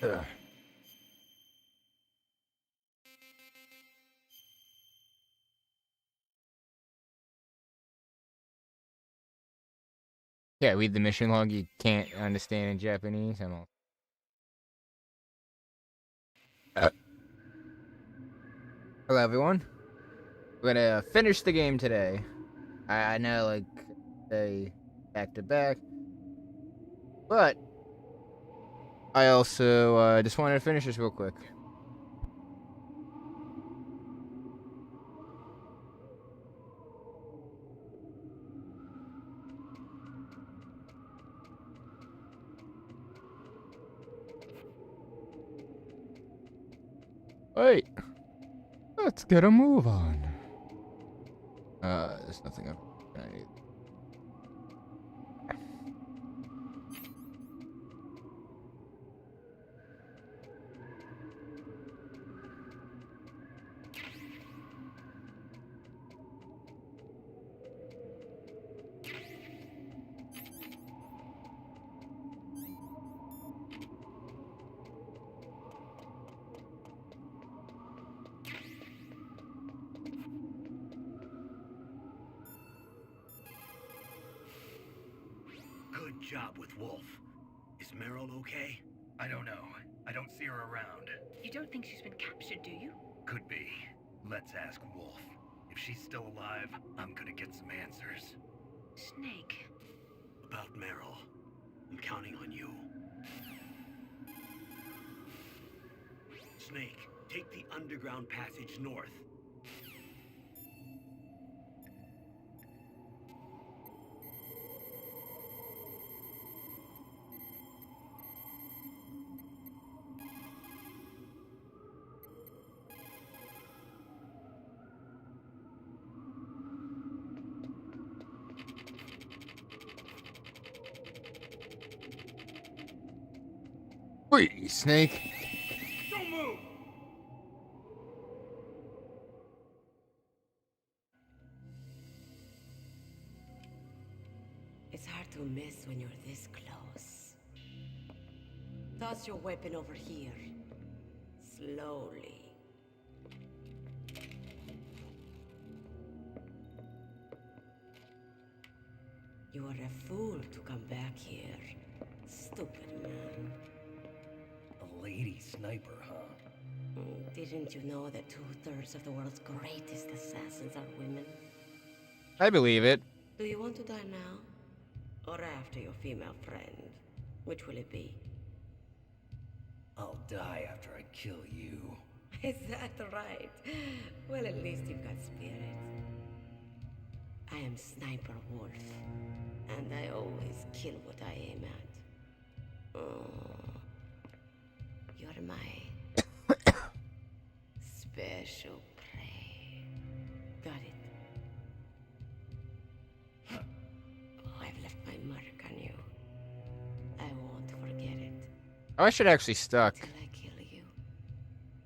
Ugh. Yeah, read the mission log. You can't understand in Japanese. I'm all. Uh, Hello, everyone. We're gonna finish the game today. I know, like, say back to back, but I also just wanted to finish this real quick. Wait, let's get a move on. There's nothing up. I need. Good job with Wolf. Is Meryl okay? I don't know. I don't see her around. You don't think she's been captured, do you? Could be. Let's ask Wolf. If she's still alive, I'm gonna get some answers. Snake. About Meryl. I'm counting on you. Snake, take the underground passage north. Wait, Snake. Don't move! It's hard to miss when you're this close. Toss your weapon over here. Slowly. You are a fool to come back here. Stupid man. A lady sniper, huh? Didn't you know that 2/3 of the world's greatest assassins are women? I believe it. Do you want to die now? Or after your female friend? Which will it be? I'll die after I kill you. Is that right? Well, at least you've got spirit. I am Sniper Wolf, and I always kill what I aim at. Oh, you're my special prey. Got it. Oh, I've left my mark on you. I won't forget it. Oh, I should actually stuck. Till I kill you.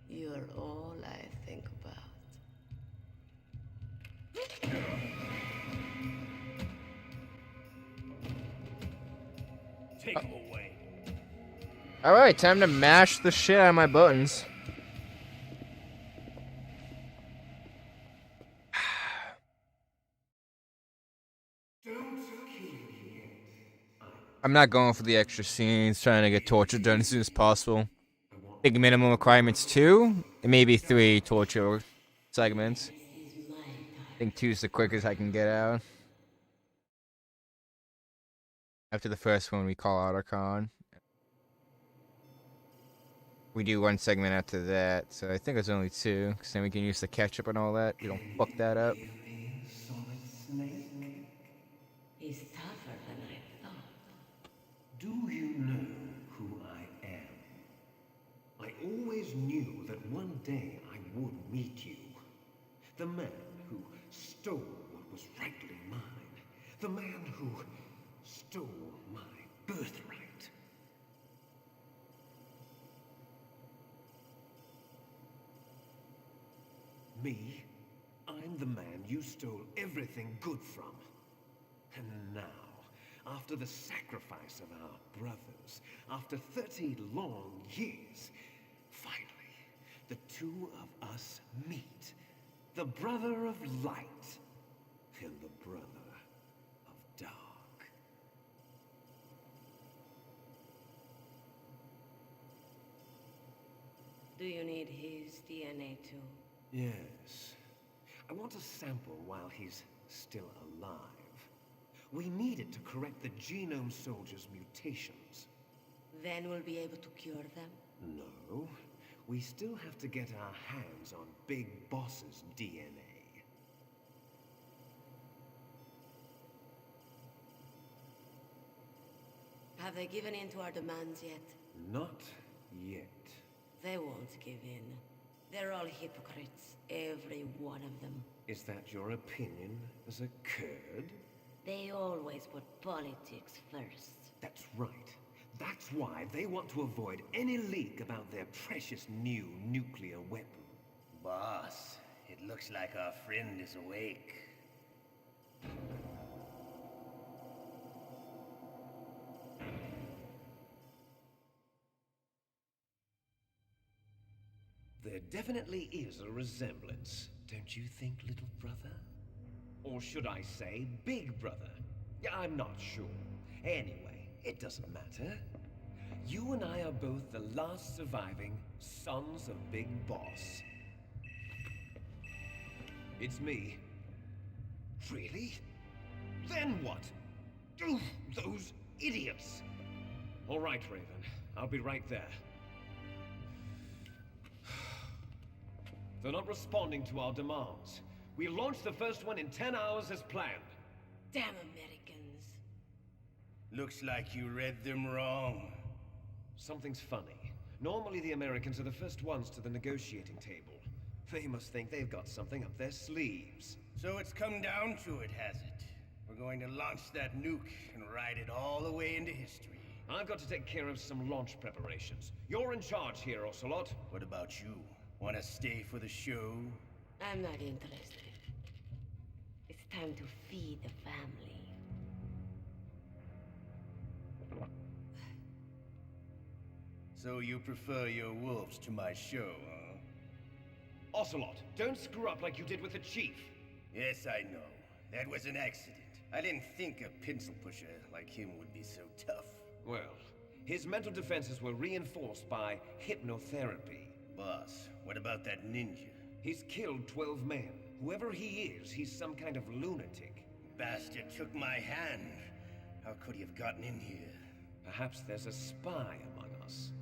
You're all I think about. Take him away. All right, time to mash the shit out of my buttons. I'm not going for the extra scenes, trying to get torture done as soon as possible. I think minimum requirements 2, and maybe 3 torture segments. I think 2's the quickest I can get out. After the first one, we call out our con. We do 1 segment after that, so I think it's only 2, because then we can use the ketchup and all that. We don't fuck that up. He's tougher than I thought. Do you know who I am? I always knew that one day I would meet you. The man who stole what was rightly mine. The man who stole my birthright. Me? I'm the man you stole everything good from. And now, after the sacrifice of our brothers, after 30 long years, finally, the two of us meet. The brother of light and the brother of dark. Do you need his DNA too? Yes. I want a sample while he's still alive. We need it to correct the genome soldier's mutations. Then we'll be able to cure them? No. We still have to get our hands on Big Boss's DNA. Have they given in to our demands yet? Not yet. They won't give in. They're all hypocrites, every one of them. Is that your opinion as a Kurd? They always put politics first. That's right. That's why they want to avoid any leak about their precious new nuclear weapon. Boss, it looks like our friend is awake. There definitely is a resemblance, don't you think, little brother? Or should I say, big brother? I'm not sure. Anyway, it doesn't matter. You and I are both the last surviving sons of Big Boss. It's me. Really? Then what? Oof, those idiots! All right, Raven. I'll be right there. They're not responding to our demands. We launched the first one in 10 hours as planned. Damn Americans. Looks like you read them wrong. Something's funny. Normally the Americans are the first ones to the negotiating table. They must think they've got something up their sleeves. So it's come down to it, has it? We're going to launch that nuke and ride it all the way into history. I've got to take care of some launch preparations. You're in charge here, Ocelot. What about you? Want to stay for the show? I'm not interested. It's time to feed the family. So you prefer your wolves to my show, huh? Ocelot, don't screw up like you did with the chief. Yes, I know. That was an accident. I didn't think a pencil pusher like him would be so tough. Well, his mental defenses were reinforced by hypnotherapy. Boss, what about that ninja? He's killed 12 men. Whoever he is, he's some kind of lunatic. Bastard took my hand. How could he have gotten in here? Perhaps there's a spy among us.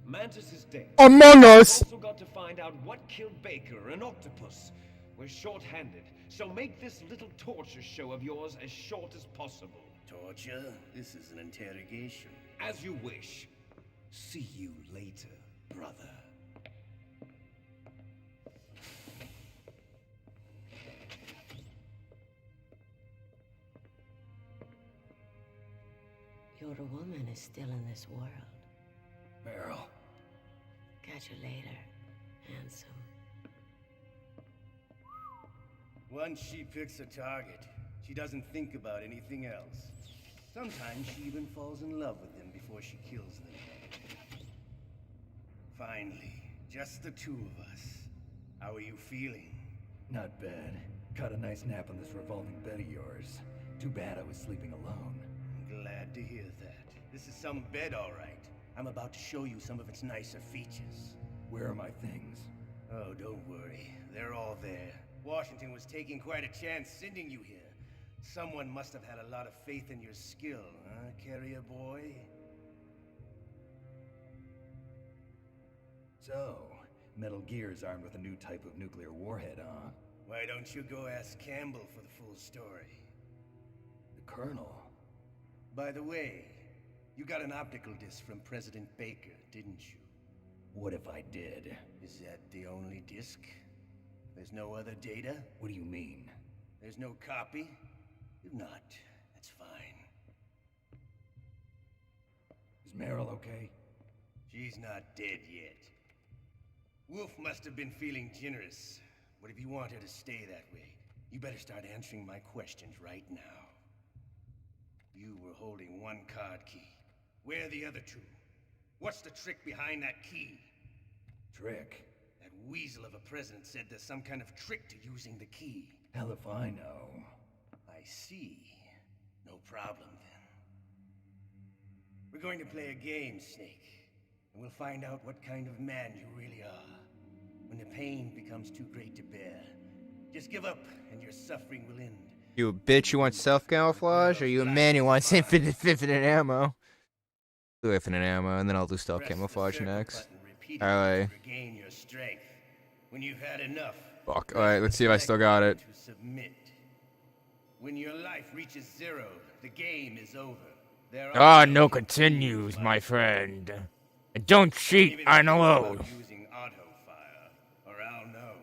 Mantis is dead. Among Us! We've also got to find out what killed Baker and Octopus. We're short-handed, so make this little torture show of yours as short as possible. Torture? This is an interrogation. As you wish. See you later, brother. Your woman is still in this world. Meryl. Catch you later, handsome. Once she picks a target, she doesn't think about anything else. Sometimes she even falls in love with them before she kills them. Finally, just the two of us. How are you feeling? Not bad. Caught a nice nap on this revolving bed of yours. Too bad I was sleeping alone. Glad to hear that. This is some bed, all right. I'm about to show you some of its nicer features. Where are my things? Oh, don't worry. They're all there. Washington was taking quite a chance sending you here. Someone must have had a lot of faith in your skill, huh, carrier boy? So, Metal Gear's armed with a new type of nuclear warhead, huh? Why don't you go ask Campbell for the full story? The Colonel? By the way, you got an optical disc from President Baker, didn't you? What if I did? Is that the only disc? There's no other data? What do you mean? There's no copy? If not, that's fine. Is Meryl okay? She's not dead yet. Wolf must have been feeling generous. But if you want her to stay that way, you better start answering my questions right now. You were holding one card key. Where are the other two? What's the trick behind that key? Trick? That weasel of a president said there's some kind of trick to using the key. Hell if I know. I see. No problem then. We're going to play a game, Snake. And we'll find out what kind of man you really are. When the pain becomes too great to bear, just give up and your suffering will end. You a bitch, you want self-camouflage? Or you a man who wants infinite ammo? Do infinite ammo, and then I'll do self-camouflage next. Alright. Regain your strength. When you've had enough. Fuck. Alright, let's see if I still got it. To submit. When your life reaches 0, the game is over. No continues, my friend. And don't cheat, I know. Using auto fire, or I'll know.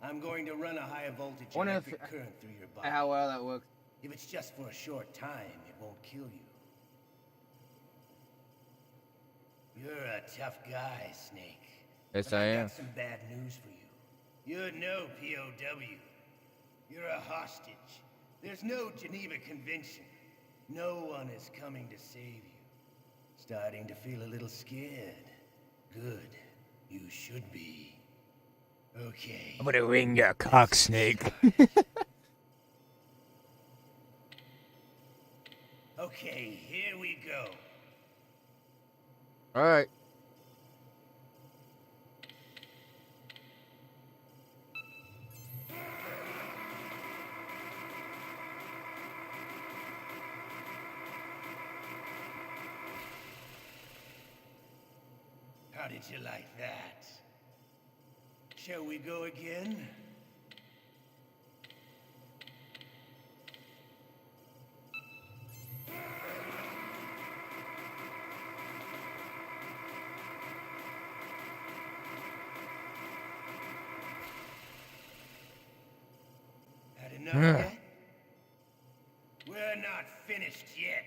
I'm going to run a high voltage electric current through your body. How well that works. If it's just for a short time, it won't kill you. You're a tough guy, Snake. Yes, But I I am. got some bad news for you. You're no POW. You're a hostage. There's no Geneva Convention. No one is coming to save you. Starting to feel a little scared. Good. You should be. Okay. I'm gonna ring your cock, Snake. Okay, here we go. Alright. How did you like that? Shall we go again? Had enough yet? We're not finished yet.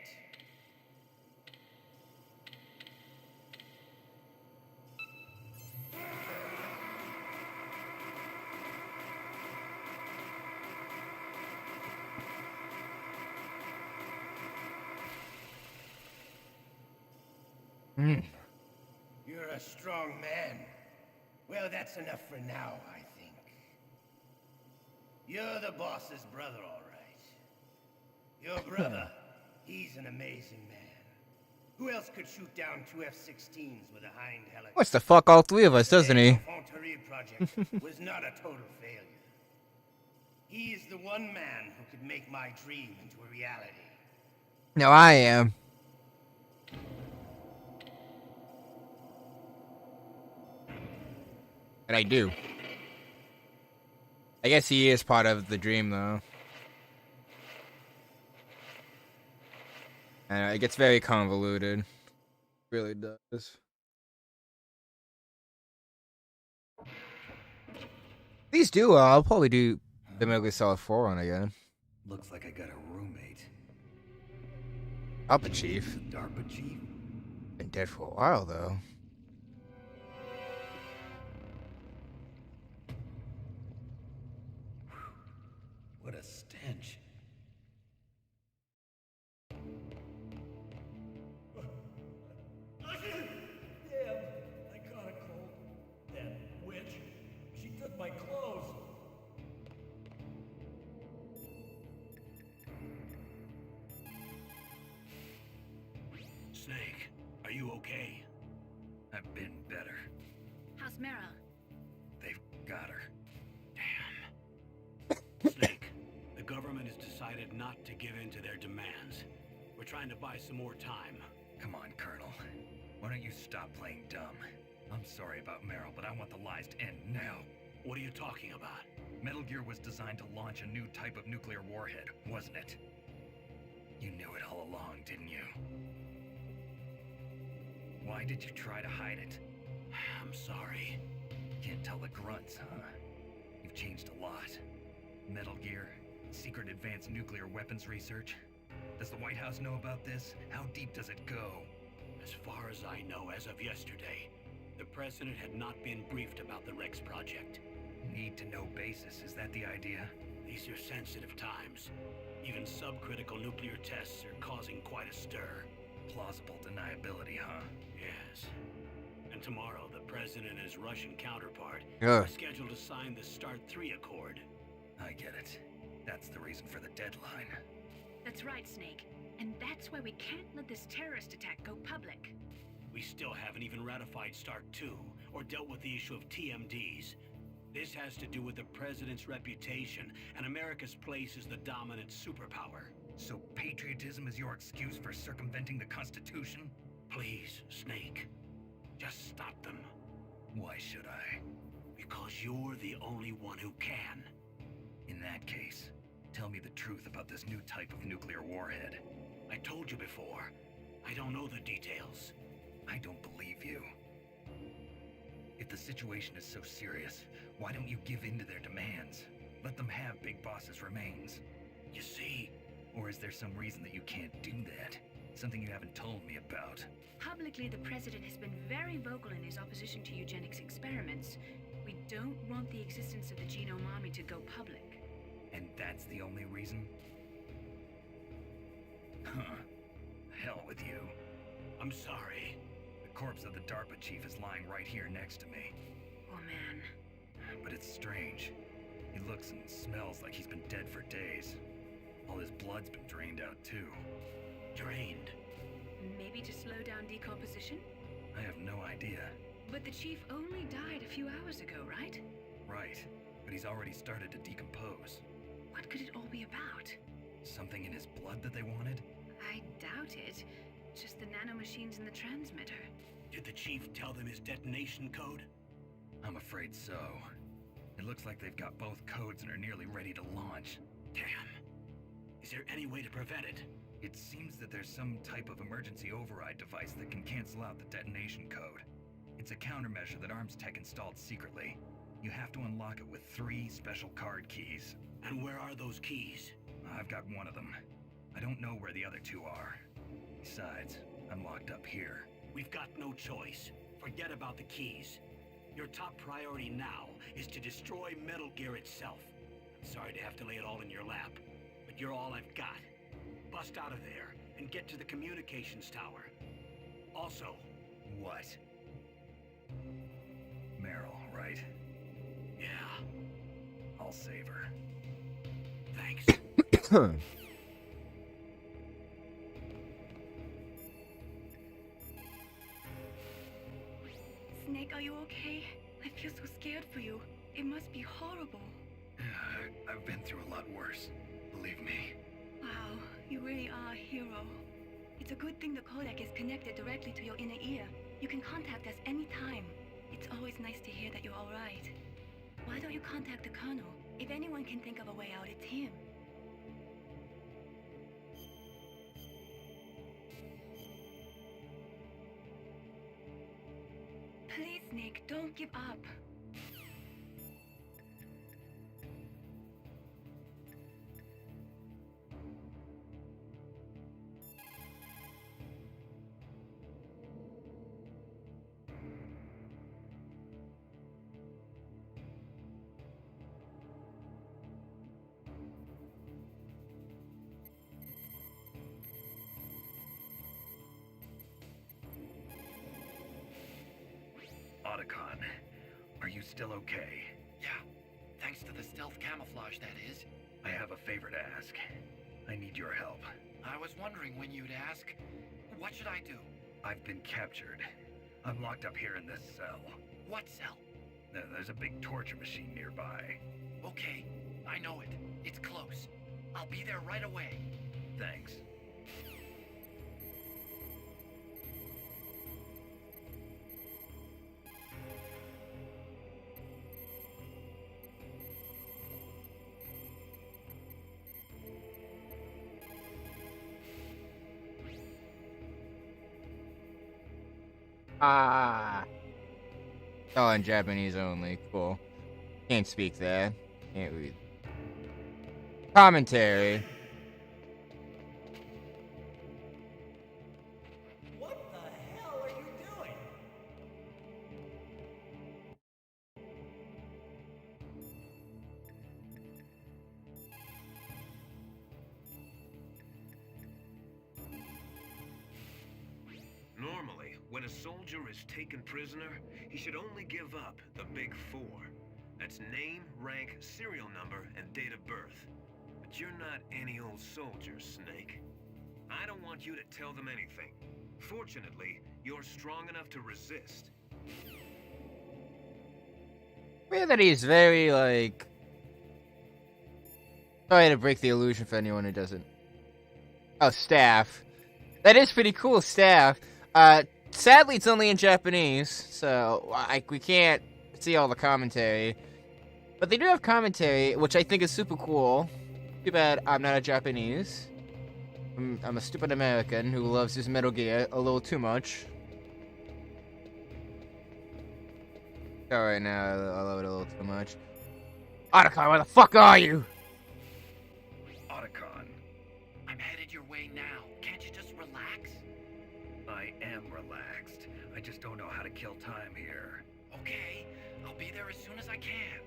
You're a strong man. Well, that's enough for now, I think. You're the boss's brother, all right. Your brother, he's an amazing man. Who else could shoot down 2 F-16s with a hind helicopter? What's the fuck all three of us, doesn't he? The REMASTERED project was not a total failure. He is the one man who could make my dream into a reality. No, I am. And I do. I guess he is part of the dream, though. It gets very convoluted. It really does. Please do. I'll probably do the Metal Gear Solid 4 one again. Looks like I got a roommate. DARPA chief. DARPA chief? Been dead for a while, though. What a stench. Damn, I caught a cold. That witch, she took my clothes. Snake, are you okay? I've been better. How's Mara? They've got her. Damn. Snake, the government has decided not to give in to their demands. We're trying to buy some more time. Come on, Colonel. Why don't you stop playing dumb? I'm sorry about Meryl, but I want the lies to end now. What are you talking about? Metal Gear was designed to launch a new type of nuclear warhead, wasn't it? You knew it all along, didn't you? Why did you try to hide it? I'm sorry. Can't tell the grunts, huh? You've changed a lot. Metal Gear, secret advanced nuclear weapons research. Does the White House know about this? How deep does it go? As far as I know, as of yesterday, the president had not been briefed about the Rex project. Need to know basis, is that the idea? These are sensitive times. Even subcritical nuclear tests are causing quite a stir. Plausible deniability, huh? Yes. And tomorrow, the president and his Russian counterpart Ugh. are scheduled to sign the START 3 Accord. I get it. That's the reason for the deadline. That's right, Snake. And that's why we can't let this terrorist attack go public. We still haven't even ratified START 2 or dealt with the issue of TMDs. This has to do with the president's reputation and America's place as the dominant superpower. So patriotism is your excuse for circumventing the Constitution? Please, Snake, just stop them. Why should I? Because you're the only one who can. In that case, tell me the truth about this new type of nuclear warhead. I told you before, I don't know the details. I don't believe you. If the situation is so serious, why don't you give in to their demands? Let them have Big Boss's remains. You see, Or is there some reason that you can't do that? Something you haven't told me about? Publicly, the president has been very vocal in his opposition to eugenics experiments. We don't want the existence of the genome army to go public. And that's the only reason? Huh. Hell with you. I'm sorry. The corpse of the DARPA chief is lying right here next to me. Oh man. But it's strange. He looks and smells like he's been dead for days. All his blood's been drained out too. Drained. Maybe to slow down decomposition? I have no idea. But the chief only died a few hours ago, right? Right, but he's already started to decompose. What could it all be about? Something in his blood that they wanted? I doubt it. Just the nanomachines in the transmitter. Did the chief tell them his detonation code? I'm afraid so. It looks like they've got both codes and are nearly ready to launch. Damn. Is there any way to prevent it? It seems that there's some type of emergency override device that can cancel out the detonation code. It's a countermeasure that Arms Tech installed secretly. You have to unlock it with 3 special card keys. And where are those keys? I've got one of them. I don't know where the other 2 are. Besides, I'm locked up here. We've got no choice. Forget about the keys. Your top priority now is to destroy Metal Gear itself. I'm sorry to have to lay it all in your lap, but you're all I've got. Bust out of there and get to the communications tower. Also, What? Meryl, right? yeah, I'll save her. thanks. Snake, are you okay? I feel so scared for you. It must be horrible. I've been through a lot worse. Believe me. Wow, you really are a hero. It's a good thing the codec is connected directly to your inner ear. You can contact us anytime. It's always nice to hear that you're all right. Why don't you contact the Colonel? If anyone can think of a way out, it's him. Please, Nick, don't give up. Otacon, are you still okay? Yeah, thanks to the stealth camouflage, that is. I have a favor to ask. I need your help. I was wondering when you'd ask. What should I do? I've been captured. I'm locked up here in this cell. What cell? There's a big torture machine nearby. Okay, I know it. It's close. I'll be there right away. Thanks. Ah. Oh, in Japanese only. Cool. Can't speak that. Can't read. Commentary. What the hell are you doing? when a soldier is taken prisoner, he should only give up the big four. That's name, rank, serial number, and date of birth. But you're not any old soldier, Snake. I don't want you to tell them anything. Fortunately, you're strong enough to resist. Weird that he's very, like... Sorry to break the illusion for anyone who doesn't. Oh, staff. That is pretty cool, staff. Sadly, it's only in Japanese, so we can't see all the commentary. But they do have commentary, which I think is super cool. Too bad I'm not a Japanese. I'm a stupid American who loves his Metal Gear a little too much. Alright, now I love it a little too much. Otacon, where the fuck are you? Otacon, I'm headed your way now. Can't you just relax? I am relaxed. I just don't know how to kill time here. Okay, I'll be there as soon as I can.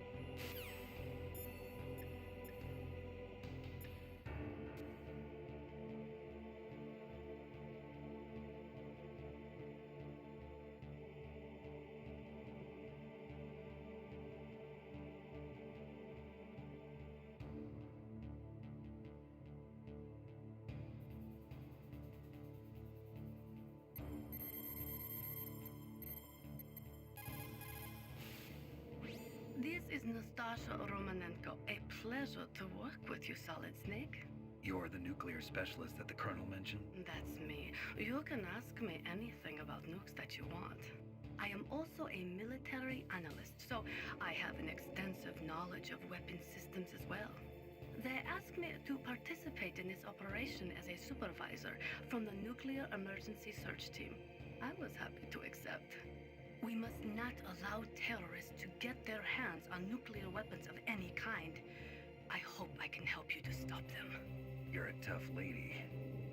This is Nastasha Romanenko. A pleasure to work with you, Solid Snake. You're the nuclear specialist that the Colonel mentioned? That's me. You can ask me anything about nukes that you want. I am also a military analyst, so I have an extensive knowledge of weapon systems as well. They asked me to participate in this operation as a supervisor from the Nuclear Emergency Search Team. I was happy to accept. We must not allow terrorists to get their hands on nuclear weapons of any kind. I hope I can help you to stop them. You're a tough lady.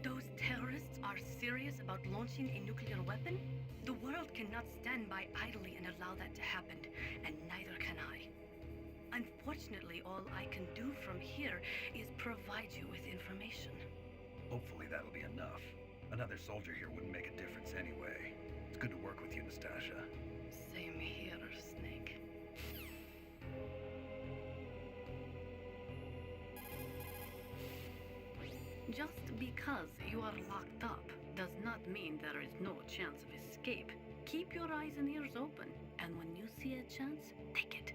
Those terrorists are serious about launching a nuclear weapon? The world cannot stand by idly and allow that to happen, and neither can I. Unfortunately, all I can do from here is provide you with information. Hopefully that'll be enough. Another soldier here wouldn't make a difference anyway. It's good to work with you, Nastasha. Same here, Snake. Just because you are locked up does not mean there is no chance of escape. Keep your eyes and ears open, and when you see a chance, take it.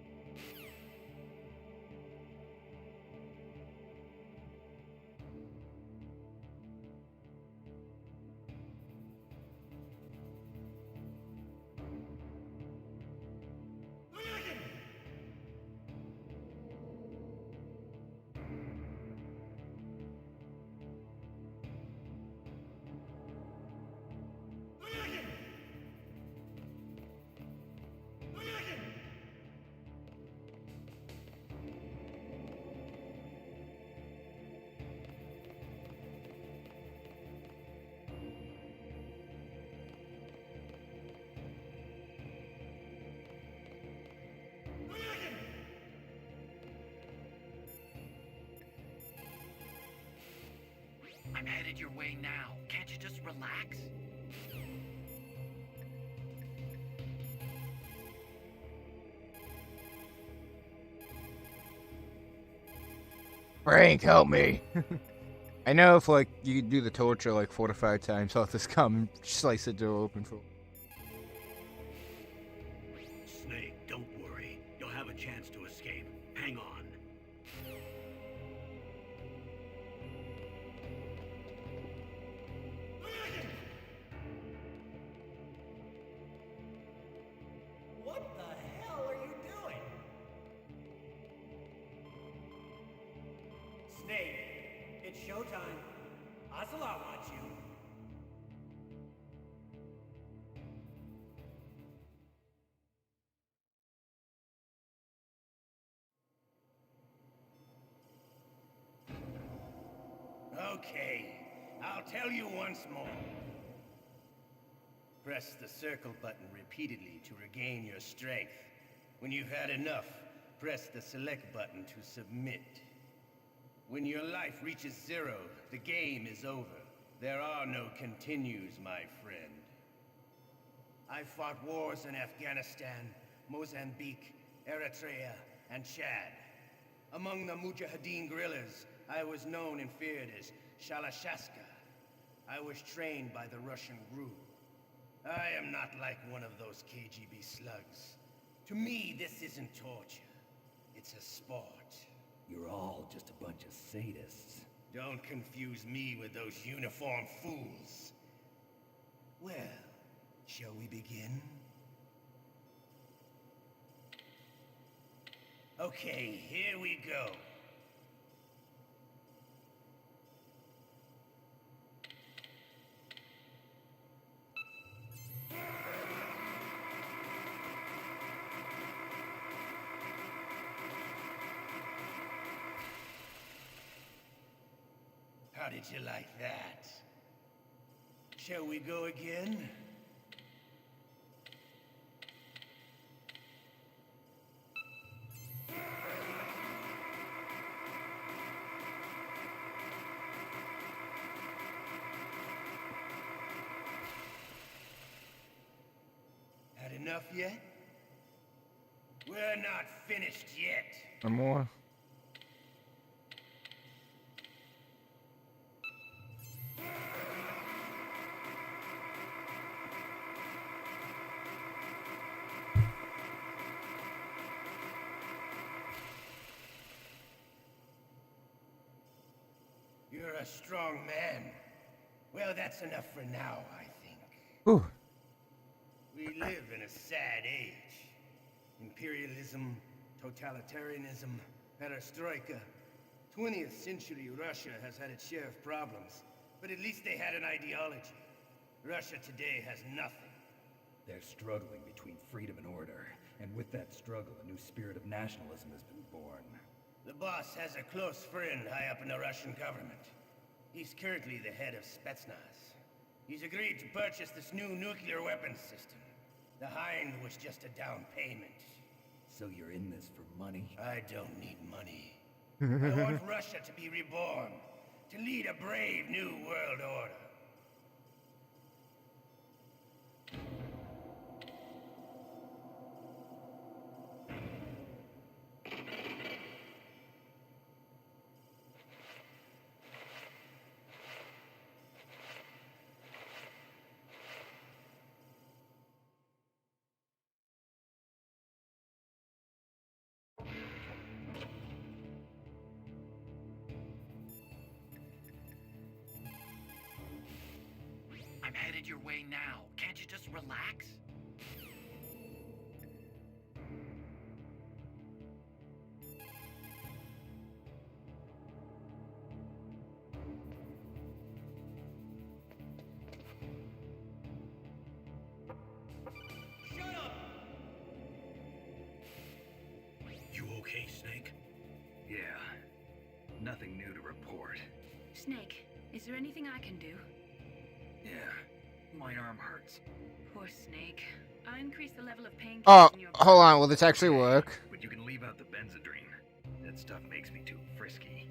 I'm headed your way now. Can't you just relax? Frank, help me. I know if, like, you do the torture, like, 4 to 5 times, I'll just come and slice the door open for... Snake, don't worry. You'll have a chance to escape. Hang on. What the hell are you doing? Snake, it's showtime. Ocelot wants you. Okay, I'll tell you once more. Press the circle button repeatedly to regain your strength. When you've had enough, press the select button to submit. When your life reaches 0, the game is over. There are no continues, my friend. I fought wars in Afghanistan, Mozambique, Eritrea, and Chad. Among the Mujahideen guerrillas, I was known and feared as Shalashaska. I was trained by the Russian GRU. I am not like one of those KGB slugs. To me, this isn't torture. It's a sport. You're all just a bunch of sadists. Don't confuse me with those uniformed fools. Well, shall we begin? Okay, here we go. How did you like that? Shall we go again? Had enough yet? We're not finished yet. One more. You're a strong man. Well, that's enough for now, I think. Ooh. We live in a sad age. Imperialism, totalitarianism, perestroika. 20th century Russia has had its share of problems, but at least they had an ideology. Russia today has nothing. They're struggling between freedom and order, and with that struggle, a new spirit of nationalism has been born. The boss has a close friend high up in the Russian government. He's currently the head of Spetsnaz. He's agreed to purchase this new nuclear weapons system. The Hind was just a down payment. So you're in this for money? I don't need money. I want Russia to be reborn, to lead a brave new world order. I'm headed your way now. Can't you just relax? Shut up! You okay, Snake? Yeah. Nothing new to report. Snake, is there anything I can do? Yeah. My arm hurts. Poor Snake. I'll increase the level of pain. Oh, in your hold on. Will this actually work? But you can leave out the benzodrine. That stuff makes me too frisky.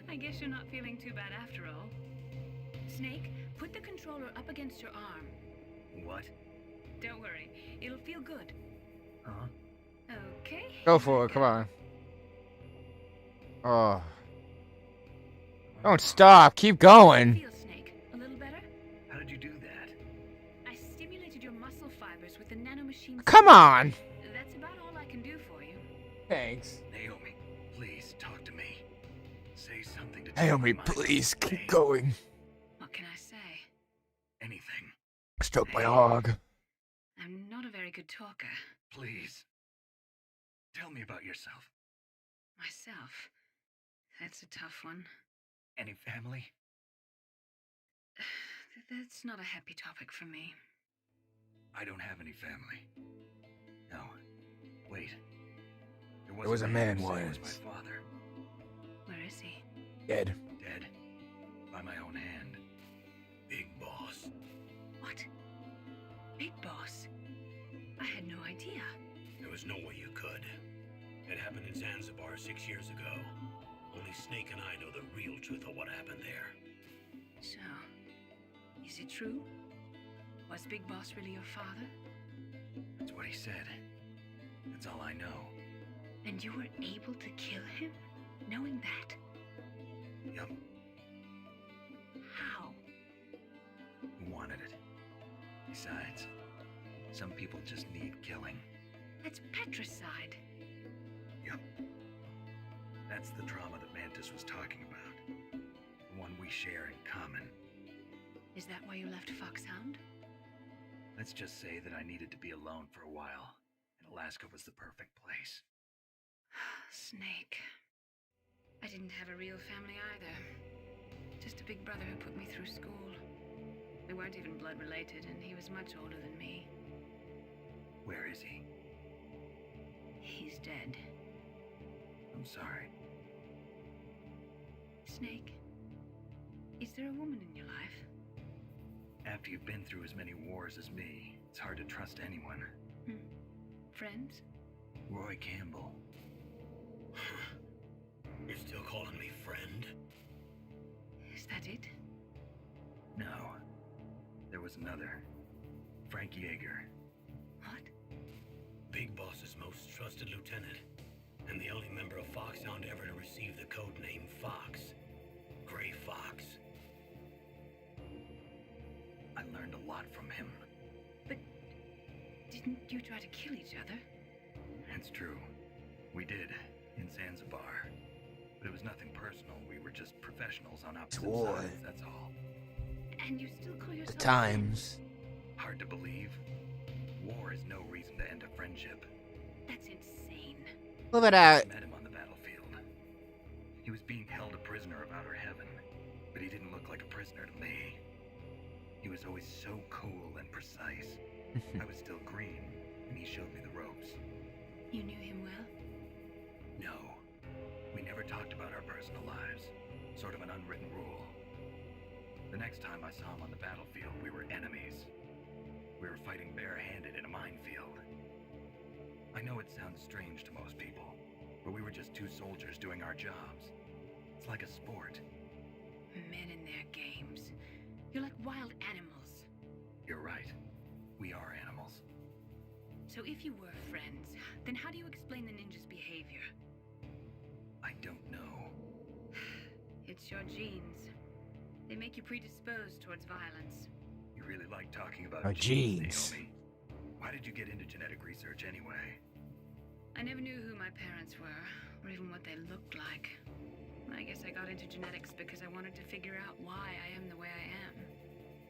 I guess you're not feeling too bad after all. Snake, put the controller up against your arm. What? Don't worry, it'll feel good. Huh? Okay. Go for it. Come on. Oh. Don't stop. Keep going. Feel, Snake. A little better? How did you do that? I stimulated your muscle fibers with the nanomachine. Come on. That's about all I can do for you. Thanks. Naomi, please talk to me. Say something to Naomi, change my please pain. keep going. What can I say? Anything. Stroke my hog. I'm not a very good talker. Please. Tell me about yourself. Myself. That's a tough one. Any family? That's not a happy topic for me. I don't have any family. No. Wait. There was a man who said he once. was my father. Where is he? Dead. Dead. By my own hand. Big boss. What? Big Boss? I had no idea. There was no way you could. It happened in Zanzibar 6 years ago. Only Snake and I know the real truth of what happened there. So, is it true? Was Big Boss really your father? That's what he said. That's all I know. And you were able to kill him, knowing that? Yup. How? He wanted it. Besides, some people just need killing. That's patricide. Yup. That's the trauma that Mantis was talking about. The one we share in common. Is that why you left Foxhound? Let's just say that I needed to be alone for a while, and Alaska was the perfect place. Snake. I didn't have a real family either. Just a big brother who put me through school. We weren't even blood related, and he was much older than me. Where is he? He's dead. I'm sorry. Snake, is there a woman in your life? After you've been through as many wars as me, it's hard to trust anyone. Friends? Roy Campbell. You're still calling me friend? Is that it? No. There was another. Frank Yeager. What? Big Boss's most trusted lieutenant, and the only member of Foxhound ever to receive the code name Fox. Gray Fox. I learned a lot from him. But didn't you try to kill each other? It's true. We did, in Zanzibar. But it was nothing personal. We were just professionals on opposite sides, that's all. And you still call yourself The times. Hard to believe. War is no reason to end a friendship. That's insane. Look at that. I met him on the battlefield. He was being held a prisoner of outer heaven, but he didn't look like a prisoner to me. He was always so cool and precise. I was still green, and he showed me the ropes. You knew him well? No. We never talked about our personal lives. Sort of an unwritten rule. The next time I saw him on the battlefield, we were enemies. We were fighting barehanded in a minefield. I know it sounds strange to most people, but we were just two soldiers doing our jobs. It's like a sport. Men and their games. You're like wild animals. You're right. We are animals. So if you were friends, then how do you explain the ninja's behavior? I don't know. It's your genes. They make you predisposed towards violence. You really like talking about Our genes. Naomi. Why did you get into genetic research anyway? I never knew who my parents were, or even what they looked like. I guess I got into genetics because I wanted to figure out why I am the way I am.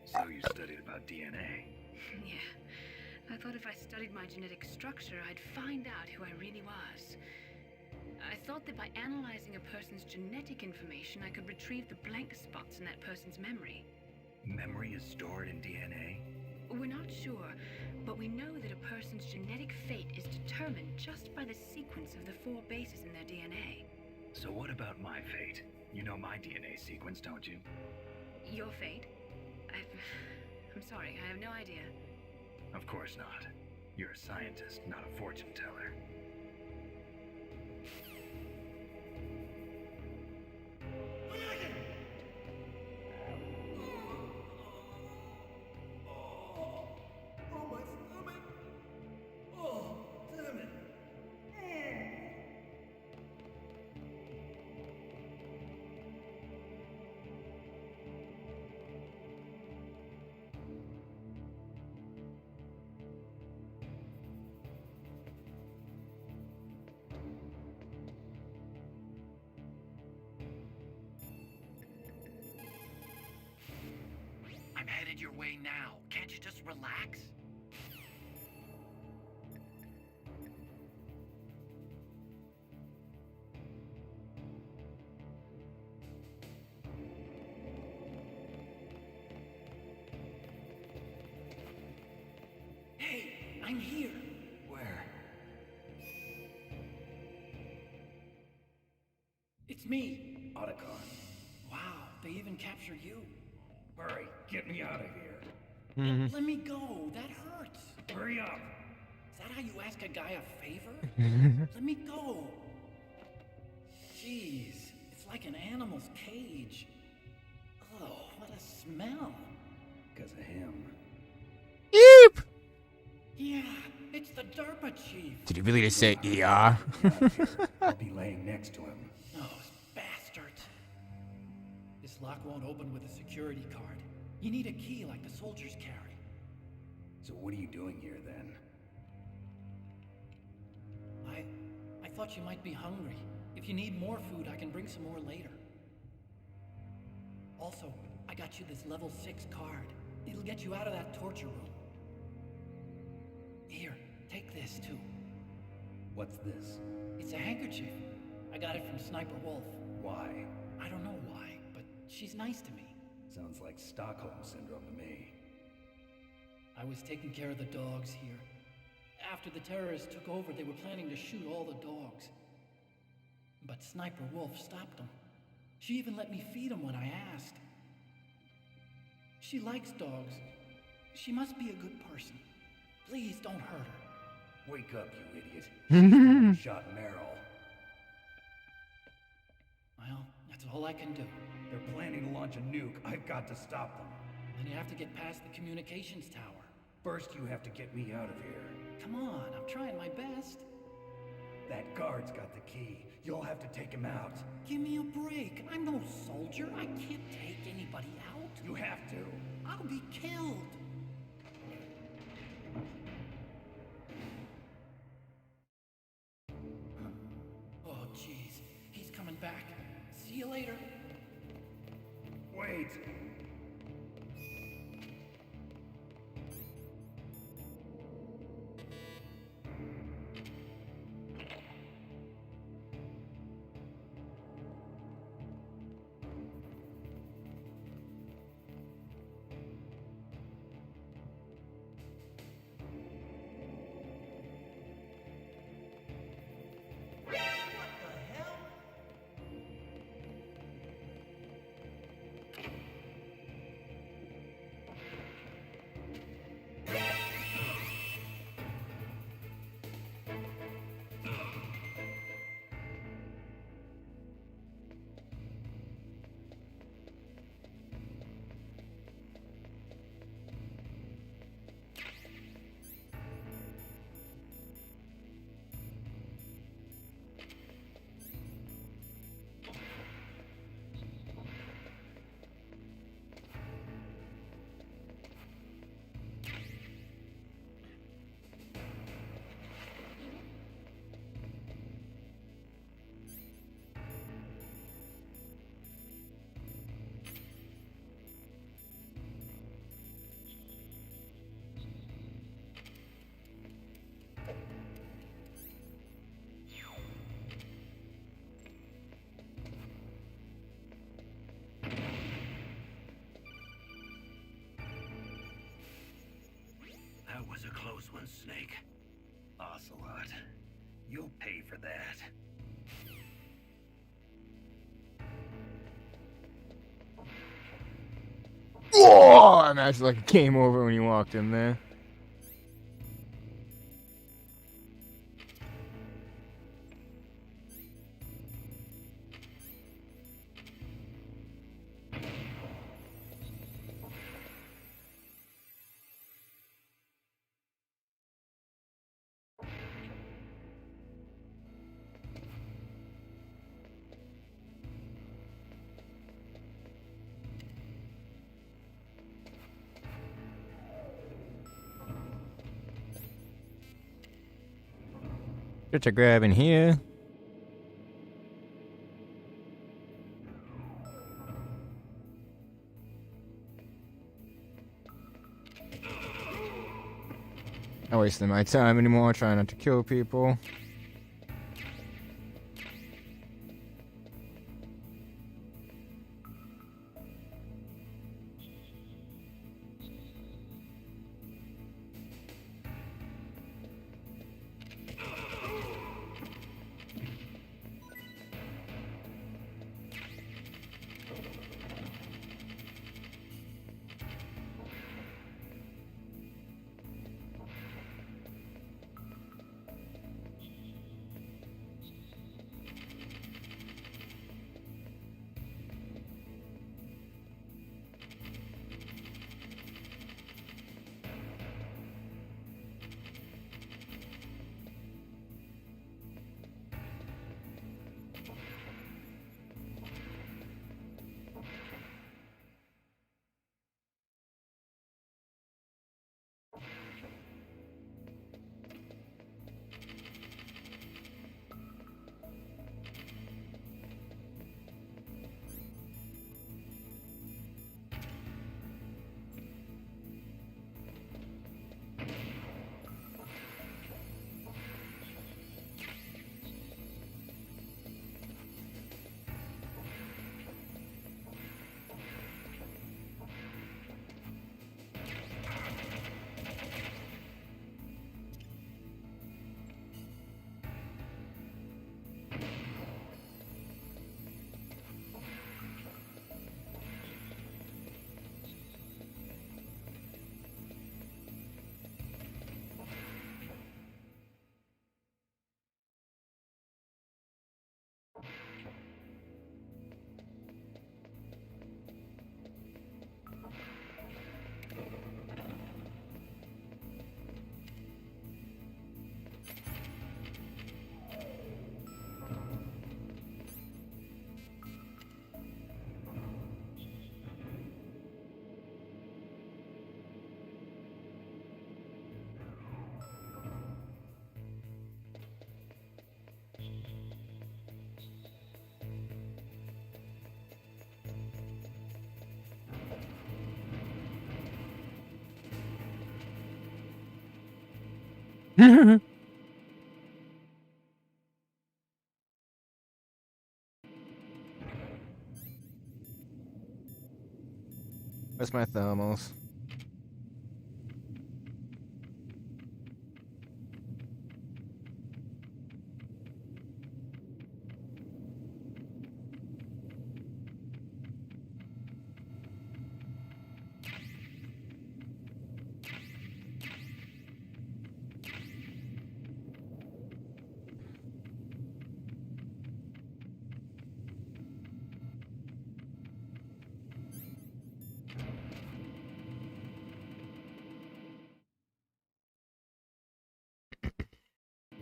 So you studied about DNA. Yeah. I thought if I studied my genetic structure, I'd find out who I really was. I thought that by analyzing a person's genetic information, I could retrieve the blank spots in that person's memory. Memory is stored in DNA? We're not sure, but we know that a person's genetic fate is determined just by the sequence of the 4 bases in their DNA. So what about my fate? You know my DNA sequence, don't you? Your fate? I'm sorry, I have no idea. Of course not. You're a scientist, not a fortune teller. I'm headed your way now. Can't you just relax? Hey, I'm here. Where? It's me, Otacon. Wow, they even captured you. Hurry, get me out of here. Let me go. That hurts. Hurry up. Is that how you ask a guy a favor? Let me go. Jeez, it's like an animal's cage. Oh, what a smell. Because of him. Yeah, it's the DARPA chief. Did you really just say ER? I'll be laying next to him. Those bastards. This lock won't open with a security card. You need a key like the soldiers carry. So what are you doing here then? I thought you might be hungry. If you need more food, I can bring some more later. Also, I got you this level 6 card. It'll get you out of that torture room. Here, take this too. What's this? It's a handkerchief. I got it from Sniper Wolf. Why? I don't know why, but she's nice to me. Sounds like Stockholm Syndrome to me. I was taking care of the dogs here. After the terrorists took over, they were planning to shoot all the dogs. But Sniper Wolf stopped them. She even let me feed them when I asked. She likes dogs. She must be a good person. Please don't hurt her. Wake up, you idiot. She's the one who shot Meryl. Well, that's all I can do. They're planning to launch a nuke. I've got to stop them. Then you have to get past the communications tower. First, you have to get me out of here. Come on, I'm trying my best. That guard's got the key. You'll have to take him out. Give me a break. I'm no soldier. I can't take anybody out. You have to. I'll be killed. Oh, jeez. He's coming back. See you later. Wait. That was a close one, Snake. Ocelot, you'll pay for that. Whoa! I'm actually like game over when you walked in there. Get a grab in here. Not wasting my time anymore trying not to kill people. Where's my thermals?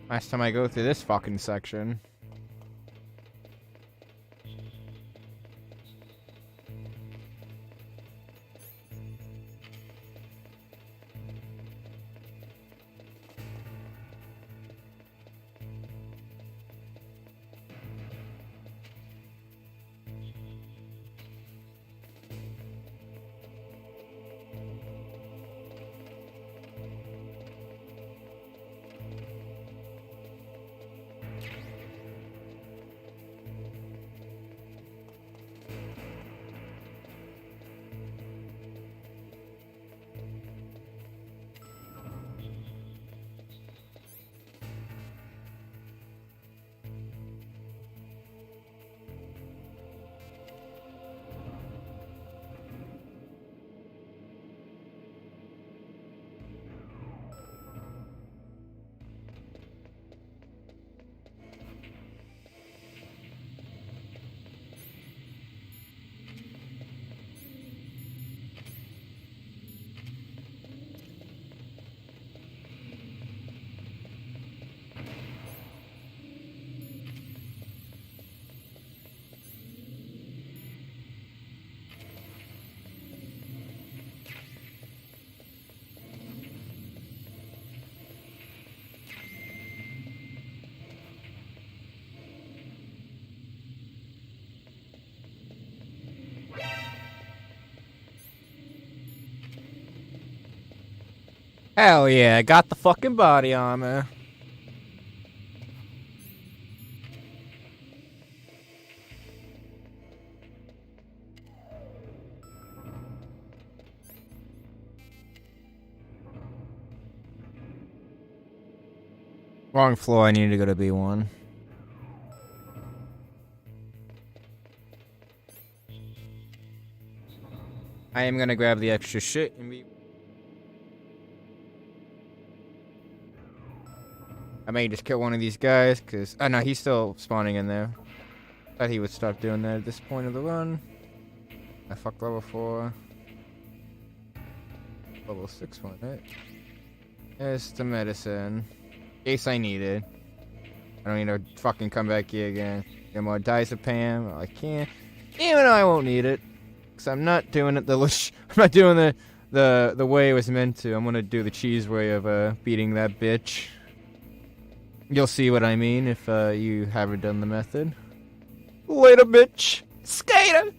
Last time I go through this fucking section. Hell yeah, I got the fucking body armor. Wrong floor, I need to go to B1. I am gonna grab the extra shit and be. I may just kill one of these guys, cause oh no, he's still spawning in there. Thought he would stop doing that at this point of the run. I fucked level 4. Level 6 one, right? There's the medicine. In case I need it. I don't need to fucking come back here again. Get more diazepam. Well, I can't. Even though I won't need it. Cause I'm not doing it I'm not doing the way it was meant to. I'm gonna do the cheese way of beating that bitch. You'll see what I mean if you haven't done the method. Later, bitch. Skater!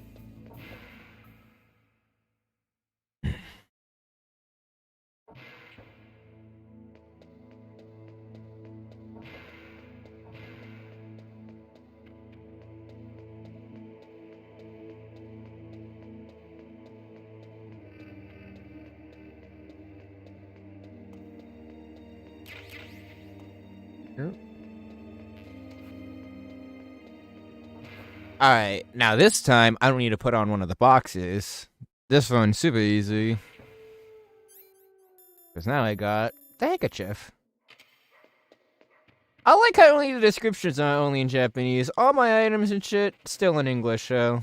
Alright, now this time, I don't need to put on one of the boxes. This one's super easy. Because now I got the handkerchief. I like how only the descriptions are only in Japanese. All my items and shit, still in English, so...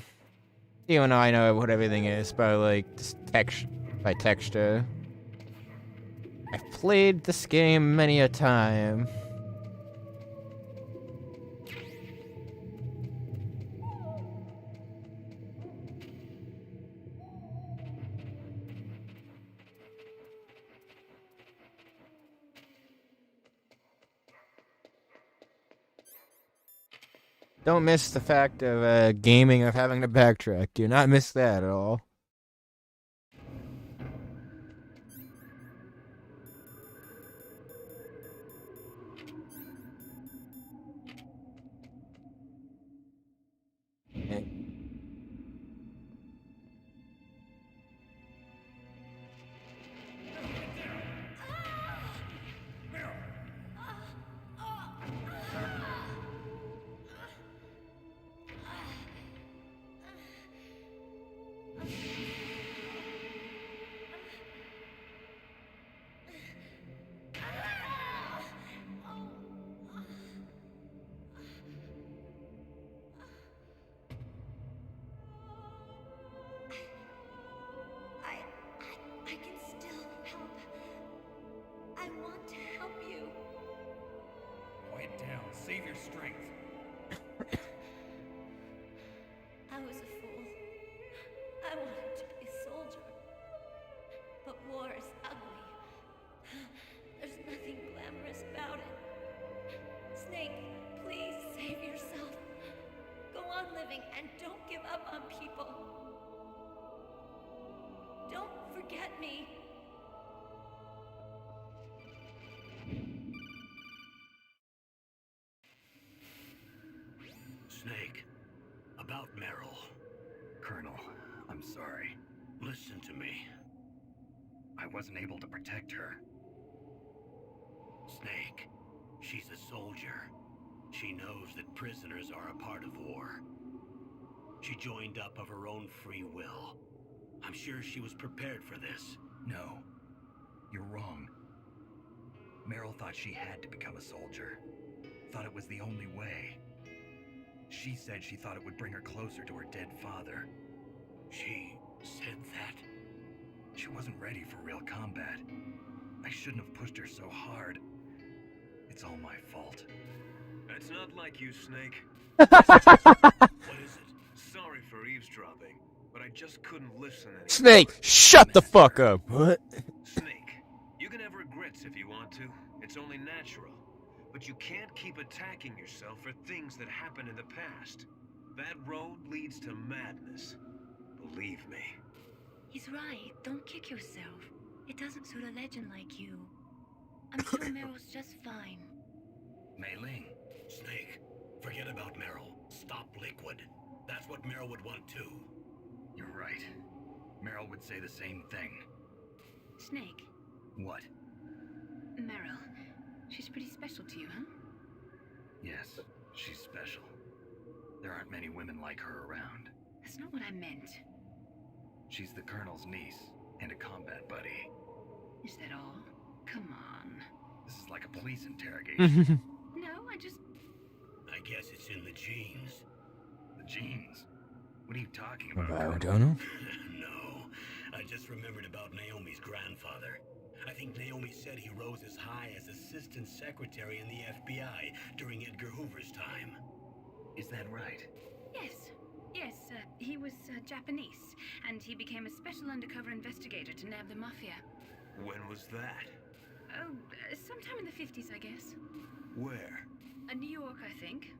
Even though I know what everything is by, like, by texture. I've played this game many a time. Don't miss the fact of gaming of having to backtrack. Do not miss that at all. Save your strength. I was a fool. I wanted to be a soldier. But war is ugly. There's nothing glamorous about it. Snake, please save yourself. Go on living and don't give up on people. Don't forget me. Snake, about Meryl. Colonel, I'm sorry. Listen to me. I wasn't able to protect her. Snake, she's a soldier. She knows that prisoners are a part of war. She joined up of her own free will. I'm sure she was prepared for this. No, you're wrong. Meryl thought she had to become a soldier. Thought it was the only way. She said she thought it would bring her closer to her dead father. She said that? She wasn't ready for real combat. I shouldn't have pushed her so hard. It's all my fault. It's not like you, Snake. What is it? Sorry for eavesdropping, but I just couldn't listen anymore. Snake, shut the fuck up. What? Snake, you can have regrets if you want to. It's only natural. But you can't keep attacking yourself for things that happened in the past. That road leads to madness. Believe me. He's right. Don't kick yourself. It doesn't suit a legend like you. I'm sure Meryl's just fine. Mei Ling. Snake, forget about Meryl. Stop Liquid. That's what Meryl would want too. You're right. Meryl would say the same thing. Snake, What? Meryl. She's pretty special to you, huh? Yes, she's special. There aren't many women like her around. That's not what I meant. She's the Colonel's niece and a combat buddy. Is that all? Come on. This is like a police interrogation. No, I just... I guess it's in the genes. The genes? What are you talking about? I don't know. No, I just remembered about Naomi's grandfather. I think Naomi said he rose as high as assistant secretary in the FBI during Edgar Hoover's time. Is that right? Yes, he was Japanese, and he became a special undercover investigator to nab the mafia. When was that? Oh, sometime in the 50s, I guess. Where? New York, I think.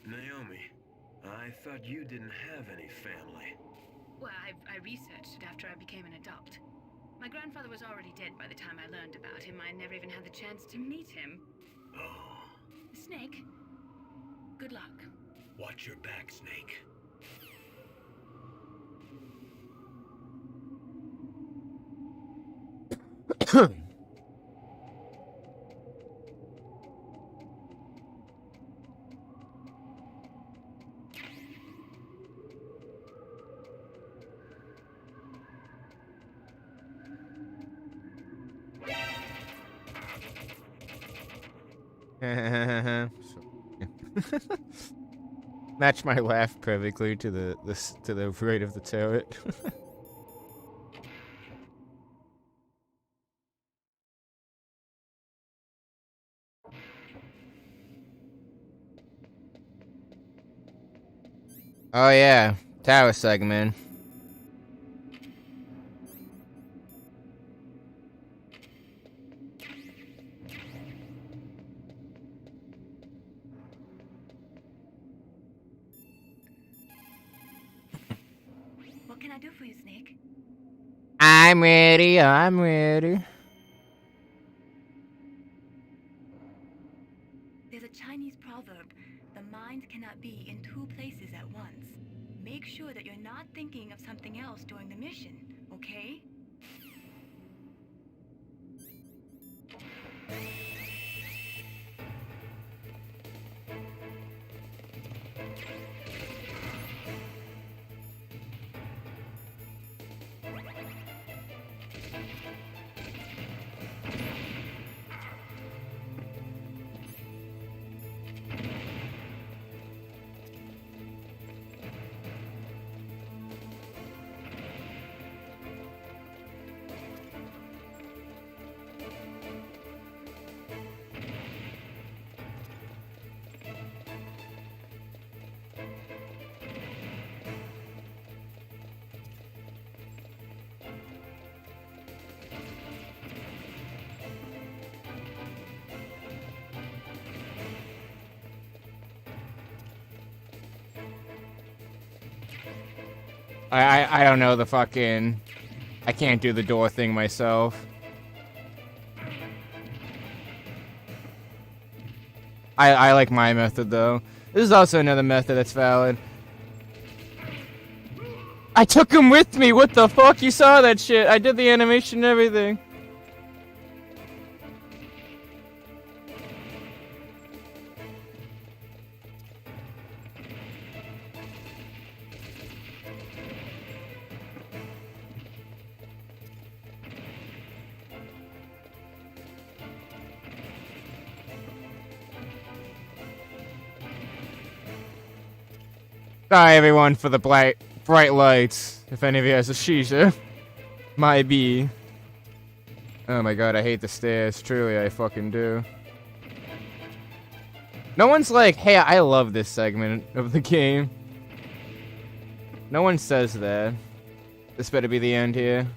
Naomi, I thought you didn't have any family. Well, I researched it after I became an adult. My grandfather was already dead by the time I learned about him. I never even had the chance to meet him. Oh. Snake, good luck. Watch your back, Snake. Match my laugh perfectly to the rate of the turret. Oh yeah, tower segment. What can I do for you, Snake? I'm ready. I'm ready. There's a Chinese proverb. The mind cannot be in two places at once. Make sure that you're not thinking of something else during the mission, okay? I don't know the fucking... I can't do the door thing myself. I like my method, though. This is also another method that's valid. I took him with me! What the fuck? You saw that shit! I did the animation and everything. Sorry, everyone, for the bright lights. If any of you has a shisha, might be. Oh my god, I hate the stairs. Truly, I fucking do. No one's like, hey, I love this segment of the game. No one says that. This better be the end here.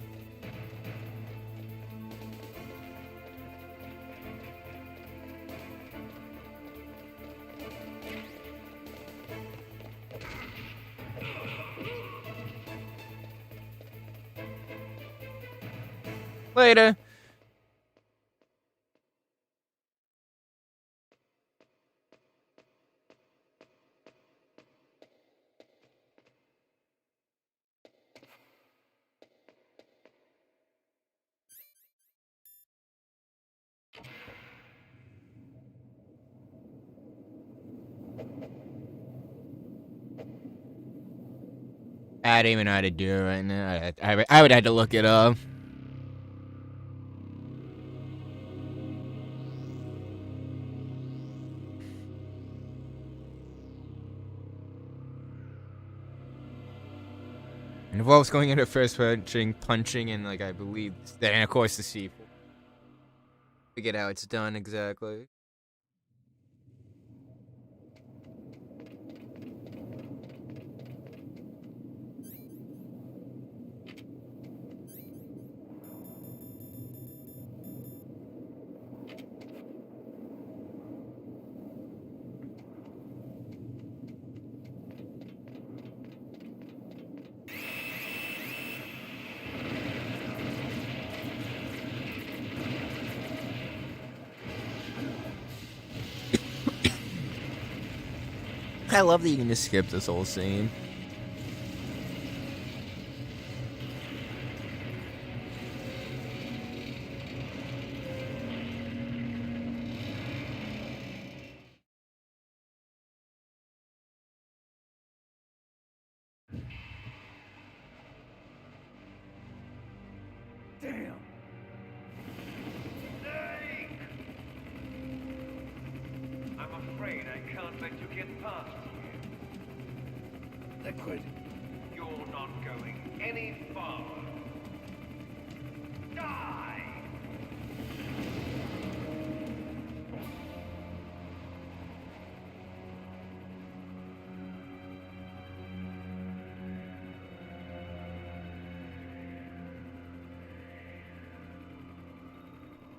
Later. I don't even know how to do it right now. I would have to look it up. And Wolf's going into first punching, and like I believe, and of course the sequel. Forget how it's done exactly. I love that you can just skip this whole scene. Damn! I'm afraid I can't let you get past here. Liquid. You're not going any farther. Die!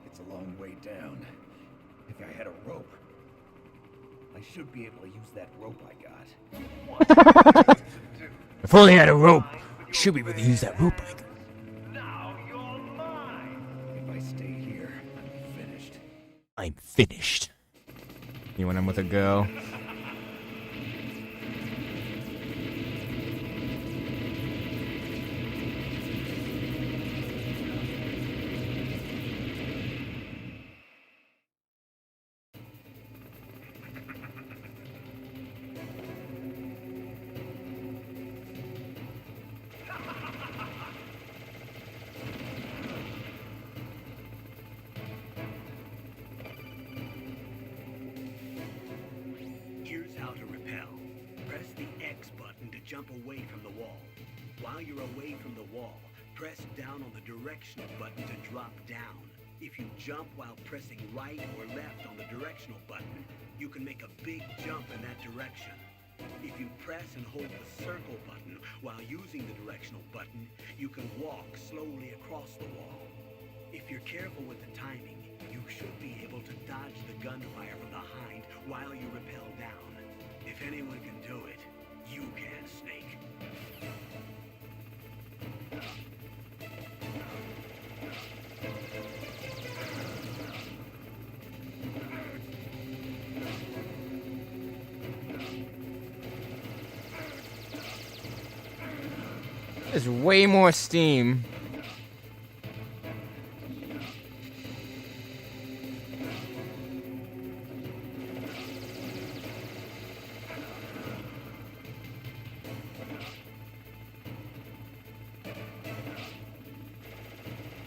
It's a long way down. If I had a rope, I should be able to use that rope I got. If only I had a rope, I should be able to use that rope I got. Now you're mine! If I stay here, I'm finished. I'm finished. You when I'm with a girl. Here's how to repel. Press the X button to jump away from the wall. While you're away from the wall, press down on the directional button to drop down. If you jump while pressing right or left on the directional button, you can make a big jump in that direction. If you press and hold the circle button while using the directional button, you can walk slowly across the wall. If you're careful with the timing, you should be able to dodge the gunfire from behind while you rappel down. If anyone can do it, you can, Snake. There's way more steam.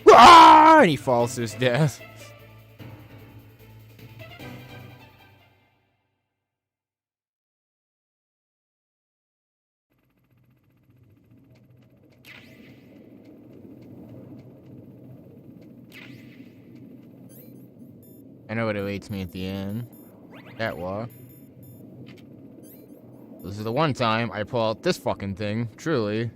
Ah! And he falls to his death. I know what awaits me at the end. That walk. This is the one time I pull out this fucking thing, truly.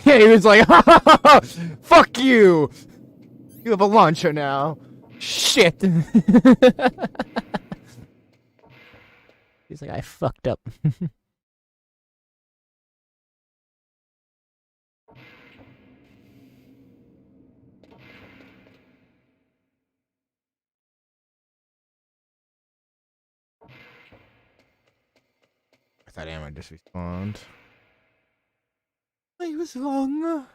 Yeah, he was like, fuck you! You have a launcher now. Shit! He's like, I fucked up. I thought Emma would just respond. I was wrong.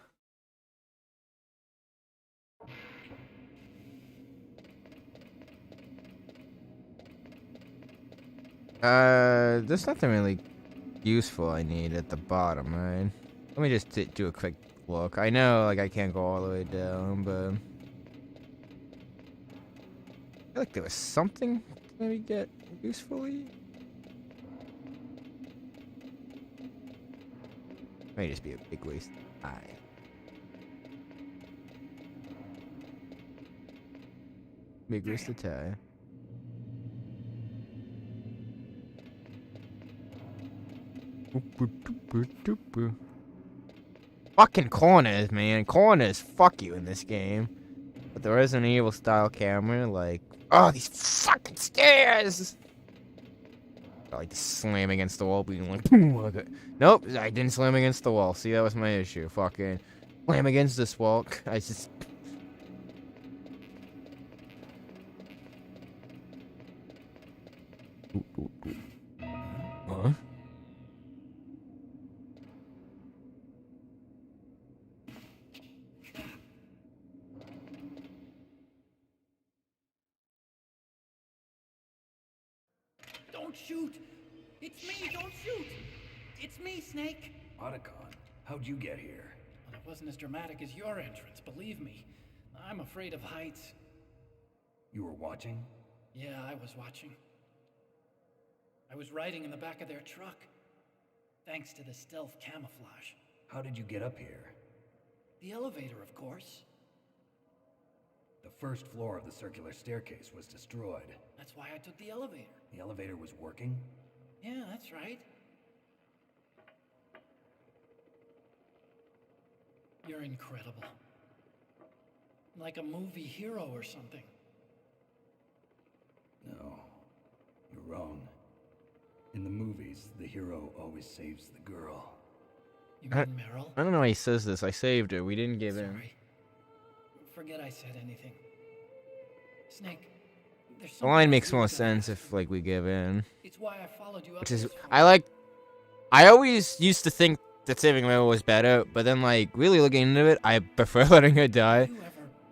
There's nothing really useful I need at the bottom, right? Let me just do a quick look. I know, like, I can't go all the way down, but I feel like there was something that we get usefully. May just be a big waste of time. Big waste of time. Fucking corners, man. Corners fuck you in this game. But the Resident Evil style camera, like, oh, these fucking stairs! I like to slam against the wall, being like, boom. Nope, I didn't slam against the wall. See, that was my issue. Fucking slam against this wall. I just. Huh? Don't shoot! It's me! Don't shoot! It's me, Snake! Otacon, how'd you get here? Well, it wasn't as dramatic as your entrance, believe me. I'm afraid of heights. You were watching? Yeah, I was watching. I was riding in the back of their truck. Thanks to the stealth camouflage. How did you get up here? The elevator, of course. The first floor of the circular staircase was destroyed. That's why I took the elevator. The elevator was working? Yeah, that's right. You're incredible. Like a movie hero or something. No, you're wrong. In the movies, the hero always saves the girl. You mean Meryl? I don't know why he says this. I saved her. We didn't give in. Sorry. Forget I said anything. Snake, there's The line makes more sense if, like, we give in. It's why I followed you up. Which is, I always used to think that saving Meryl was better, but then, like, really looking into it, I prefer letting her die.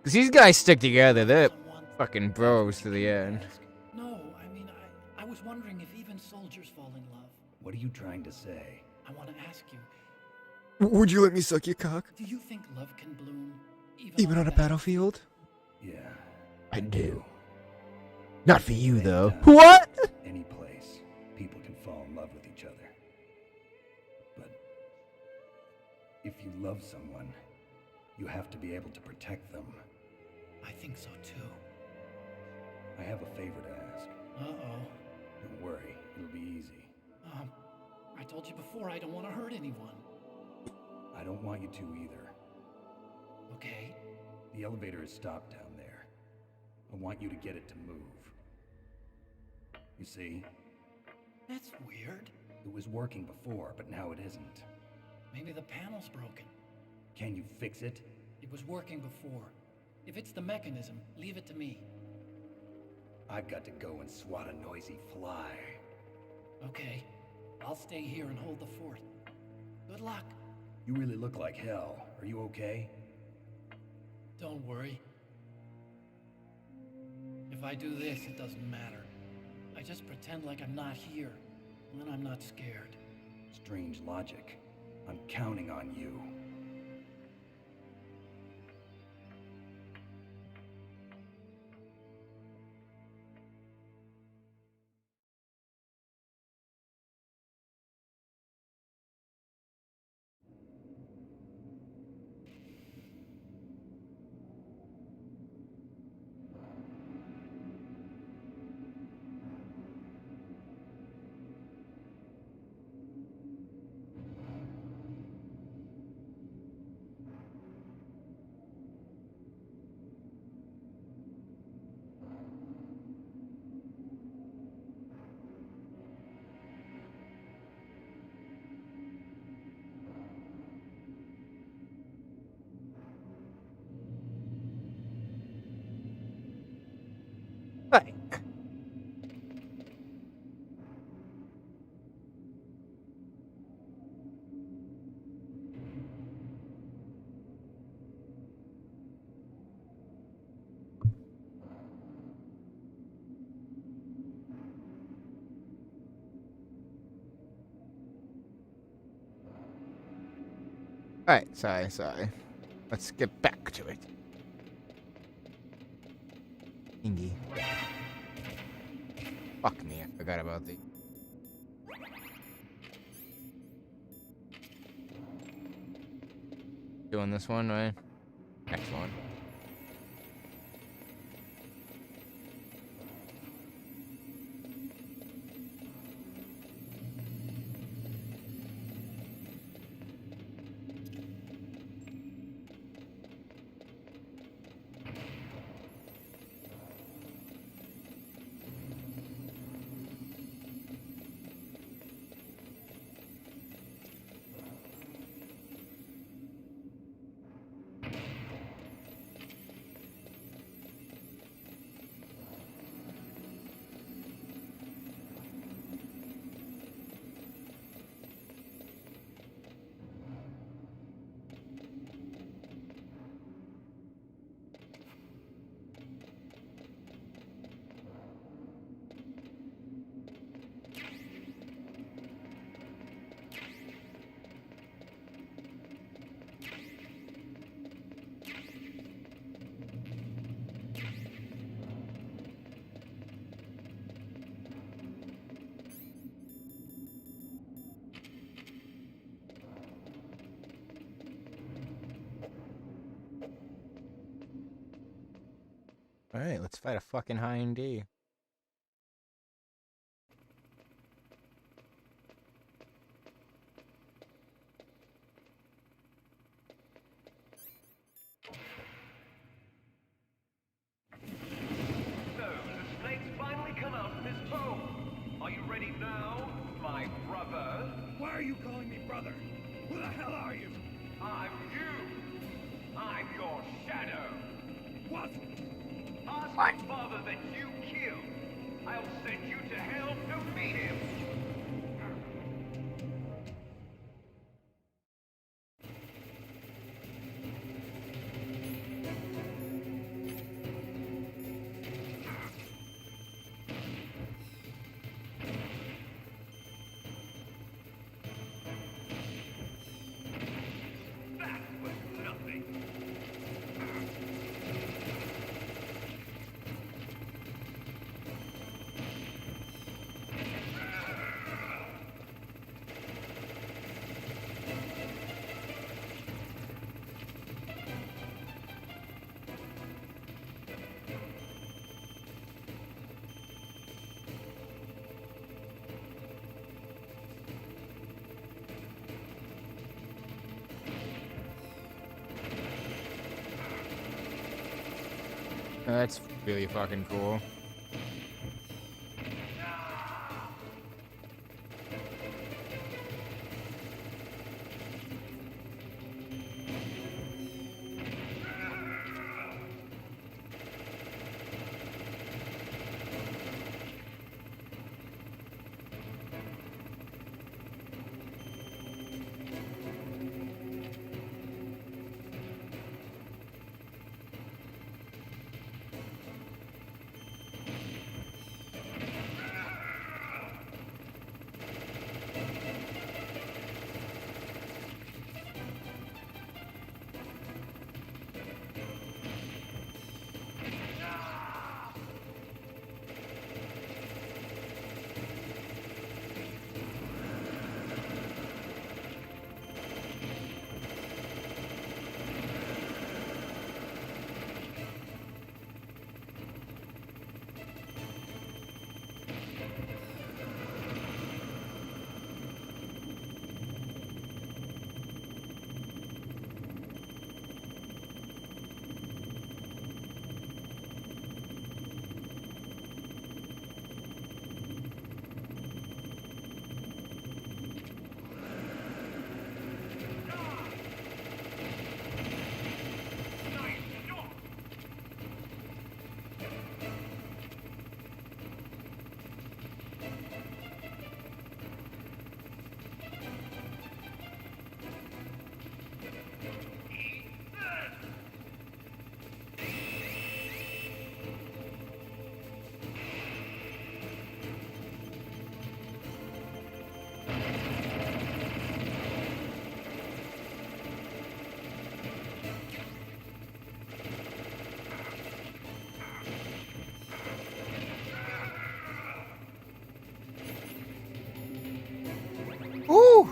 'Cause these guys stick together. They're Someone fucking bros to the end. No, I mean, I was wondering if even soldiers fall in love. What are you trying to say? I want to ask you, Would you let me suck your cock? do you think love can bloom Even on a battlefield? Yeah. I do. Not for you, though. Anytime, What? Any place, people can fall in love with each other. But if you love someone, you have to be able to protect them. I think so too. I have a favor to ask. Uh-oh. Don't worry, it'll be easy. I told you before I don't want to hurt anyone. I don't want you to either. Okay. The elevator is stopped down there. I want you to get it to move. You see? That's weird. It was working before, but now it isn't. Maybe the panel's broken. Can you fix it? It was working before. If it's the mechanism, leave it to me. I've got to go and swat a noisy fly. Okay. I'll stay here and hold the fort. Good luck. You really look like hell. Are you okay? Don't worry. If I do this, it doesn't matter. I just pretend like I'm not here, and then I'm not scared. Strange logic. I'm counting on you. Right. Alright, sorry. Let's get back to it. Ingy. Fuck me, I forgot about the... Doing this one, right? Next one. Alright, let's fight a fucking Hind D. So, the snake's finally come out from his hole. Are you ready now, my brother? Why are you calling me brother? Who the hell are you? I'm you. I'm your shadow. What? Ask my father that you killed. I'll send you to hell to meet him. That's really fucking cool. Ooh!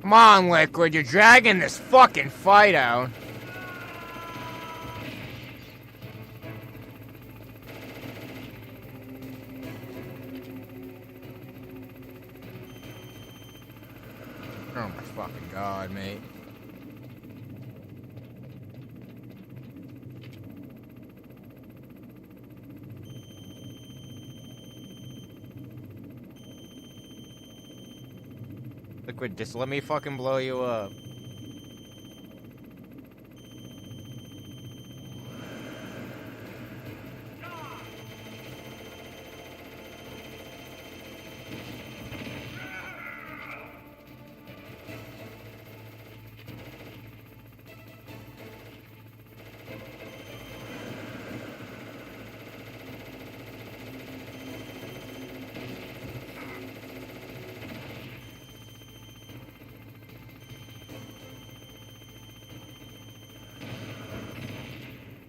Come on, Liquid, you're dragging this fucking fight out. Oh my fucking god, mate. Liquid, just let me fucking blow you up.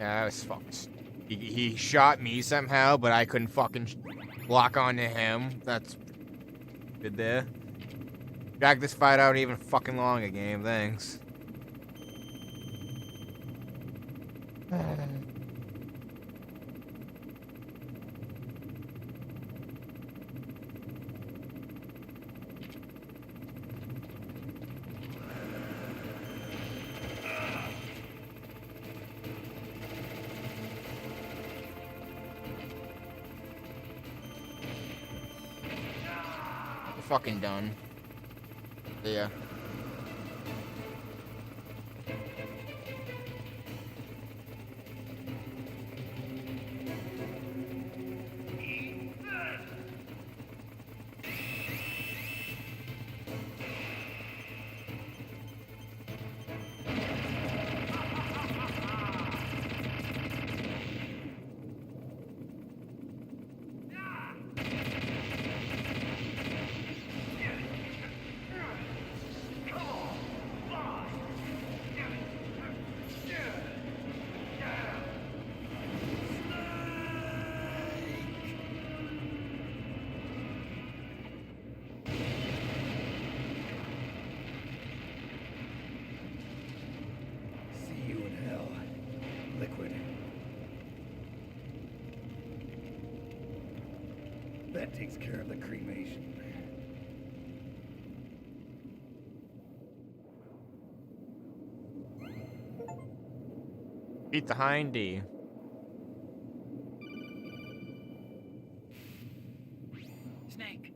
Yeah, that was fucking. He shot me somehow, but I couldn't fucking lock onto him. That's good there. Drag this fight out even fucking longer, game. Thanks. We're fucking done. Yeah. See you in hell, Liquid. That takes care of the cremation. Beat the hind D. Snake,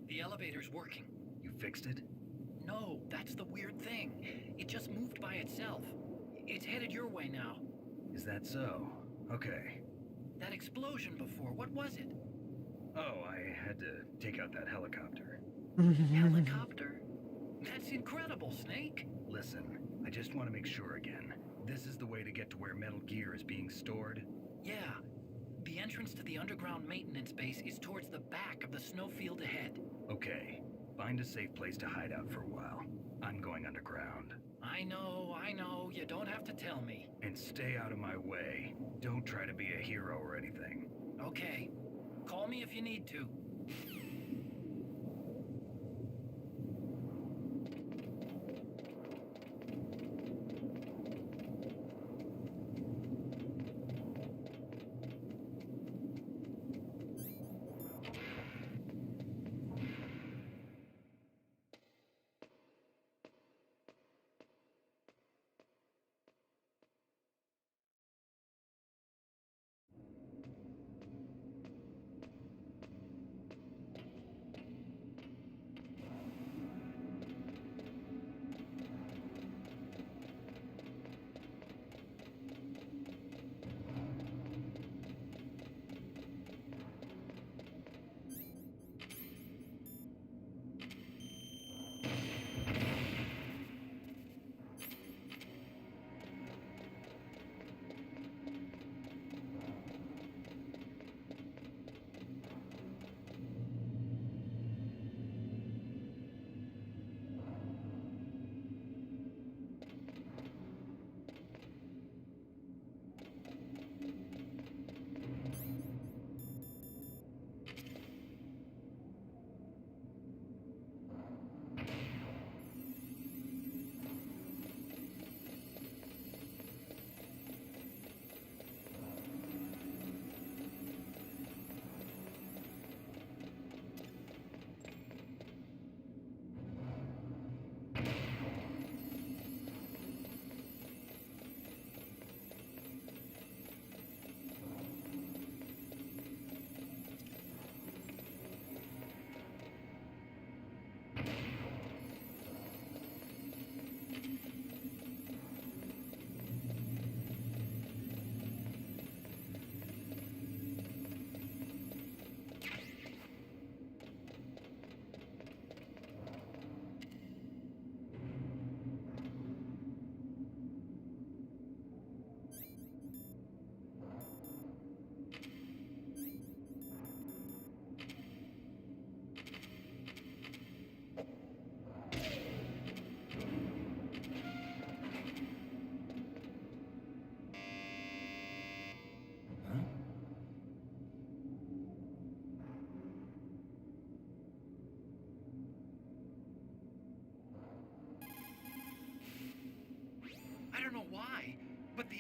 the elevator's working. You fixed it? No, that's the weird thing. It just moved by itself. It's headed your way now. Is that so? Okay. That explosion before, what was it? Oh, I had to take out that helicopter. Helicopter? That's incredible, Snake. Listen, I just want to make sure again. This is the way to get to where Metal Gear is being stored? Yeah. The entrance to the underground maintenance base is towards the back of the snowfield ahead. Okay. Find a safe place to hide out for a while. I'm going underground. I know. You don't have to tell me. And stay out of my way. Don't try to be a hero or anything. Okay. Call me if you need to.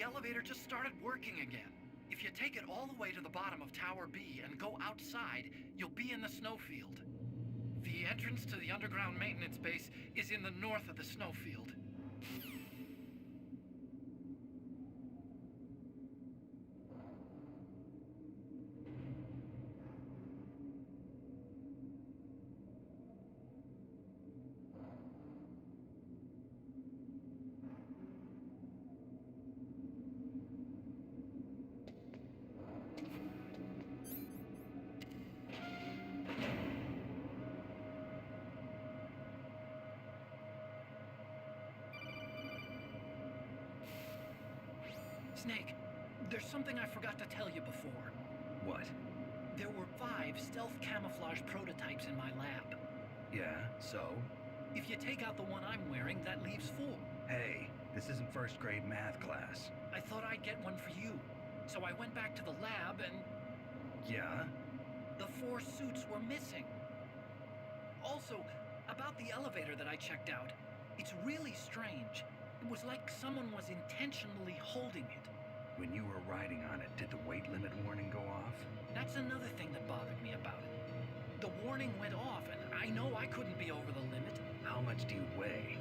elevator just started working again. If you take it all the way to the bottom of Tower B and go outside, you'll be in the snowfield. The entrance to the underground maintenance base is in the north of the snowfield. Snake, there's something I forgot to tell you before. What? There were 5 stealth camouflage prototypes in my lab. Yeah, so? If you take out the one I'm wearing, that leaves 4. Hey, this isn't first grade math class. I thought I'd get one for you. So I went back to the lab and... Yeah? The 4 suits were missing. Also, about the elevator that I checked out, it's really strange. It was like someone was intentionally holding it. When you were riding on it, did the weight limit warning go off? That's another thing that bothered me about it. The warning went off, and I know I couldn't be over the limit. How much do you weigh?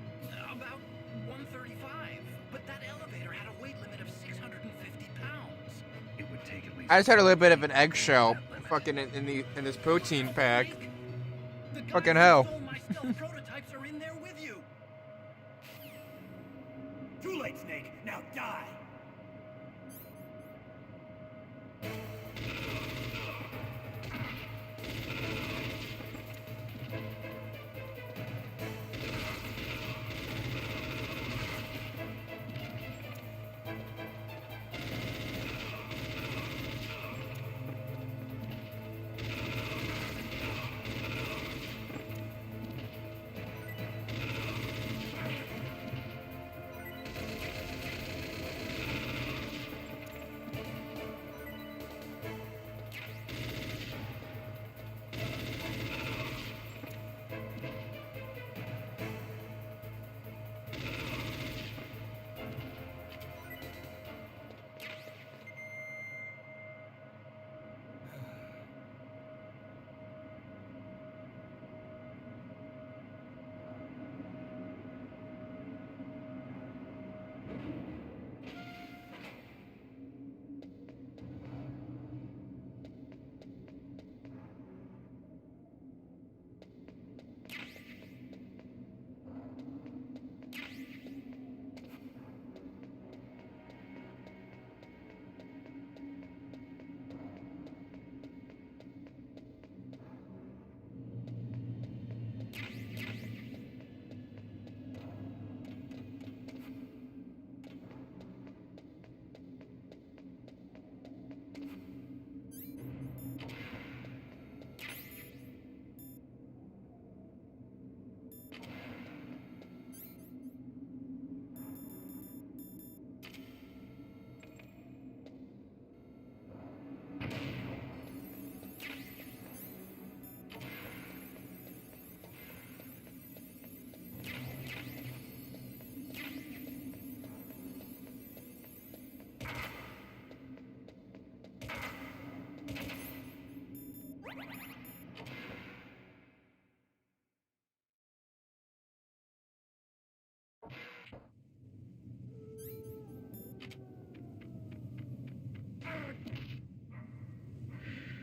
About 135, but that elevator had a weight limit of 650 pounds. It would take at least... I just had a little bit of an eggshell fucking in this protein pack. Fucking hell. My stealth prototypes are in there with you. Too late, Snake. Now die.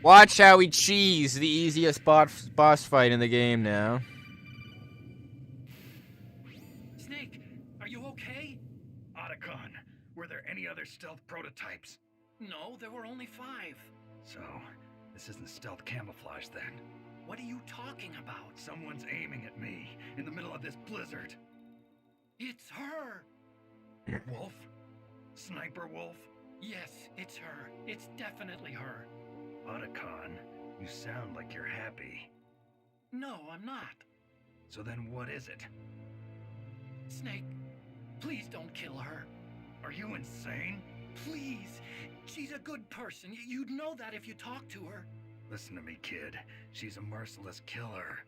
Watch how we cheese the easiest boss fight in the game now. Snake, are you okay? Otacon, were there any other stealth prototypes? No, there were only 5. So, this isn't stealth camouflage then? What are you talking about? Someone's aiming at me in the middle of this blizzard. It's her! Wolf? Sniper Wolf? Yes, it's her. It's definitely her. Otacon, you sound like you're happy. No, I'm not. So then what is it? Snake, please don't kill her. Are you insane? Please. She's a good person. You'd know that if you talked to her. Listen to me, kid. She's a merciless killer.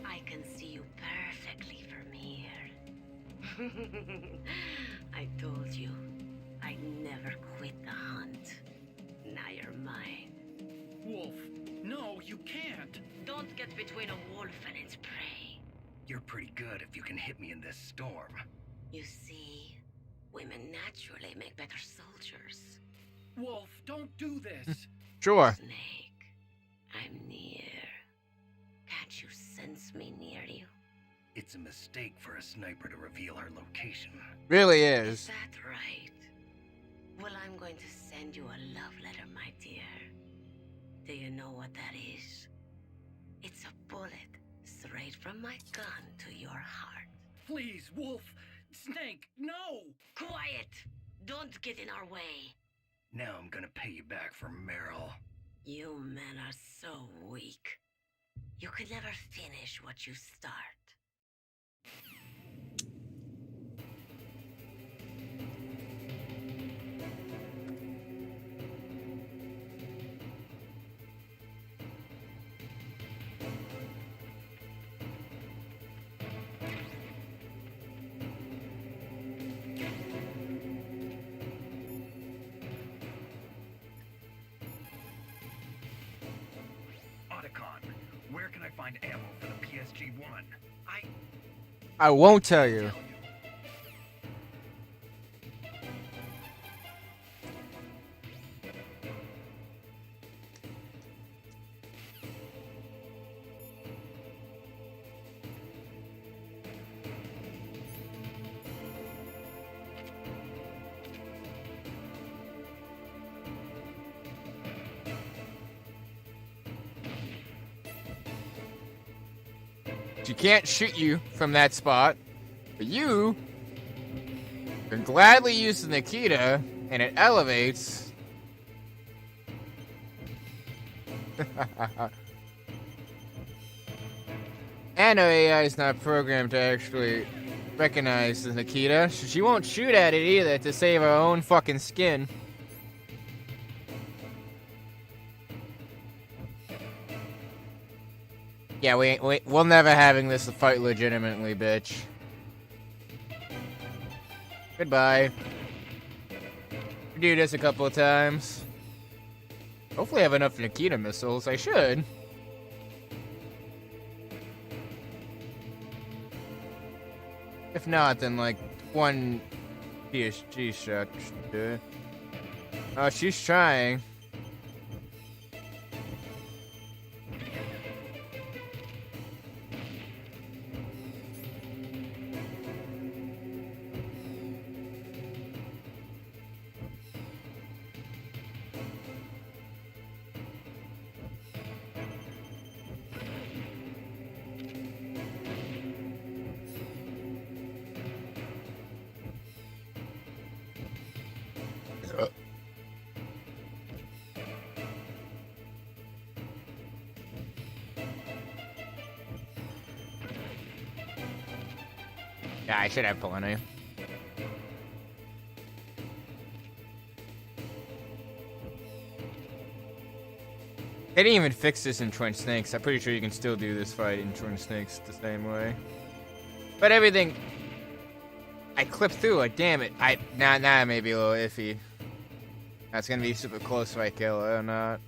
I can see you perfectly from here. I told you. I I never quit the hunt. Now you're mine. Wolf, no, you can't. Don't get between a wolf and its prey. You're pretty good if you can hit me in this storm. You see, women naturally make better soldiers. Wolf, don't do this. Sure. Snake, I'm near. Can't you sense me near you? It's a mistake for a sniper to reveal her location. Really Is is. that right? Well, I'm going to send you a love letter, my dear. Do you know what that is? It's a bullet straight from my gun to your heart. Please, Wolf. Snake, no! Quiet! Don't get in our way. Now I'm gonna pay you back for Meryl. You men are so weak. You could never finish what you start. Otacon, where can I find ammo for the PSG-1? I won't tell you. She can't shoot you from that spot, but you can gladly use the Nikita, and it elevates. And our AI is not programmed to actually recognize the Nikita. She won't shoot at it either to save her own fucking skin. Yeah, we're never having this fight legitimately, bitch. Goodbye. Do this a couple of times. Hopefully I have enough Nikita missiles. I should. If not, then like one PSG shot should do it. Oh, she's trying. Yeah, I should have plenty. They didn't even fix this in Twin Snakes. I'm pretty sure you can still do this fight in Twin Snakes the same way. But everything... I clipped through it, damn it. Now it may be a little iffy. That's gonna be super close if I kill it or not.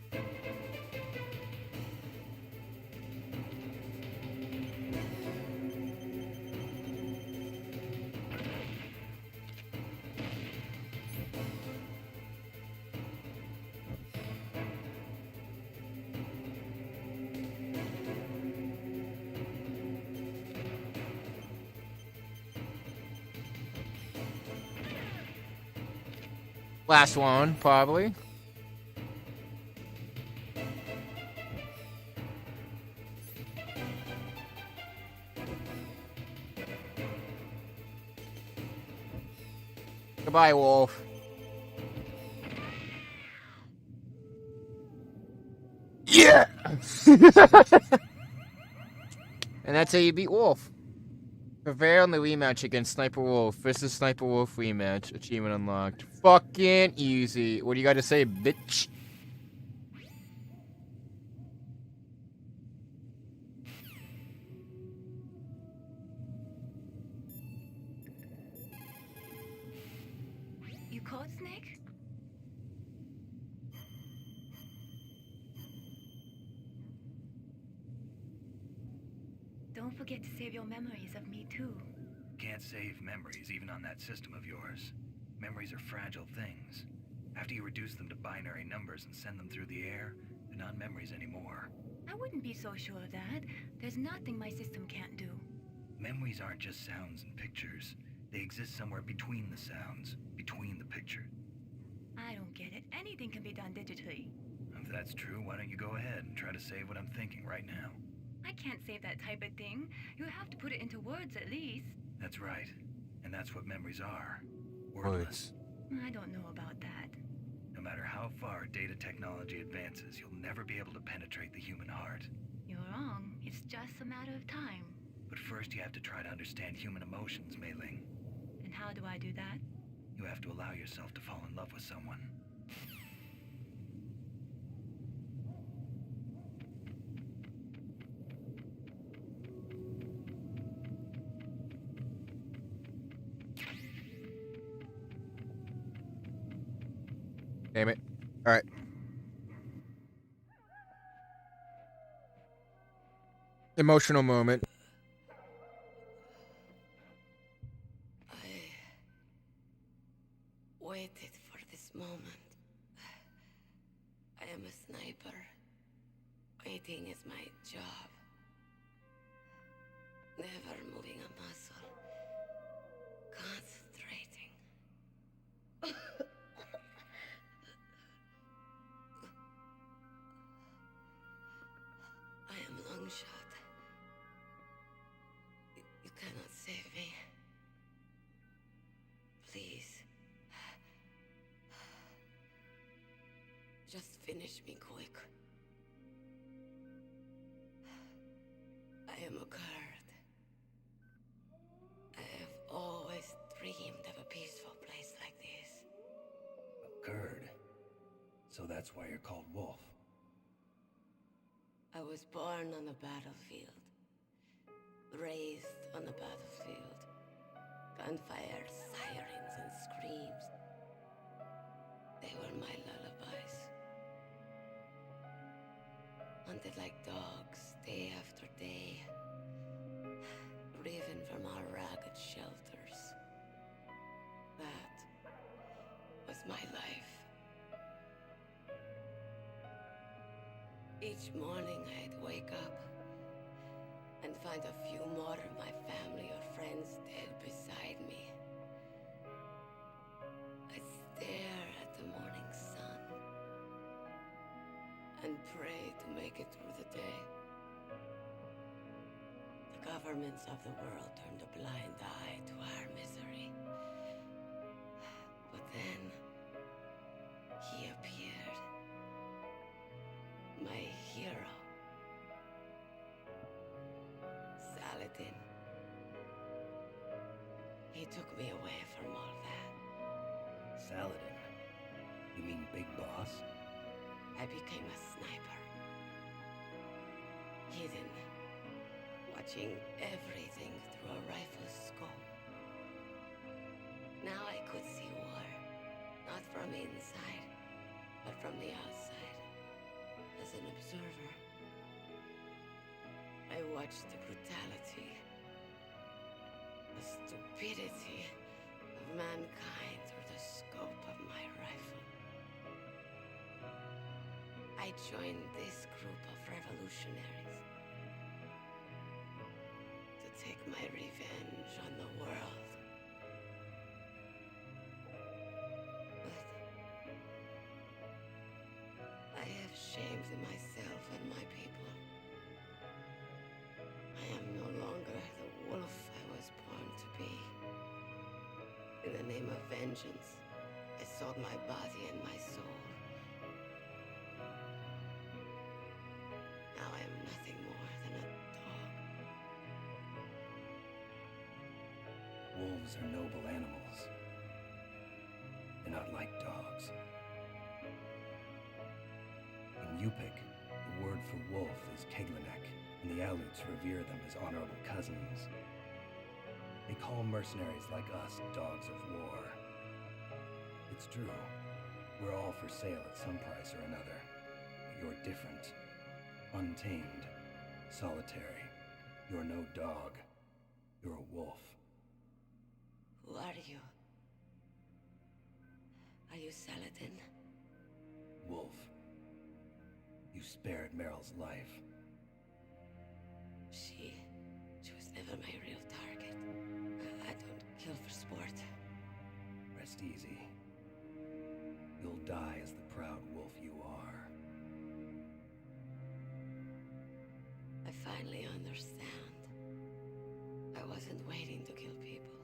Last one, probably. Goodbye, Wolf. Yeah! And that's how you beat Wolf. Prevail in the rematch against Sniper Wolf versus Sniper Wolf rematch. Achievement unlocked. Fucking easy. What do you got to say, bitch? code, Snake? Don't forget to save your memories of me, too. Can't save memories even on that system of yours. Memories are fragile things. After you reduce them to binary numbers and send them through the air, they're not memories anymore. I wouldn't be so sure of that. There's nothing my system can't do. Memories aren't just sounds and pictures. They exist somewhere between the sounds, between the pictures. I don't get it. Anything can be done digitally. If that's true, why don't you go ahead and try to save what I'm thinking right now? I can't save that type of thing. You have to put it into words at least. That's right. And that's what memories are. Wordless. I don't know about that. No matter how far data technology advances, you'll never be able to penetrate the human heart. You're wrong. It's just a matter of time. But first you have to try to understand human emotions, Mei Ling. And how do I do that? You have to allow yourself to fall in love with someone. Damn it. Alright. Emotional moment. I waited for this moment. I am a sniper. Waiting is my job. Never moving a muscle. Concentrating. I am long shot. You cannot save me. Please. Just finish me quick. I am a Kurd. I have always dreamed of a peaceful place like this. A Kurd. So that's why you're called Wolf. I was born on the battlefield. Raised on the battlefield. Gunfire, sirens, and screams. They were my lullabies. Hunted like dogs, day after day. Driven from our ragged shelters. That was my life. Each morning I'd wake up and find a few more of my family or friends dead beside me. I'd stare at the morning sun and pray to make it through the day. The governments of the world turned a blind eye to our misery. But then, he appeared. My hero. Saladin. He took me away from all that. Saladin? You mean Big Boss? I became a sniper. Hidden. Watching everything through a rifle's scope. Now I could see war. Not from inside, but from the outside. As an observer. I watched the brutality, the stupidity of mankind through the scope of my rifle. I joined this group of revolutionaries to take my revenge on the world. But I have shamed myself and my people. I am no longer the wolf I was born to be. In the name of vengeance, I sold my body and my soul. Now I am nothing more than a dog. Wolves are noble animals. They're not like dogs. In Yupik, the word for wolf is Keglanek, and the Aleuts revere them as honorable cousins. They call mercenaries like us dogs of war. It's true. We're all for sale at some price or another. But you're different. Untamed. Solitary. You're no dog. You're a wolf. Who are you? Are you Saladin? Wolf. You spared Meryl's life. She was never my real target. I don't kill for sport. Rest easy. You'll die as the proud wolf you are. I finally understand. I wasn't waiting to kill people.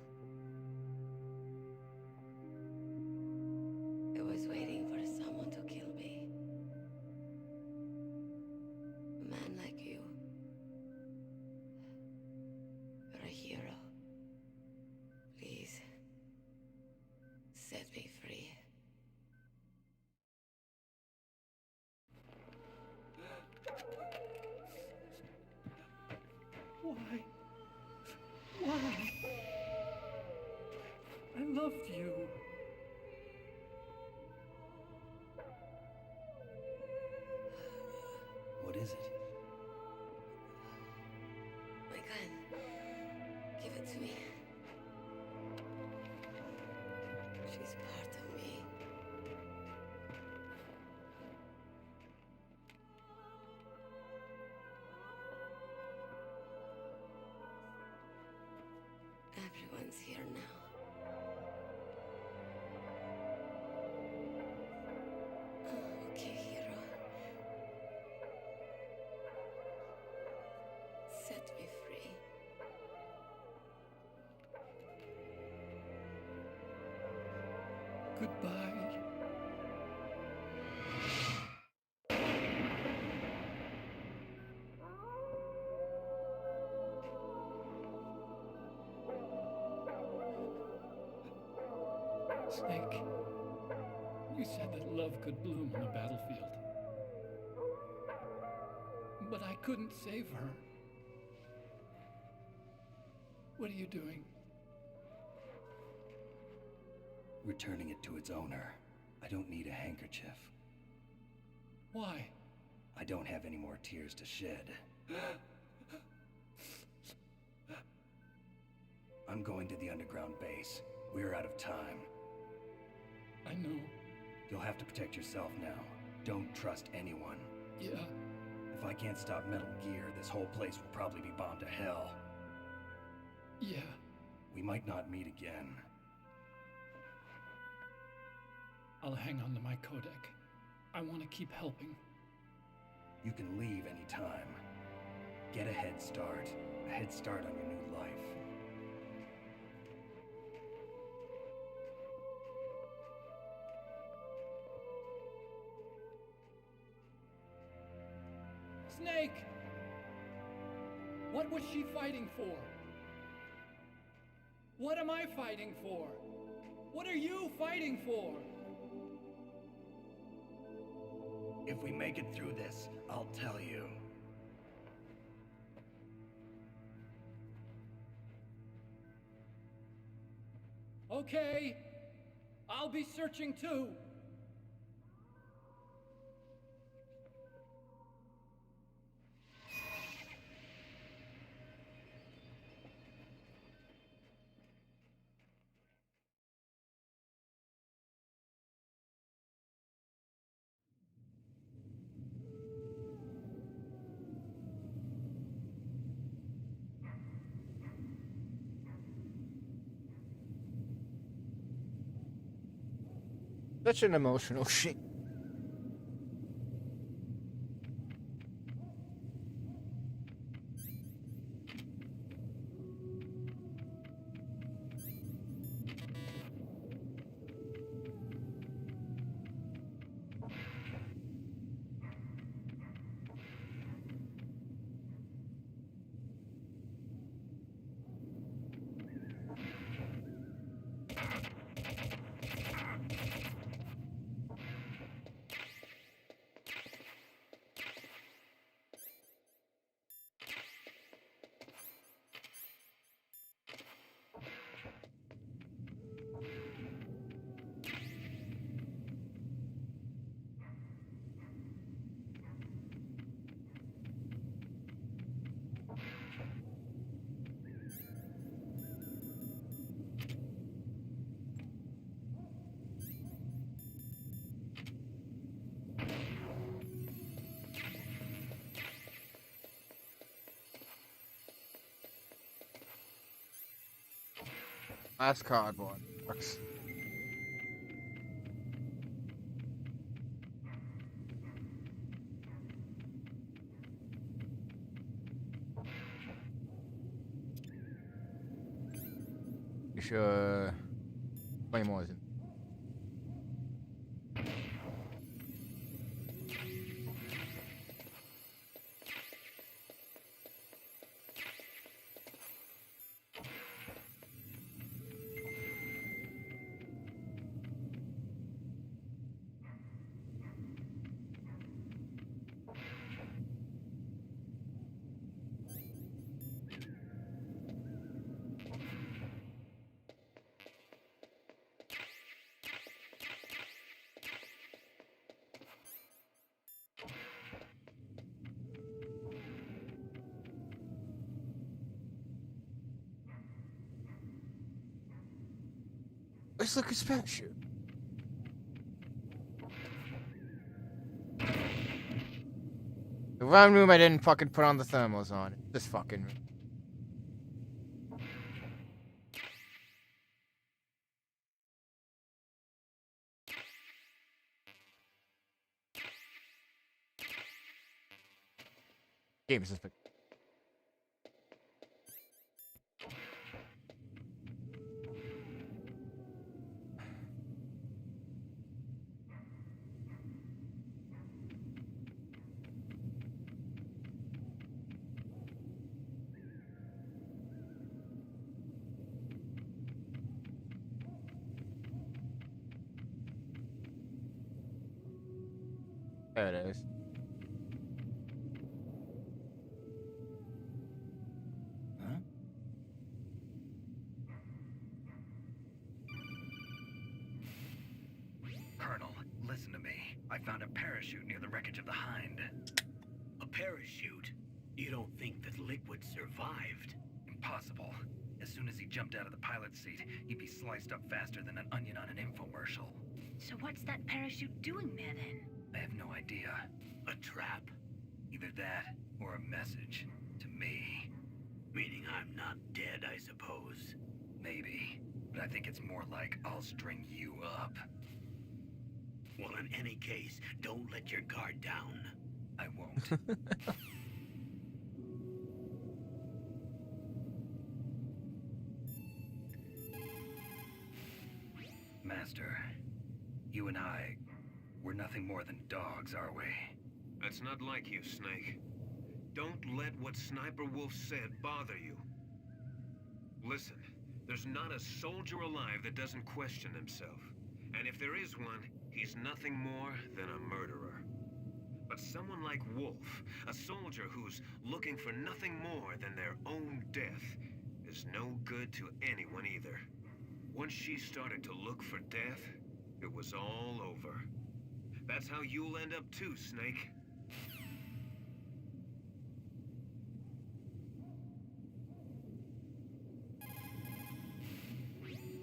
I was waiting for someone to kill me. A man like you. You're a hero. Please, set me free. Why? Why? I loved you. What is it? My gun. Give it to me. She's part of me. Everyone's here now. Okay, hero. Set me free. Goodbye. Snake, you said that love could bloom on the battlefield. But I couldn't save her. What are you doing? Returning it to its owner. I don't need a handkerchief. Why? I don't have any more tears to shed. I'm going to the underground base. We're out of time. I know. You'll have to protect yourself now. Don't trust anyone. Yeah. If I can't stop Metal Gear, this whole place will probably be bombed to hell. Yeah. We might not meet again. I'll hang on to my codec. I want to keep helping. You can leave anytime. Get a head start. A head start on your new life. Snake! What was she fighting for? What am I fighting for? What are you fighting for? If we make it through this, I'll tell you. Okay. I'll be searching too. Such an emotional shit. Last cardboard box. You sure 20 more isn't? It's like a spaceship. The one room I didn't fucking put on the thermals on. This fucking room. Game suspect. There it is. Huh? Colonel, listen to me. I found a parachute near the wreckage of the Hind. A parachute? You don't think that Liquid survived? Impossible. As soon as he jumped out of the pilot's seat, he'd be sliced up faster than an onion on an infomercial. So what's that parachute doing there then? I have no idea. A trap? Either that, or a message. To me. Meaning I'm not dead, I suppose. Maybe. But I think it's more like I'll string you up. Well, in any case, don't let your guard down. I won't. Master, you and I, we're nothing more than dogs, are we? That's not like you, Snake. Don't let what Sniper Wolf said bother you. Listen, there's not a soldier alive that doesn't question himself. And if there is one, he's nothing more than a murderer. But someone like Wolf, a soldier who's looking for nothing more than their own death, is no good to anyone either. Once she started to look for death, it was all over. That's how you'll end up too, Snake.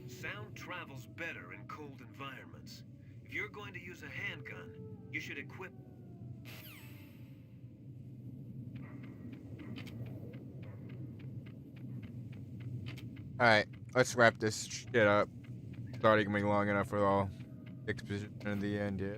Sound travels better in cold environments. If you're going to use a handgun, you should equip... Alright, let's wrap this shit up. It's already gonna be long enough for all exposition in the end, yeah.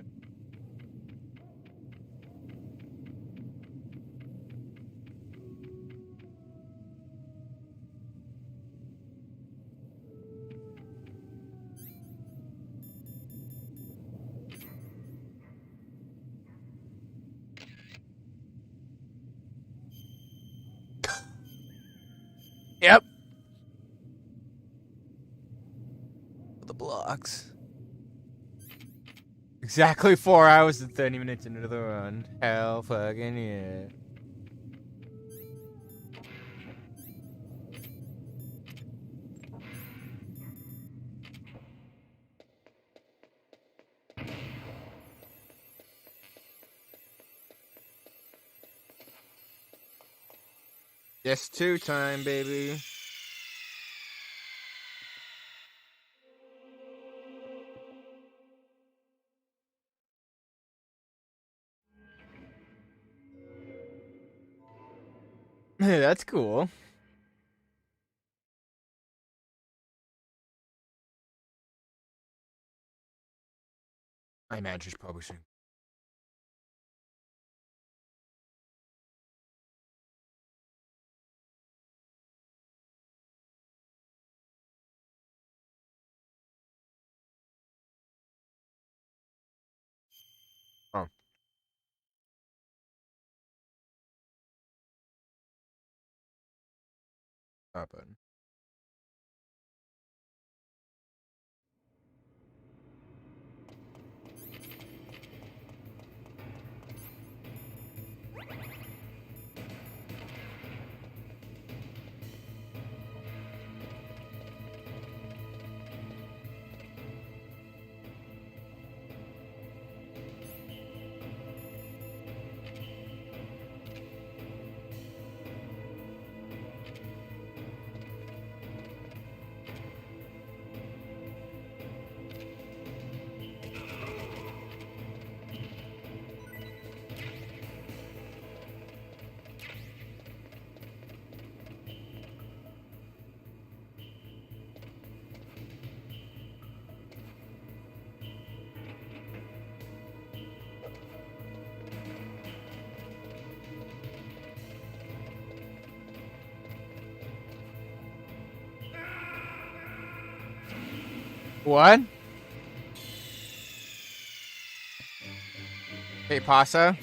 Yep. The blocks. Exactly 4 hours and 30 minutes into the run. Hell fucking yeah. Yes, 2 time, baby. That's cool. I imagine she's publishing. Oh. Stop button. What? Hey, Pasa.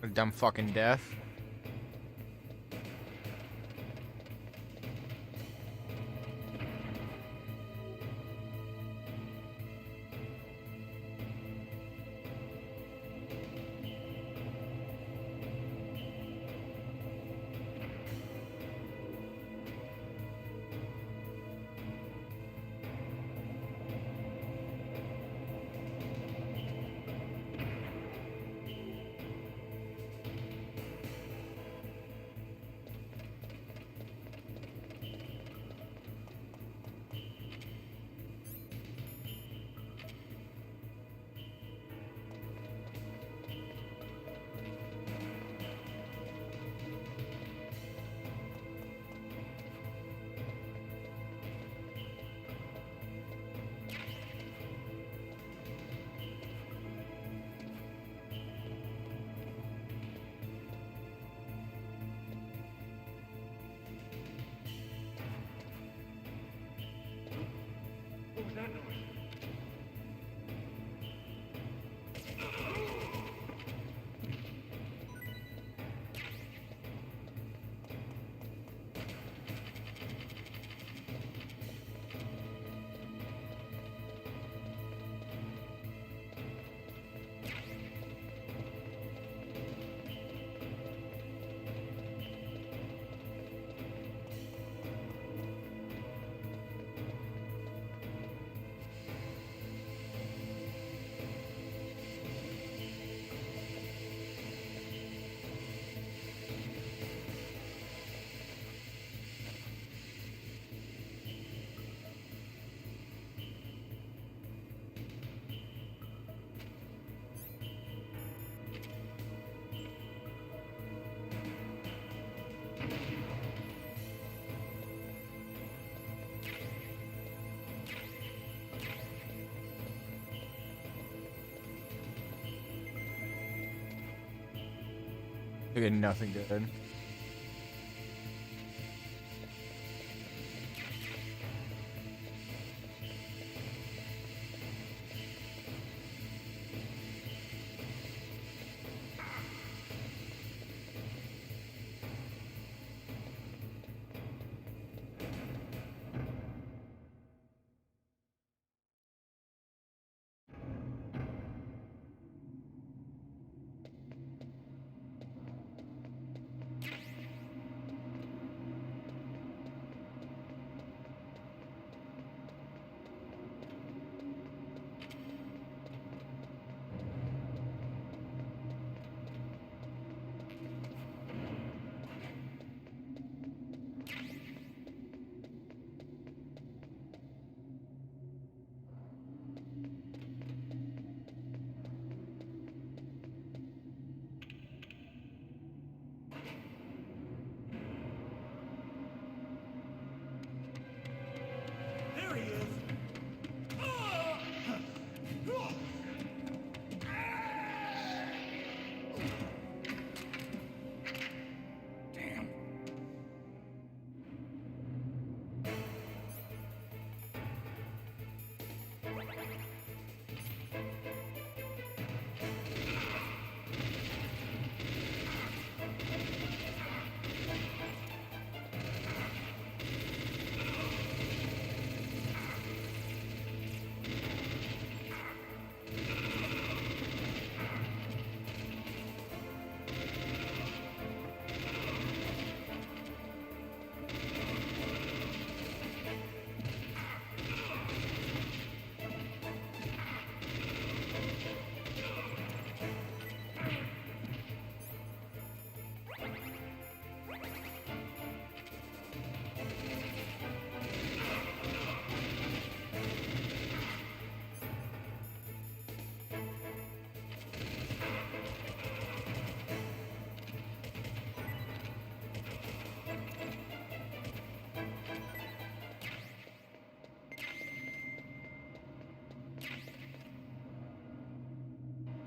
A dumb fucking death. What was that noise? I get nothing good.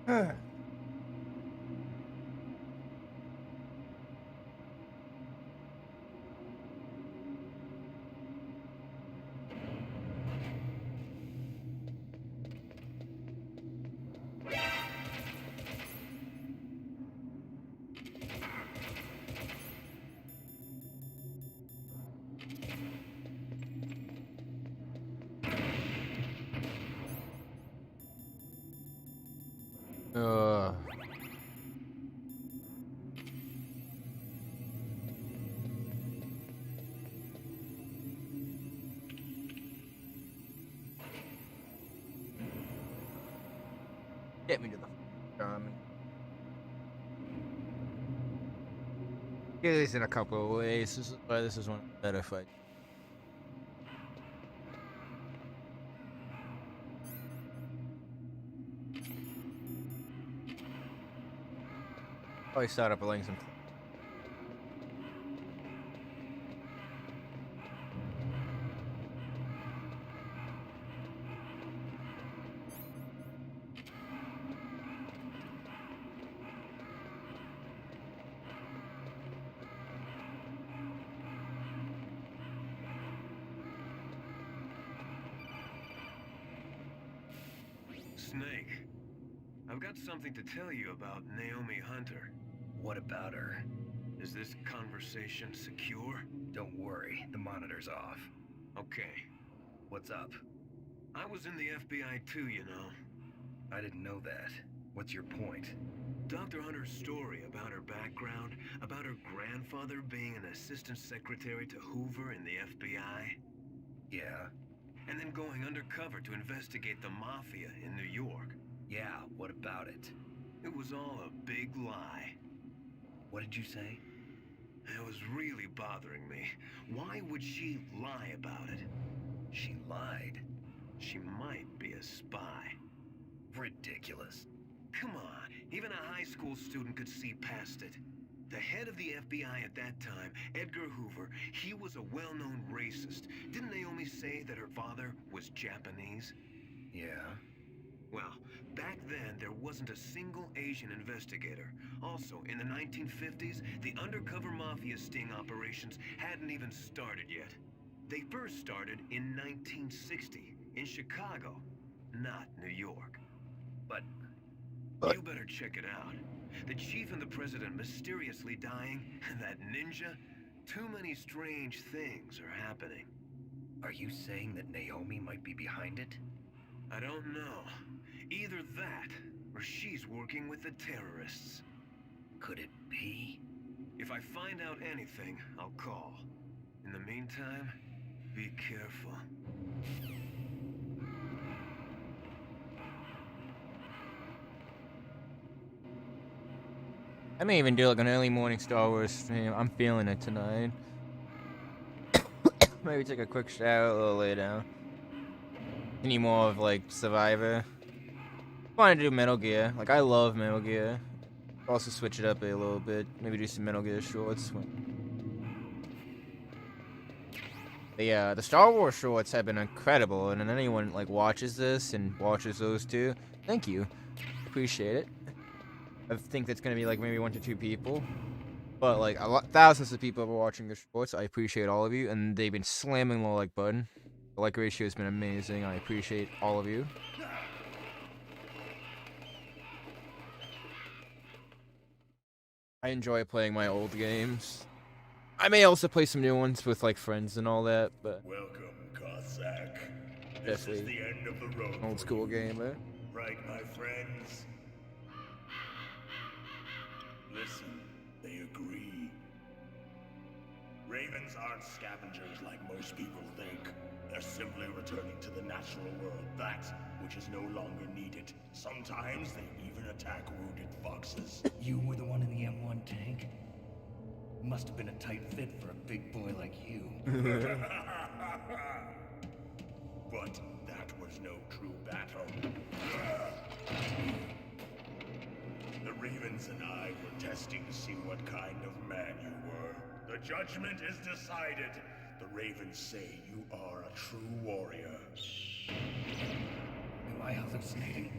Ugh. Get me to the Get this in a couple of ways. This is why this is one of the better fights. Probably start up playing some. Snake, I've got something to tell you about Naomi Hunter. What about her? Is this conversation secure? Don't worry, the monitor's off. Okay. What's up? I was in the FBI too, you know. I didn't know that. What's your point? Dr. Hunter's story about her background, about her grandfather being an assistant secretary to Hoover in the FBI. Yeah? And then going undercover to investigate the mafia in New York. Yeah, what about it? It was all a big lie. What did you say? It was really bothering me. Why would she lie about it? She lied? She might be a spy. Ridiculous. Come on, even a high school student could see past it. The head of the FBI at that time, Edgar Hoover, he was a well-known racist. Didn't Naomi say that her father was Japanese? Yeah? Well, back then there wasn't a single Asian investigator. Also, in the 1950s, the undercover mafia sting operations hadn't even started yet. They first started in 1960, in Chicago, not New York. But you better check it out. The chief and the president mysteriously dying, and that ninja? Too many strange things are happening. Are you saying that Naomi might be behind it? I don't know. Either that, or she's working with the terrorists. Could it be? If I find out anything, I'll call. In the meantime, be careful. I may even do like an early morning Star Wars stream. I'm feeling it tonight. Maybe take a quick shower, a little lay down. Any more of like Survivor. Want to do Metal Gear. Like I love Metal Gear. Also switch it up a little bit. Maybe do some Metal Gear shorts. The Star Wars shorts have been incredible, and anyone like watches this and watches those two, thank you. Appreciate it. I think that's gonna be like maybe 1 to 2 people, but like thousands of people are watching the shorts. I appreciate all of you, and they've been slamming the like button. The like ratio has been amazing. I appreciate all of you. I enjoy playing my old games. I may also play some new ones with like friends and all that, but welcome, Cossack. This is the end of the road. Old school gamer. Right, my friends? Listen, they agree. Ravens aren't scavengers like most people think. They're simply returning to the natural world, that which is no longer needed. Sometimes they even attack wounded foxes. You were the one in the M1 tank? Must have been a tight fit for a big boy like you. But that was no true battle. The Ravens and I were testing to see what kind of man you were. The judgment is decided. The Ravens say you are a true warrior. Am I hallucinating?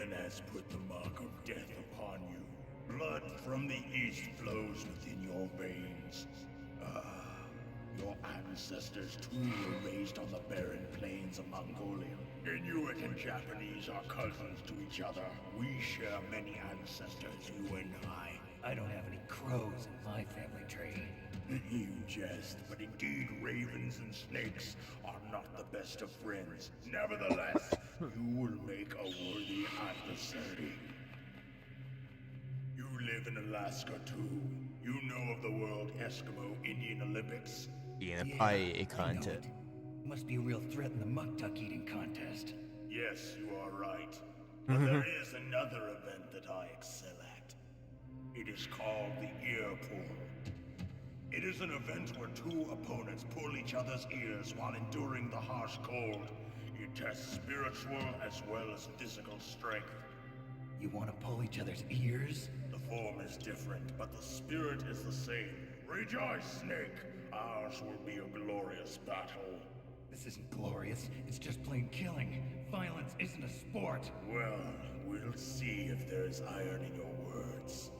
Raven has put the mark of death upon you. Blood from the east flows within your veins. Your ancestors too were raised on the barren plains of Mongolia. Inuit and Japanese are cousins to each other. We share many ancestors, you and I. I don't have any crows in my family tree. You jest, but indeed ravens and snakes are not the best of friends. Nevertheless, you will make a worthy adversary. You live in Alaska too. You know of the World Eskimo Indian Olympics. In a pie contest. Must be a real threat in the muck-tuck eating contest. Yes, you are right. But there is another event that I excel at. It is called the ear pull. It is an event where two opponents pull each other's ears while enduring the harsh cold. It tests spiritual as well as physical strength. You want to pull each other's ears? The form is different, but the spirit is the same. Rejoice, Snake! Ours will be a glorious battle. This isn't glorious, it's just plain killing. Violence isn't a sport. Well, we'll see if there's iron in your words.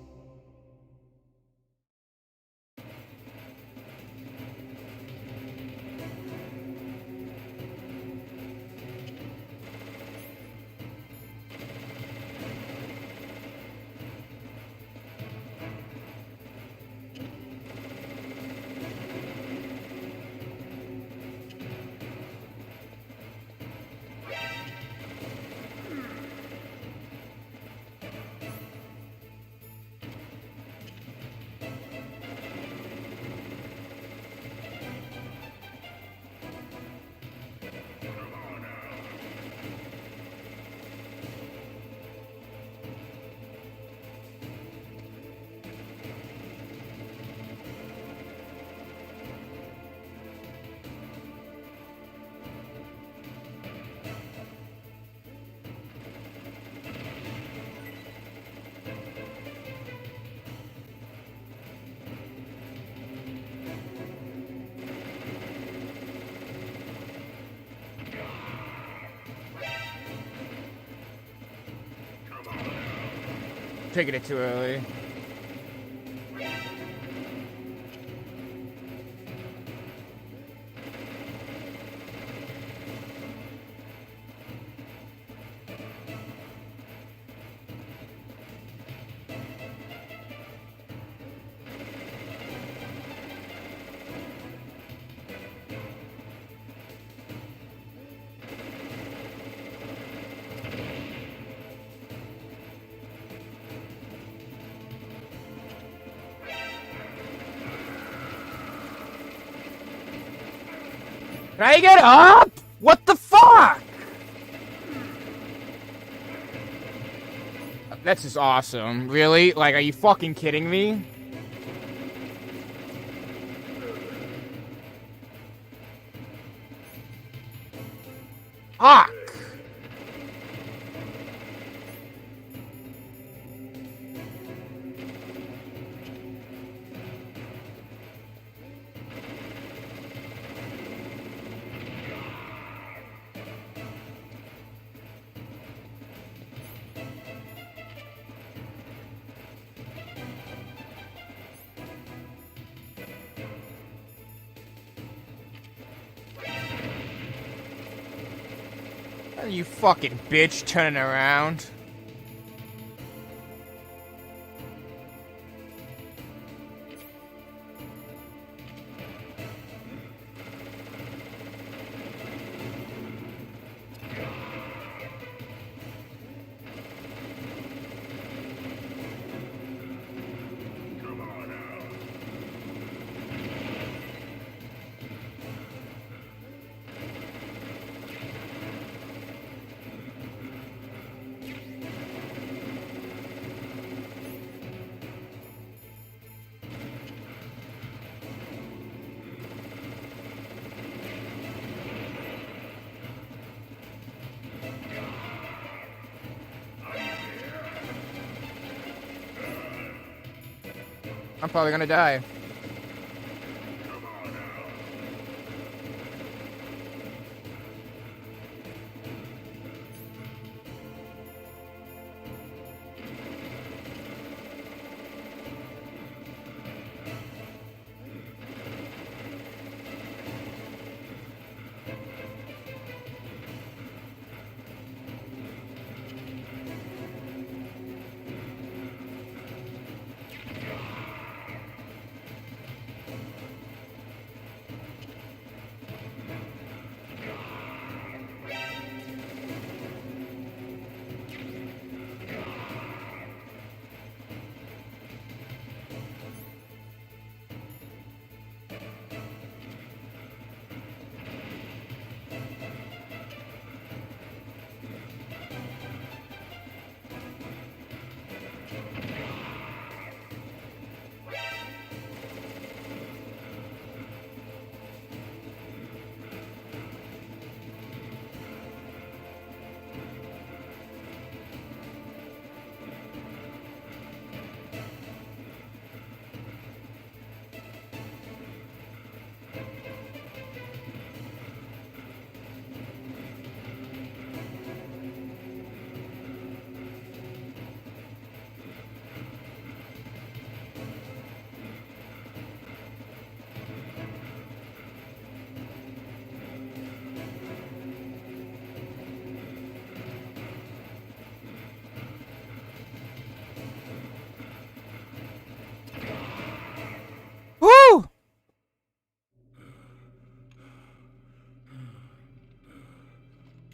Taking it too early. Can I get up? What the fuck? That's just awesome. Really? Like, are you fucking kidding me? Fuck! You fucking bitch turning around. I'm probably gonna die.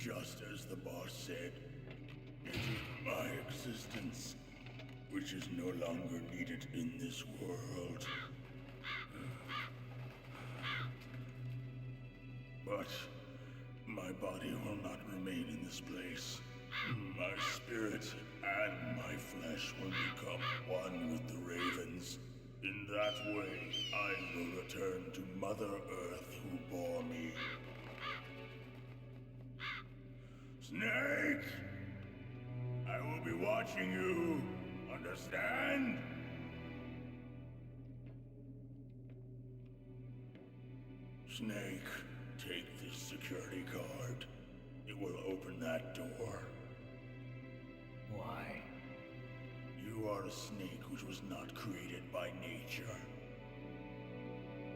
Just as the boss said, it is my existence which is no longer needed in this world. But my body will not remain in this place. My spirit and my flesh will become one with the ravens. In that way, I will return to Mother Earth who bore me. Snake! I will be watching you. Understand? Snake, take this security card. It will open that door. Why? You are a snake which was not created by nature.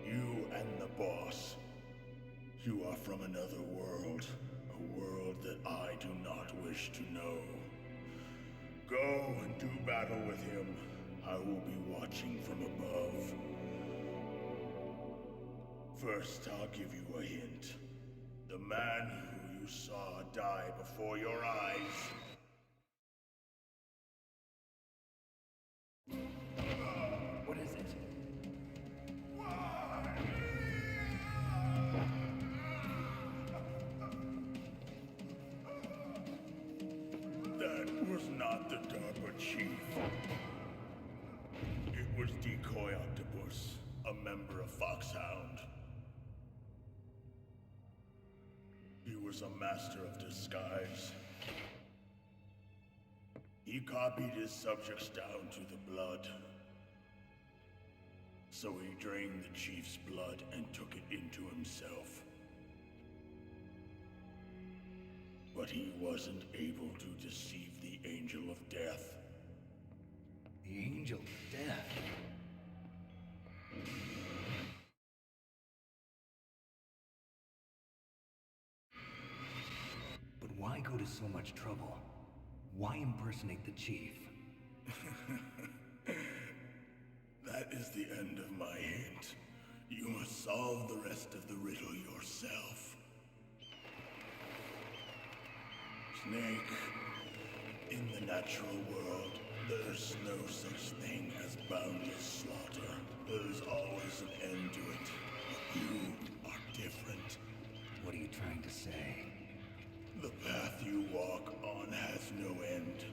You and the boss. You are from another world. A world that I do not wish to know. Go and do battle with him. I will be watching from above. First, I'll give you a hint. The man who you saw die before your eyes. What is it? That was not the DARPA chief. It was Decoy Octopus, a member of Foxhound. He was a master of disguise. He copied his subjects down to the blood. So he drained the chief's blood and took it into himself. But he wasn't able to deceive the Angel of Death. The Angel of Death? But why go to so much trouble? Why impersonate the chief? That is the end of my hint. You must solve the rest of the riddle yourself. Snake, in the natural world, there's no such thing as boundless slaughter. There's always an end to it. But you are different. What are you trying to say? The path you walk on has no end.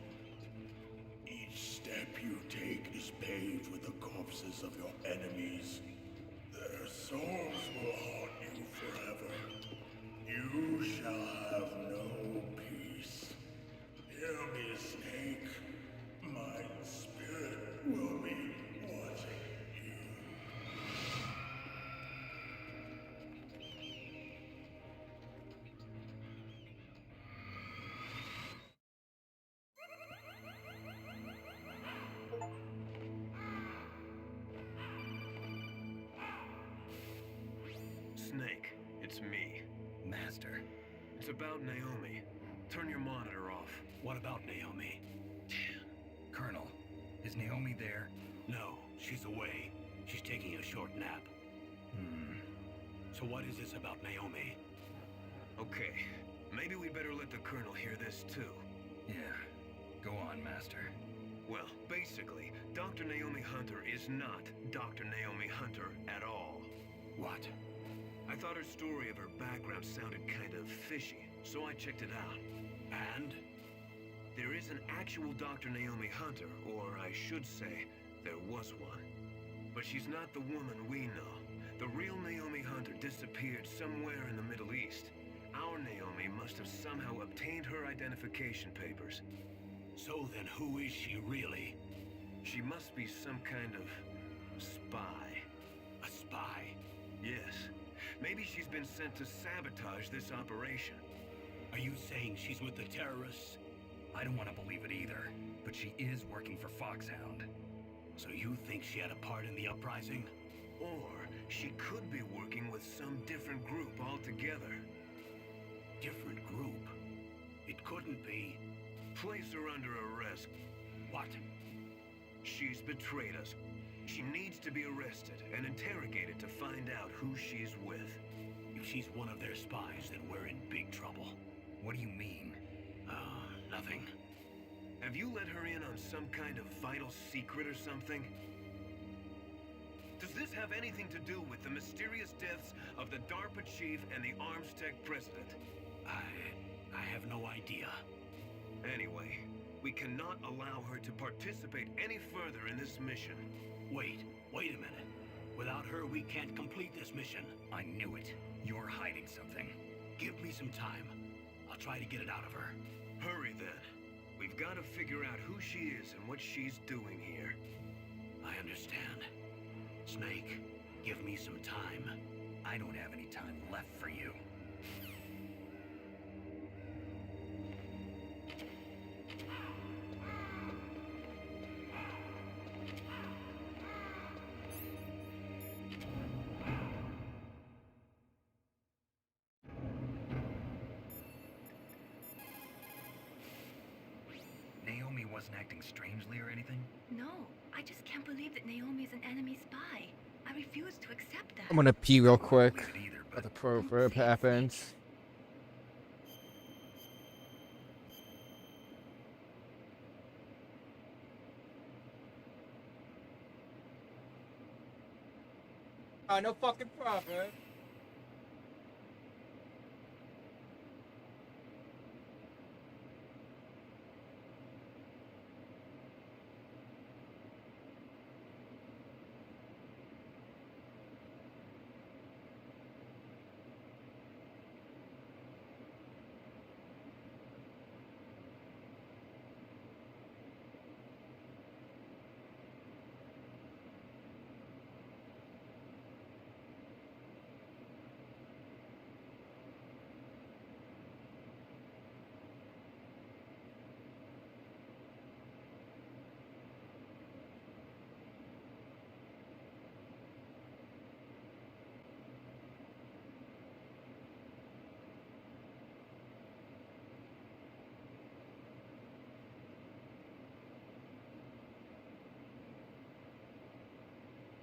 Each step you take is paved with the corpses of your enemies. Their souls will haunt you forever. You shall have no peace. Hear me, Snake. My spirit will be watching you. Snake, it's me. Master. It's about Naomi. Turn your monitor off. What about Naomi? Colonel, is Naomi there? No, she's away. She's taking a short nap. So what is this about Naomi? Okay, maybe we'd better let the Colonel hear this too. Yeah. Go on, Master. Well, basically, Dr. Naomi Hunter is not Dr. Naomi Hunter at all. What? I thought her story of her background sounded kind of fishy, so I checked it out. And? There is an actual Dr. Naomi Hunter, or I should say, there was one. But she's not the woman we know. The real Naomi Hunter disappeared somewhere in the Middle East. Our Naomi must have somehow obtained her identification papers. So then who is she really? She must be some kind of spy. A spy? Yes. Maybe she's been sent to sabotage this operation. Are you saying she's with the terrorists? I don't want to believe it either, but she is working for Foxhound. So you think she had a part in the uprising? Or she could be working with some different group altogether. Different group? It couldn't be. Place her under arrest. What? She's betrayed us. She needs to be arrested and interrogated to find out who she's with. If she's one of their spies, then we're in big trouble. What do you mean? Nothing. Have you let her in on some kind of vital secret or something? Does this have anything to do with the mysterious deaths of the DARPA chief and the Armstech president? I have no idea. Anyway, we cannot allow her to participate any further in this mission. Wait a minute. Without her, we can't complete this mission. I knew it. You're hiding something. Give me some time. I'll try to get it out of her. Hurry then. We've got to figure out who she is and what she's doing here. I understand. Snake, give me some time. I don't have any time left for you. Naomi wasn't acting strangely or anything? No, I just can't believe that Naomi is an enemy spy. I refuse to accept that. I'm gonna pee real quick. Believe it either, But the but proverb happens. No fucking proverb.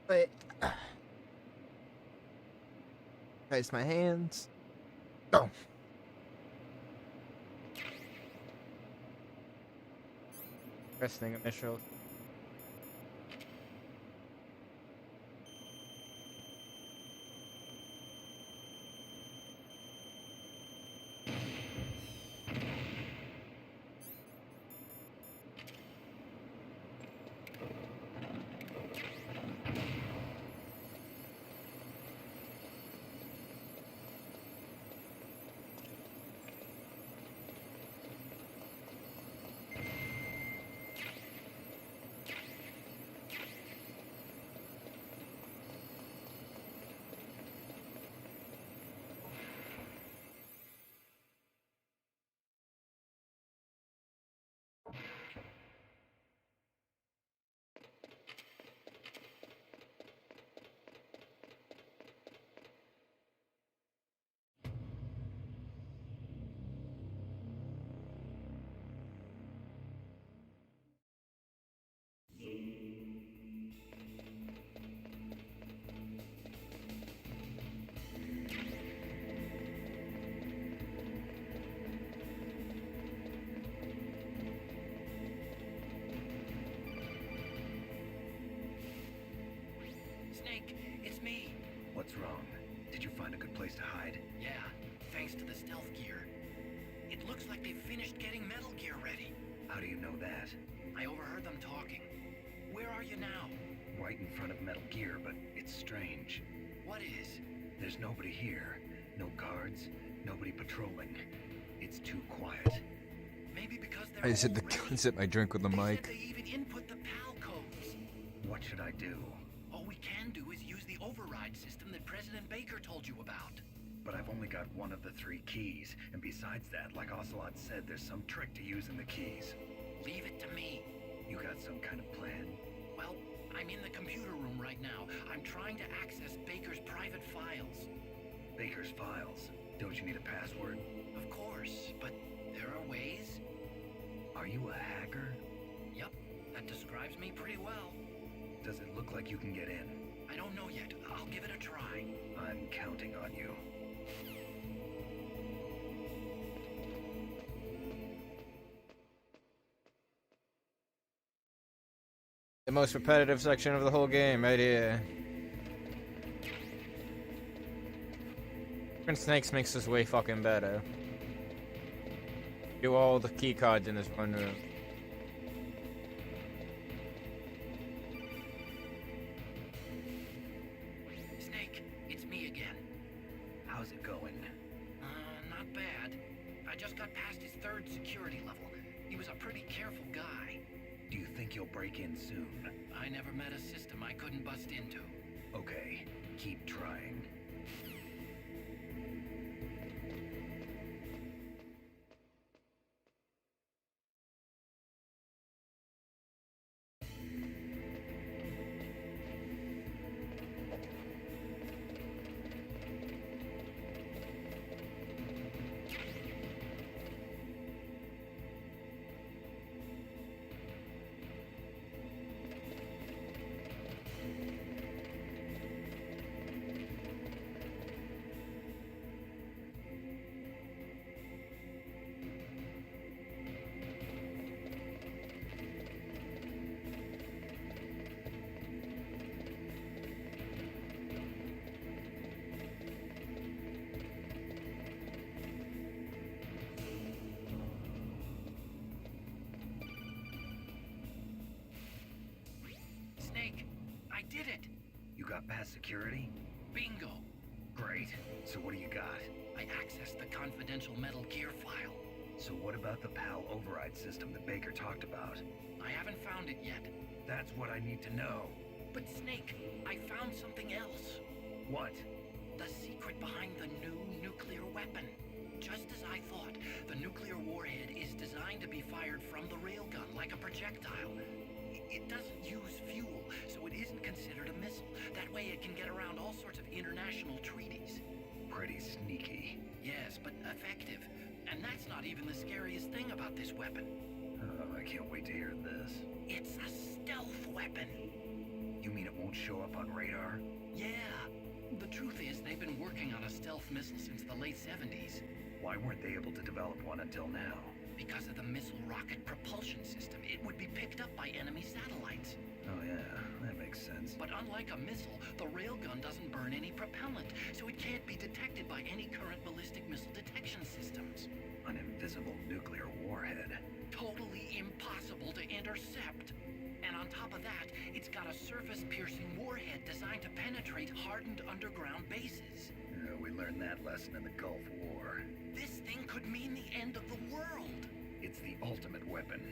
Wait. Raise my hands. Go. Resting initial. Snake, it's me. what's wrong? Did you find a good place to hide? Yeah, thanks to the stealth gear. It looks like they've finished getting Metal Gear ready. How do you know that? I overheard them talking. Where are you now? Right in front of Metal Gear, but it's strange. What is? There's nobody here. No guards, nobody patrolling. It's too quiet. Maybe because they're I said already... sip my drink with the They mic. said they even input the PAL codes. What should I do? All we can do is use the override system that President Baker told you about. But I've only got one of the 3 keys, and besides that, like Ocelot said, there's some trick to using the keys. Leave it to me. You got some kind of plan? Well, I'm in the computer room right now. I'm trying to access Baker's private files. Baker's files? Don't you need a password? Of course, but there are ways. Are you a hacker? Yep, that describes me pretty well. Does it look like you can get in? I don't know yet. I'll give it a try. I'm counting on you. The most repetitive section of the whole game, right here. Different Snakes makes this way fucking better. Do all the key cards in this one room. Snake, it's me again. How's it going? Not bad. I just got past his 3rd security level. He was a pretty careful guy. Do you think you'll break in soon? I never met a system I couldn't bust into. Okay, keep trying. Snake, I did it! You got past security? Bingo! Great. So what do you got? I accessed the confidential Metal Gear file. So what about the PAL override system that Baker talked about? I haven't found it yet. That's what I need to know. But Snake, I found something else. What? The secret behind the new nuclear weapon. Just as I thought, the nuclear warhead is designed to be fired from the railgun like a projectile. It doesn't use fuel, so it isn't considered a missile. That way it can get around all sorts of international treaties. Pretty sneaky. Yes, but effective. And that's not even the scariest thing about this weapon. Oh, I can't wait to hear this. It's a stealth weapon. You mean it won't show up on radar? Yeah. The truth is, they've been working on a stealth missile since the late 70s. Why weren't they able to develop one until now? Because of the missile rocket propulsion system, it would be picked up by enemy satellites. Oh yeah, that makes sense. But unlike a missile, the railgun doesn't burn any propellant, so it can't be detected by any current ballistic missile detection systems. An invisible nuclear warhead. Totally impossible to intercept. And on top of that, it's got a surface-piercing warhead designed to penetrate hardened underground bases. We learned that lesson in the Gulf War. This thing could mean the end of the world. It's the ultimate weapon.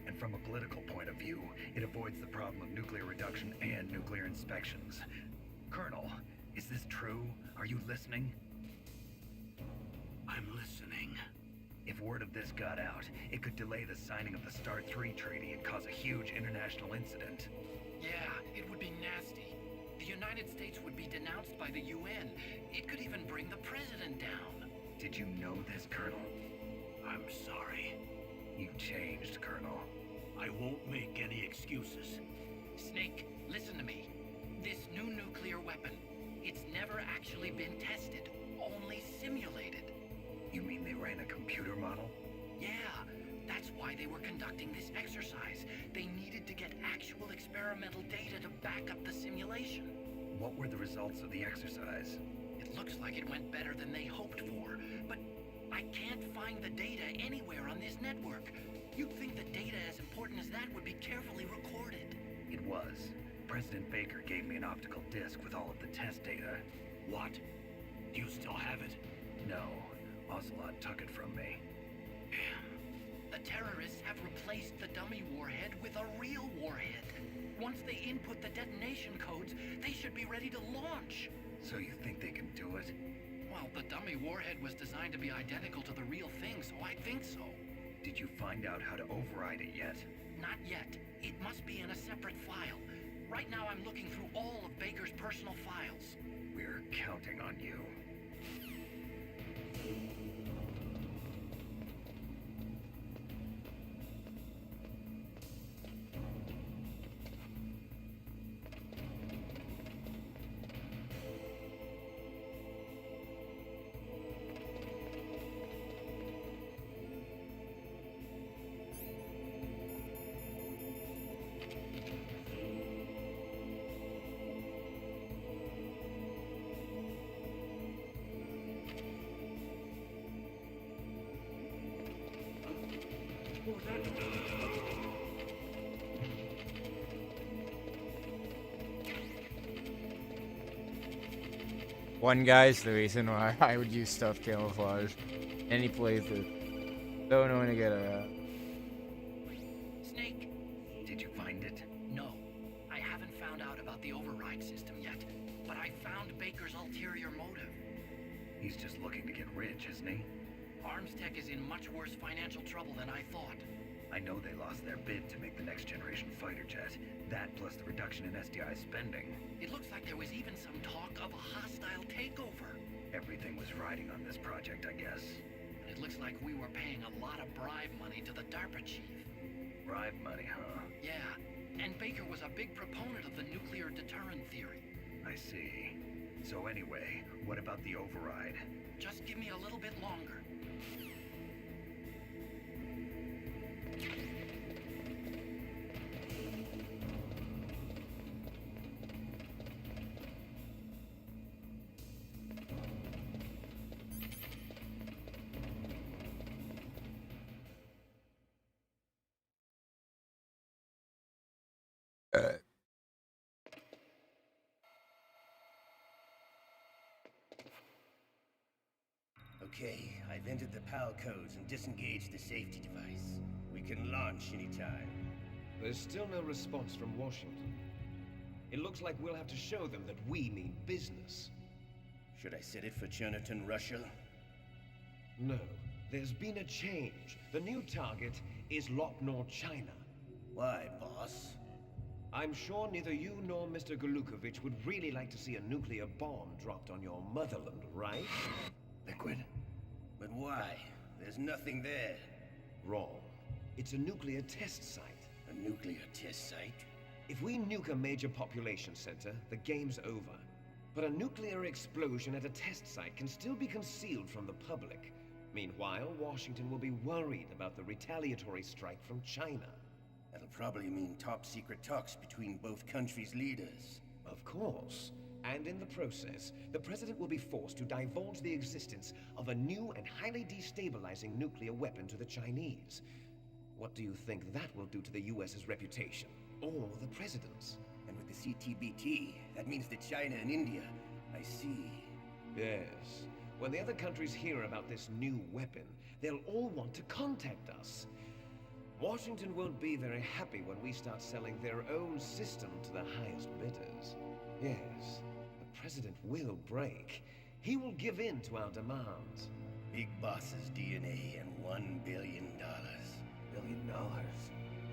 And from a political point of view, it avoids the problem of nuclear reduction and nuclear inspections. Colonel, is this true? Are you listening? I'm listening. If word of this got out, it could delay the signing of the START 3 treaty and cause a huge international incident. Yeah, it would be nasty. The United States would be denounced by the UN. It could even bring the president down. Did you know this, Colonel? I'm sorry. You've changed, Colonel. I won't make any excuses. Snake, listen to me. This new nuclear weapon, it's never actually been tested, only simulated. You mean they ran a computer model? Yeah, that's why they were conducting this exercise. They needed to get actual experimental data to back up the simulation. What were the results of the exercise? It looks like it went better than they hoped for, but I can't find the data anywhere on this network. You'd think that data as important as that would be carefully recorded. It was. President Baker gave me an optical disc with all of the test data. What? Do you still have it? No. Ocelot took it from me. The terrorists have replaced the dummy warhead with a real warhead. Once they input the detonation codes, they should be ready to launch. So you think they can do it? Well, the dummy warhead was designed to be identical to the real thing, so I think so. Did you find out how to override it yet? Not yet. It must be in a separate file. Right now I'm looking through all of Baker's personal files. We're counting on you. One guy's the reason why I would use stuff camouflage. Any plays it. Don't know when to get a. Snake, Did you find it? no. I haven't found out about the override system yet, but I found Baker's ulterior motive. He's just looking to get rich, isn't he? Armstech is in much worse financial trouble than I thought. I know they lost their bid to make the next generation fighter jet. That plus the reduction in SDI spending. It looks like there was even some talk of a hostile takeover. Everything was riding on this project, I guess. And it looks like we were paying a lot of bribe money to the DARPA chief. Bribe money, huh? Yeah, and Baker was a big proponent of the nuclear deterrent theory. I see. So anyway, what about the override? Just give me a little bit longer. Okay, I've entered the PAL codes and disengaged the safety device. We can launch anytime. There's still no response from Washington. It looks like we'll have to show them that we mean business. Should I set it for Cherniton, Russia? No, there's been a change. The new target is Lopnor, China. Why, boss? I'm sure neither you nor Mr. Golukovich would really like to see a nuclear bomb dropped on your motherland, right? Liquid? But why? There's nothing there. Wrong. It's a nuclear test site. A nuclear test site? If we nuke a major population center, the game's over. But a nuclear explosion at a test site can still be concealed from the public. Meanwhile, Washington will be worried about the retaliatory strike from China. That'll probably mean top-secret talks between both countries' leaders. Of course. And in the process, the president will be forced to divulge the existence of a new and highly destabilizing nuclear weapon to the Chinese. What do you think that will do to the US's reputation? Or the president's? And with the CTBT, that means that China and India. I see. Yes. When the other countries hear about this new weapon, they'll all want to contact us. Washington won't be very happy when we start selling their own system to the highest bidders. Yes, the president will break. He will give in to our demands. Big boss's DNA and $1 billion. $1 billion?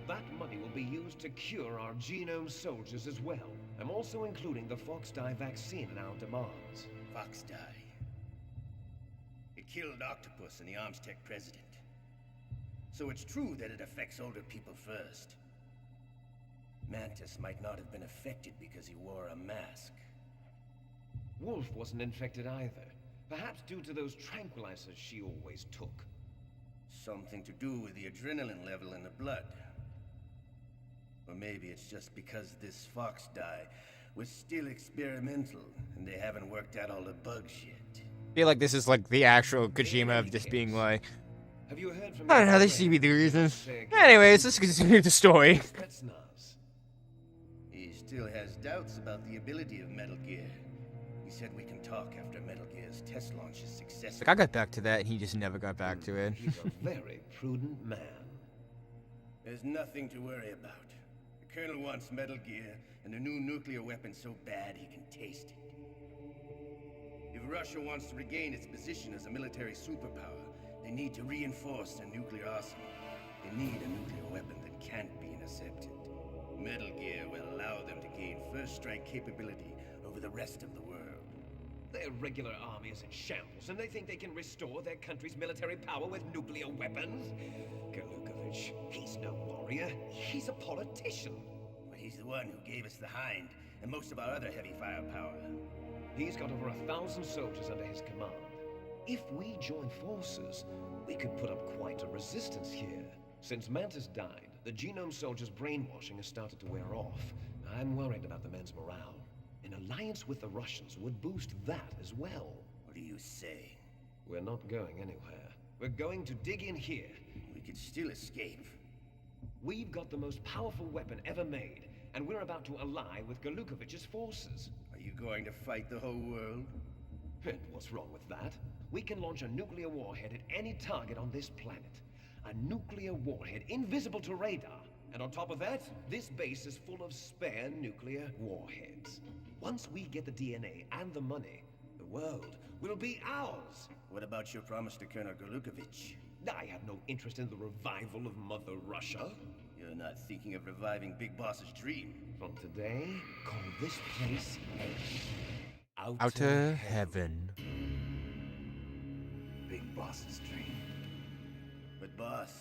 That money will be used to cure our genome soldiers as well. I'm also including the Fox dye vaccine in our demands. Fox dye. It killed Octopus and the Armstech president. So it's true that it affects older people first. Mantis might not have been affected because he wore a mask. Wolf wasn't infected either. Perhaps due to those tranquilizers she always took. Something to do with the adrenaline level in the blood. Or maybe it's just because this Fox dye was still experimental and they haven't worked out all the bug shit. I feel like this is like the actual Kojima of just being like, Have you heard from I don't know, they seem to be the reasons. Anyways, let's continue the story. He still has doubts about the ability of Metal Gear. He said we can talk after Metal Gear's test launch is successful. Like, I got back to that and he just never got back to it. He's a very prudent man. There's nothing to worry about. The Colonel wants Metal Gear and a new nuclear weapon so bad he can taste it. If Russia wants to regain its position as a military superpower, they need to reinforce their nuclear arsenal. They need a nuclear weapon that can't be intercepted. Metal Gear will allow them to gain first strike capability over the rest of the world. Their regular army is in shambles, and they think they can restore their country's military power with nuclear weapons? Golukovich, he's no warrior. He's a politician. But he's the one who gave us the Hind and most of our other heavy firepower. He's got over 1,000 soldiers under his command. If we join forces, we could put up quite a resistance here. Since Mantis died, the genome soldiers' brainwashing has started to wear off. I'm worried about the men's morale. An alliance with the Russians would boost that as well. What do you say? We're not going anywhere. We're going to dig in here. We could still escape. We've got the most powerful weapon ever made, and we're about to ally with Galukovich's forces. Are you going to fight the whole world? And what's wrong with that? We can launch a nuclear warhead at any target on this planet. A nuclear warhead invisible to radar. And on top of that, this base is full of spare nuclear warheads. Once we get the DNA and the money, the world will be ours. What about your promise to Colonel Galukovich? I have no interest in the revival of Mother Russia. You're not thinking of reviving Big Boss's dream. From today, call this place Outer Heaven. Big Boss's dream. But boss,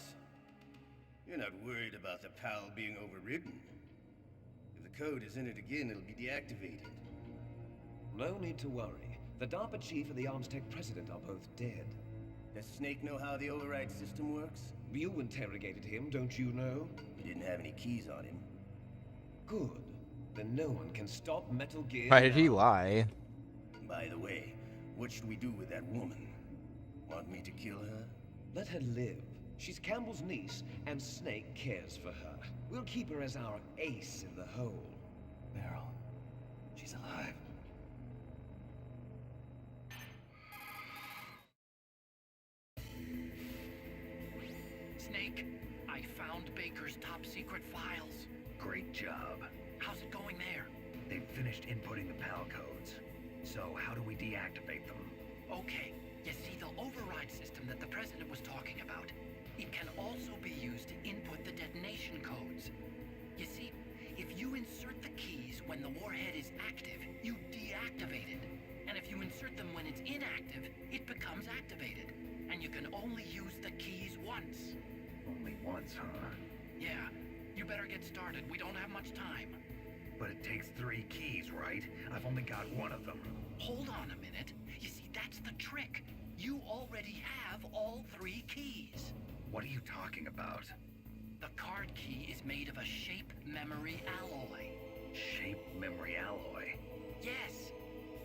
you're not worried about the PAL being overridden. If the code is in it again, it'll be deactivated. No need to worry. The DARPA chief and the ArmsTech president are both dead. Does Snake know how the override system works? You interrogated him, don't you know? He didn't have any keys on him. Good. Then no one can stop Metal Gear. Why did he lie? By the way, what should we do with that woman? Want me to kill her? Let her live. She's Campbell's niece, and Snake cares for her. We'll keep her as our ace in the hole. Meryl, she's alive. Snake, I found Baker's top secret files. Great job. How's it going there? They've finished inputting the PAL codes. So how do we deactivate them? Okay, you see the override system that the president was talking about. It can also be used to input the detonation codes. You see, if you insert the keys when the warhead is active, you deactivate it. And if you insert them when it's inactive, it becomes activated. And you can only use the keys once. Only once, huh? Yeah, you better get started. We don't have much time. But it takes 3 keys, right? I've only got 1 of them. Hold on a minute. You see, that's the trick. You already have all 3 keys. What are you talking about? The card key is made of a shape memory alloy. Shape memory alloy? Yes.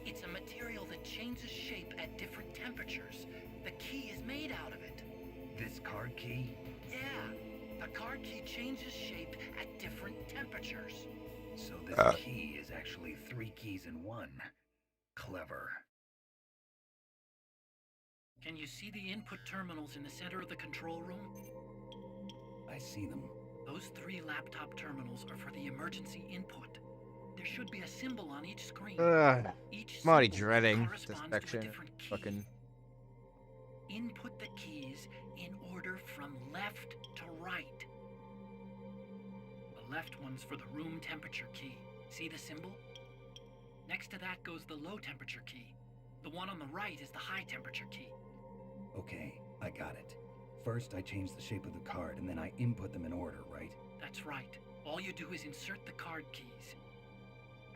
It's a material that changes shape at different temperatures. The key is made out of it. This card key? Yeah. The card key changes shape at different temperatures. So this key is actually 3 keys in 1. Clever. Can you see the input terminals in the center of the control room? I see them. Those 3 laptop terminals are for the emergency input. There should be a symbol on each screen. Each I'm already symbol dreading corresponds this to a section. different key. Fucking. Input the keys in order from left to right. The left one's for the room temperature key. See the symbol? Next to that goes the low temperature key. The one on the right is the high temperature key. Okay, I got it. First, I change the shape of the card, and then I input them in order, right? That's right. All you do is insert the card keys.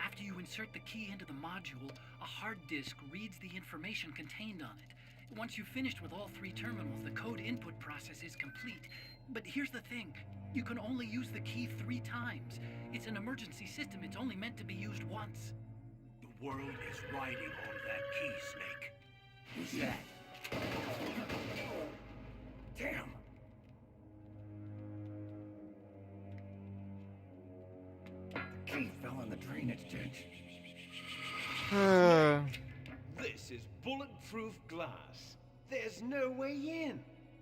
After you insert the key into the module, a hard disk reads the information contained on it. Once you've finished with all 3 terminals, the code input process is complete. But here's the thing. You can only use the key 3 times. It's an emergency system. It's only meant to be used once. The world is riding on that key, Snake. Who's that? Damn! The key fell in the drainage ditch. This is bulletproof glass. There's no way in.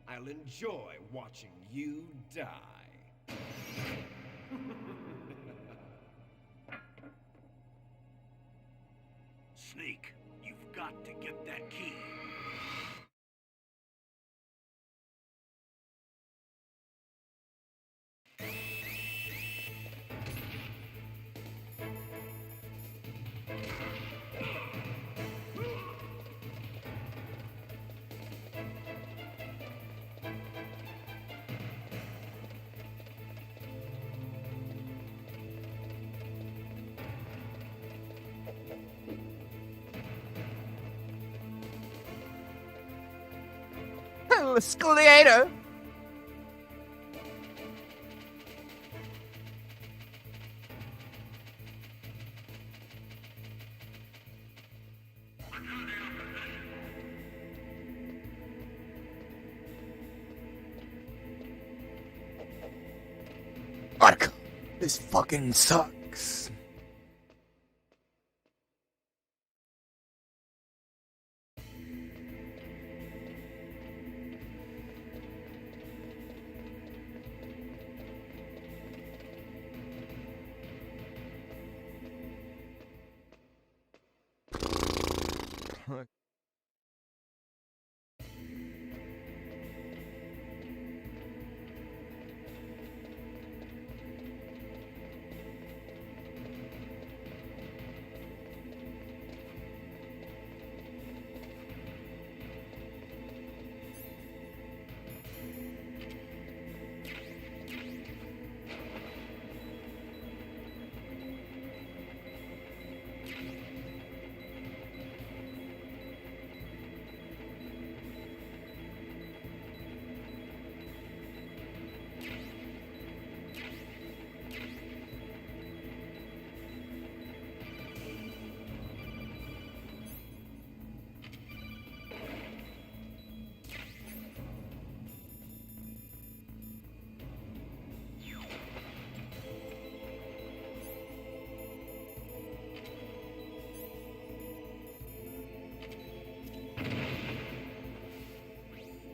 I'll enjoy watching you die. Snake, you've got to get that key. Escalator. Arca, this fucking sucks.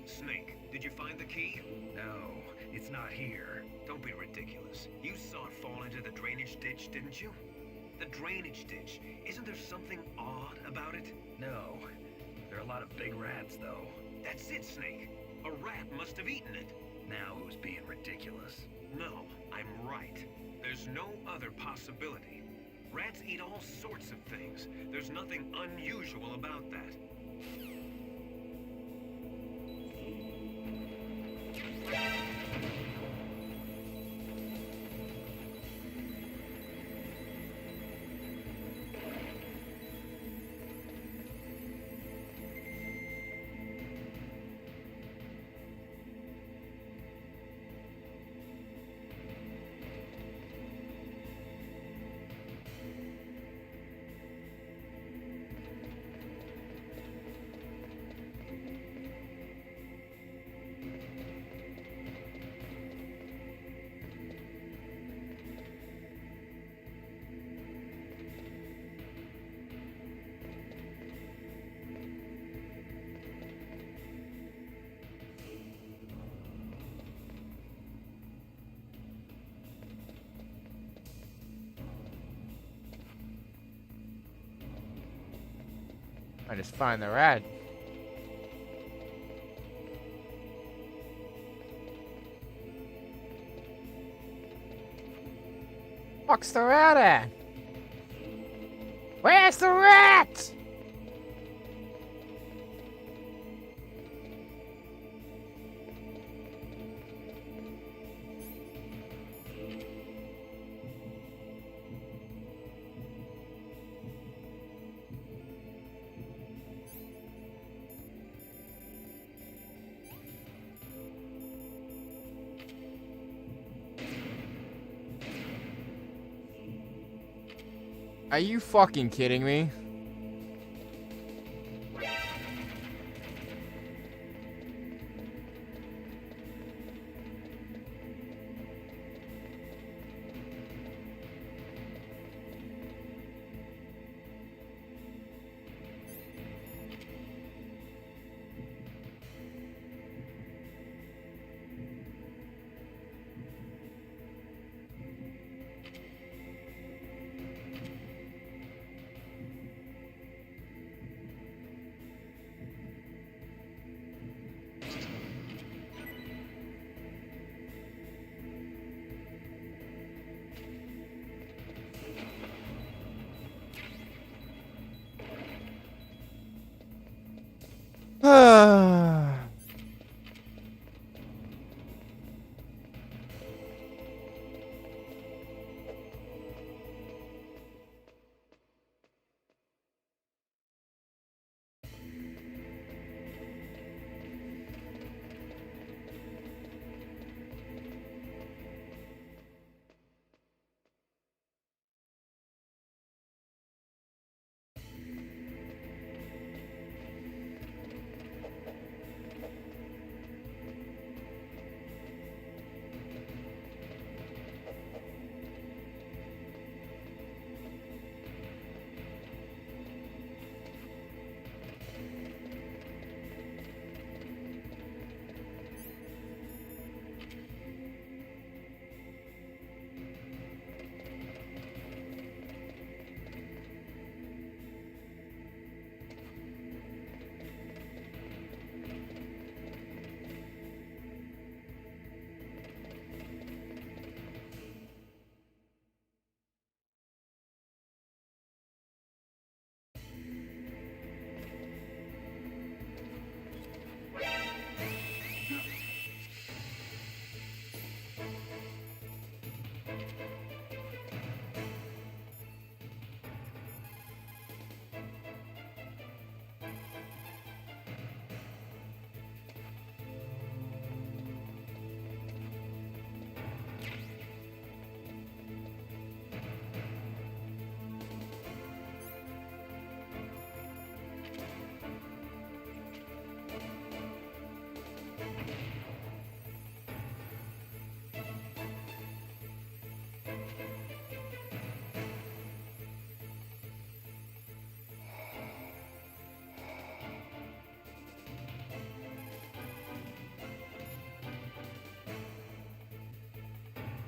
Snake, did you find the key? No, it's not here. Don't be ridiculous. You saw it fall into the drainage ditch, didn't you? The drainage ditch. Isn't there something odd about it? No. There are a lot of big rats, though. That's it, Snake. A rat must have eaten it. Now who's being ridiculous? No, I'm right. There's no other possibility. Rats eat all sorts of things. There's nothing unusual about that. I just find the rat. Fuck's the rat at? Where's the rat? Are you fucking kidding me?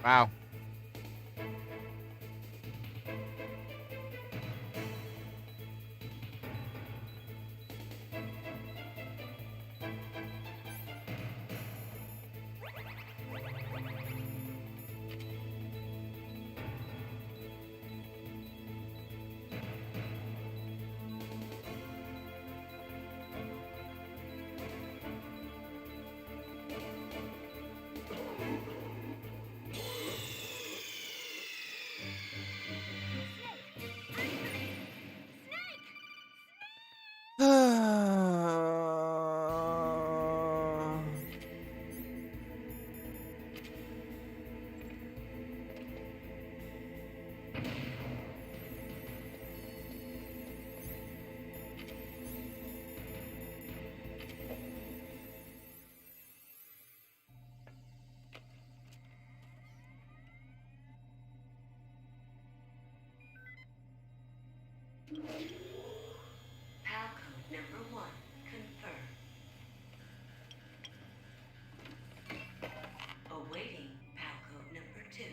Wow. PAL code number 1, confirmed. Awaiting PAL code number 2.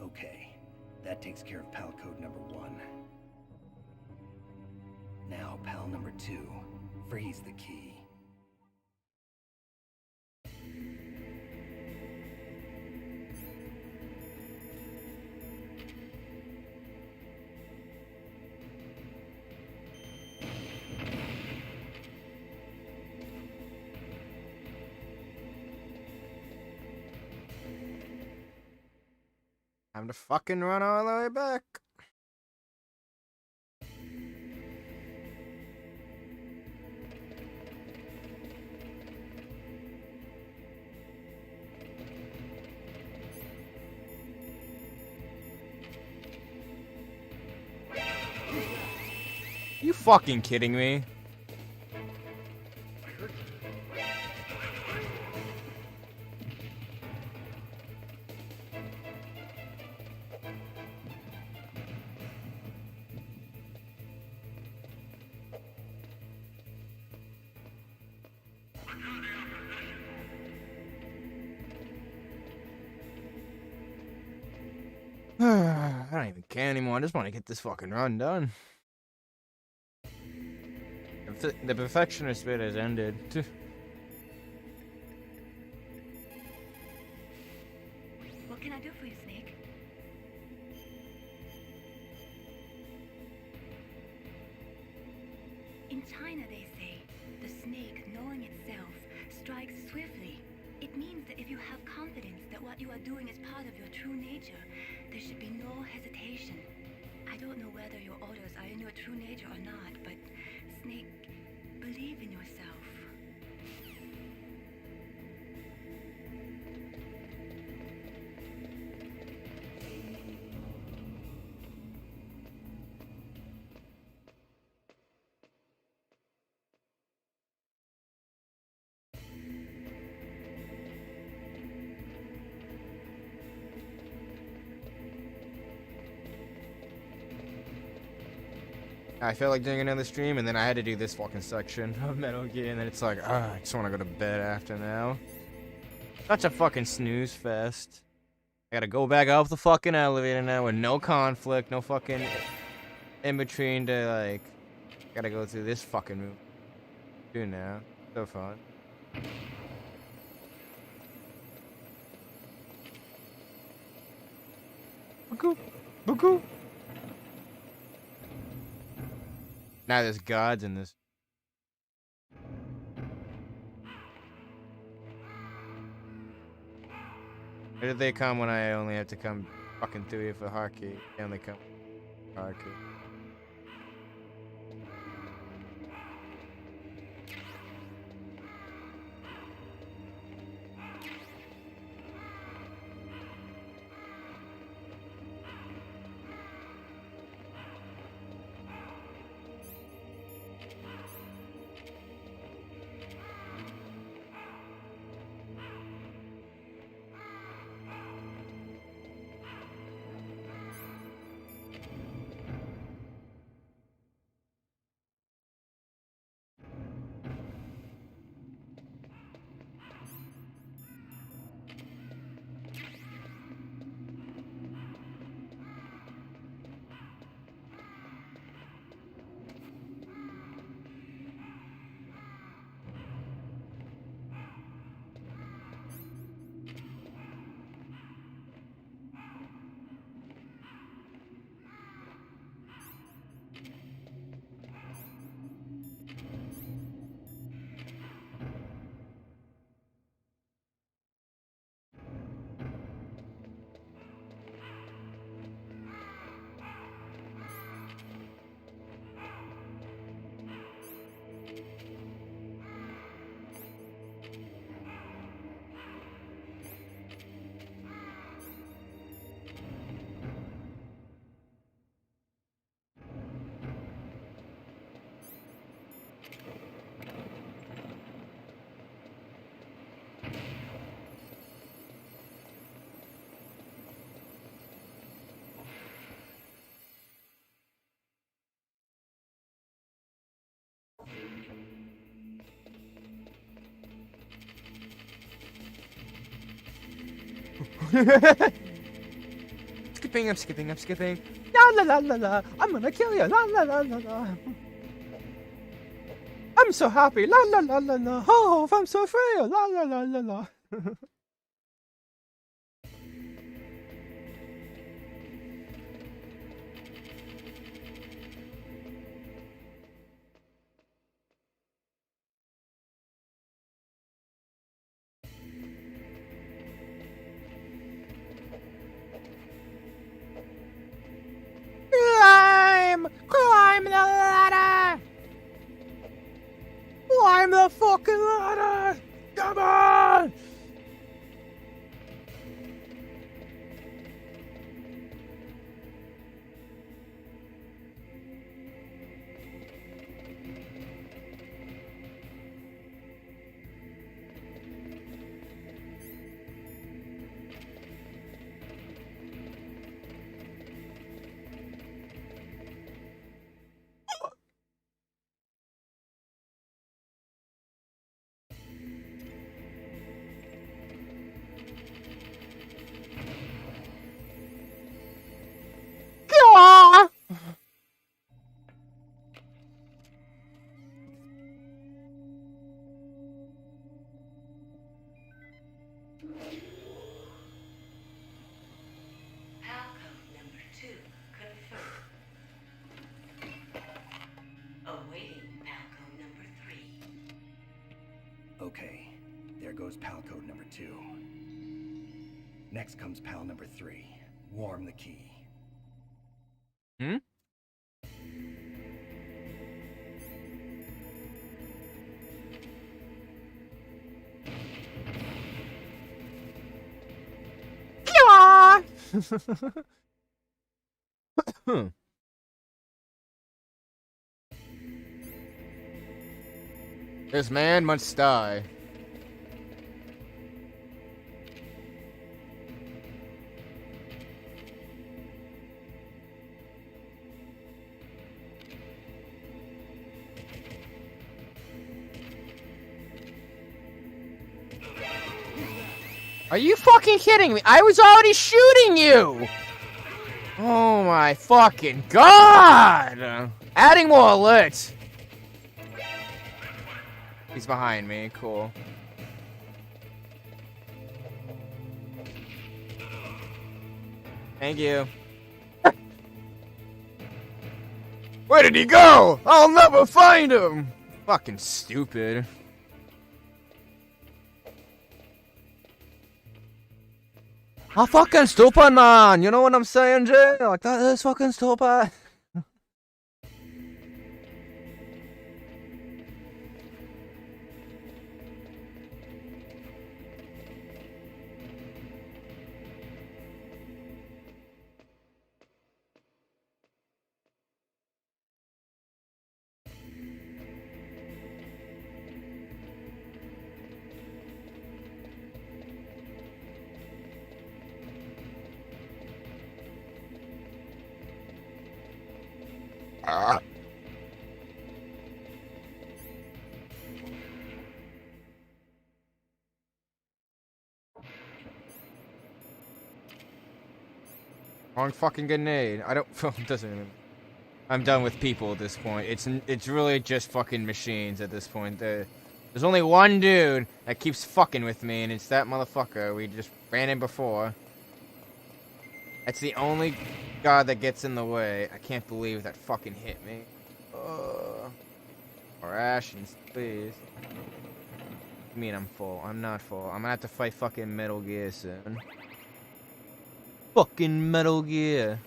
Okay, that takes care of PAL code number 1. Now, PAL number 2. Freeze the key. Time to fucking run all the way back. You fucking kidding me? I don't even care anymore. I just want to get this fucking run done. The perfectionist bit has ended. What can I do for you, Snake? In China, they say, the snake, knowing itself, strikes swiftly. It means that if you have confidence that what you are doing is part of your true nature, there should be no hesitation. I don't know whether your orders are in your true nature or not, but Snake, believe in yourself. I felt like doing another stream, and then I had to do this fucking section of Metal Gear, and then it's like, I just want to go to bed after now. Such a fucking snooze fest. I gotta go back up the fucking elevator now with no conflict, no fucking in between to, like, gotta go through this fucking move. Do now. So fun. Buku! Buku! Now there's gods in this. Where did they come when I only have to come fucking through here for Harkey? They only come for Harkey. Skipping, I'm skipping, I'm skipping. La la la la la. I'm gonna kill you. La la la la la. I'm so happy. La la la la la. Oh, I'm so free. La la la la la. Climb the ladder! Climb the fucking ladder! Come on! Okay, there goes pal code number 2. Next comes pal number 3. Warm the key. Hmm? This man must die. Are you fucking kidding me? I was already shooting you! Oh my fucking god! Adding more alerts! He's behind me, cool. Thank you. Where did he go? I'll never find him! Fucking stupid. I'm fucking stupid, man! You know what I'm saying, Jay? Like, that is fucking stupid. Wrong fucking grenade. I don't. It doesn't even. I'm done with people at this point. It's really just fucking machines at this point. There's only one dude that keeps fucking with me, and it's that motherfucker we just ran in before. That's the only guy that gets in the way. I can't believe that fucking hit me. More rations, please. I mean, I'm full. I'm not full. I'm gonna have to fight fucking Metal Gear soon. Fucking Metal Gear.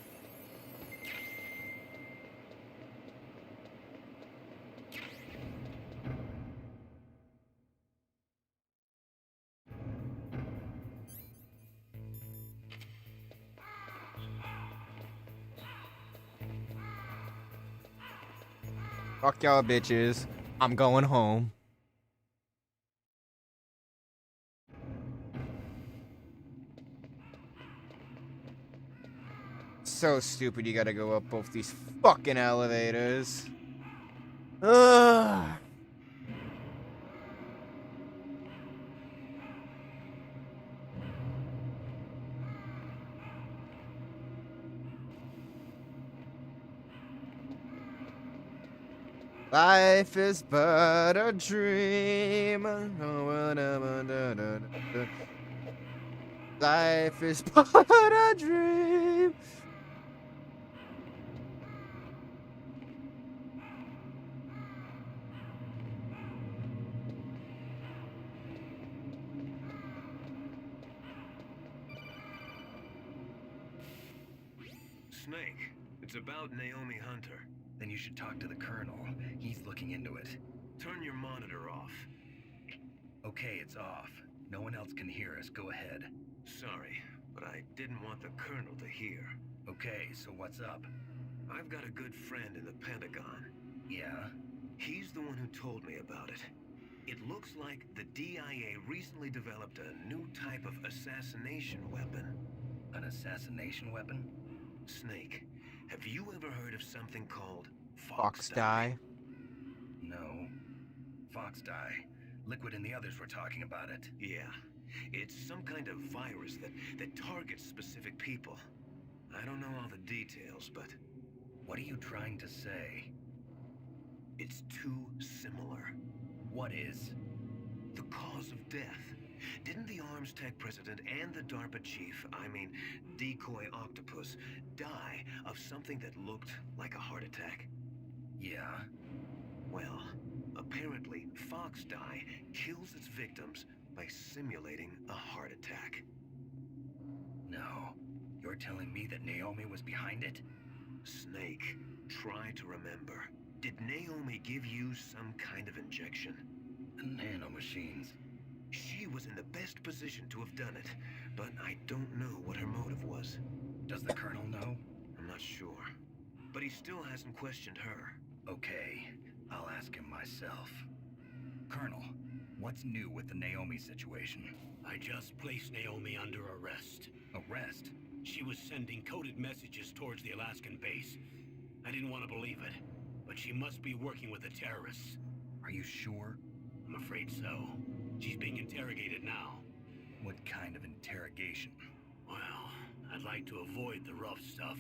Fuck y'all bitches. I'm going home. So stupid you gotta go up both these fucking elevators. Ugh. Life is but a dream. Life is but a dream. Snake, it's about Naomi Hunter. Then you should talk to the Colonel. He's looking into it. Turn your monitor off. Okay, it's off. No one else can hear us. Go ahead. Sorry, but I didn't want the Colonel to hear. Okay, so what's up? I've got a good friend in the Pentagon. Yeah? He's the one who told me about it. It looks like the DIA recently developed a new type of assassination weapon. An assassination weapon? Snake, have you ever heard of something called Fox die? No. Fox die. Liquid and the others were talking about it. Yeah. It's some kind of virus that targets specific people. I don't know all the details, but... What are you trying to say? It's too similar. What is? The cause of death. Didn't the Arms Tech president and the DARPA chief, I mean, Decoy Octopus, die of something that looked like a heart attack? Yeah? Well, apparently, Fox die kills its victims by simulating a heart attack. No. You're telling me that Naomi was behind it? Snake, try to remember. Did Naomi give you some kind of injection? Nanomachines. She was in the best position to have done it, but I don't know what her motive was. Does the Colonel know? I'm not sure. But he still hasn't questioned her. Okay, I'll ask him myself. Colonel, what's new with the Naomi situation? I just placed Naomi under arrest. Arrest? She was sending coded messages towards the Alaskan base. I didn't want to believe it, but she must be working with the terrorists. Are you sure? I'm afraid so. She's being interrogated now. What kind of interrogation? Well, I'd like to avoid the rough stuff,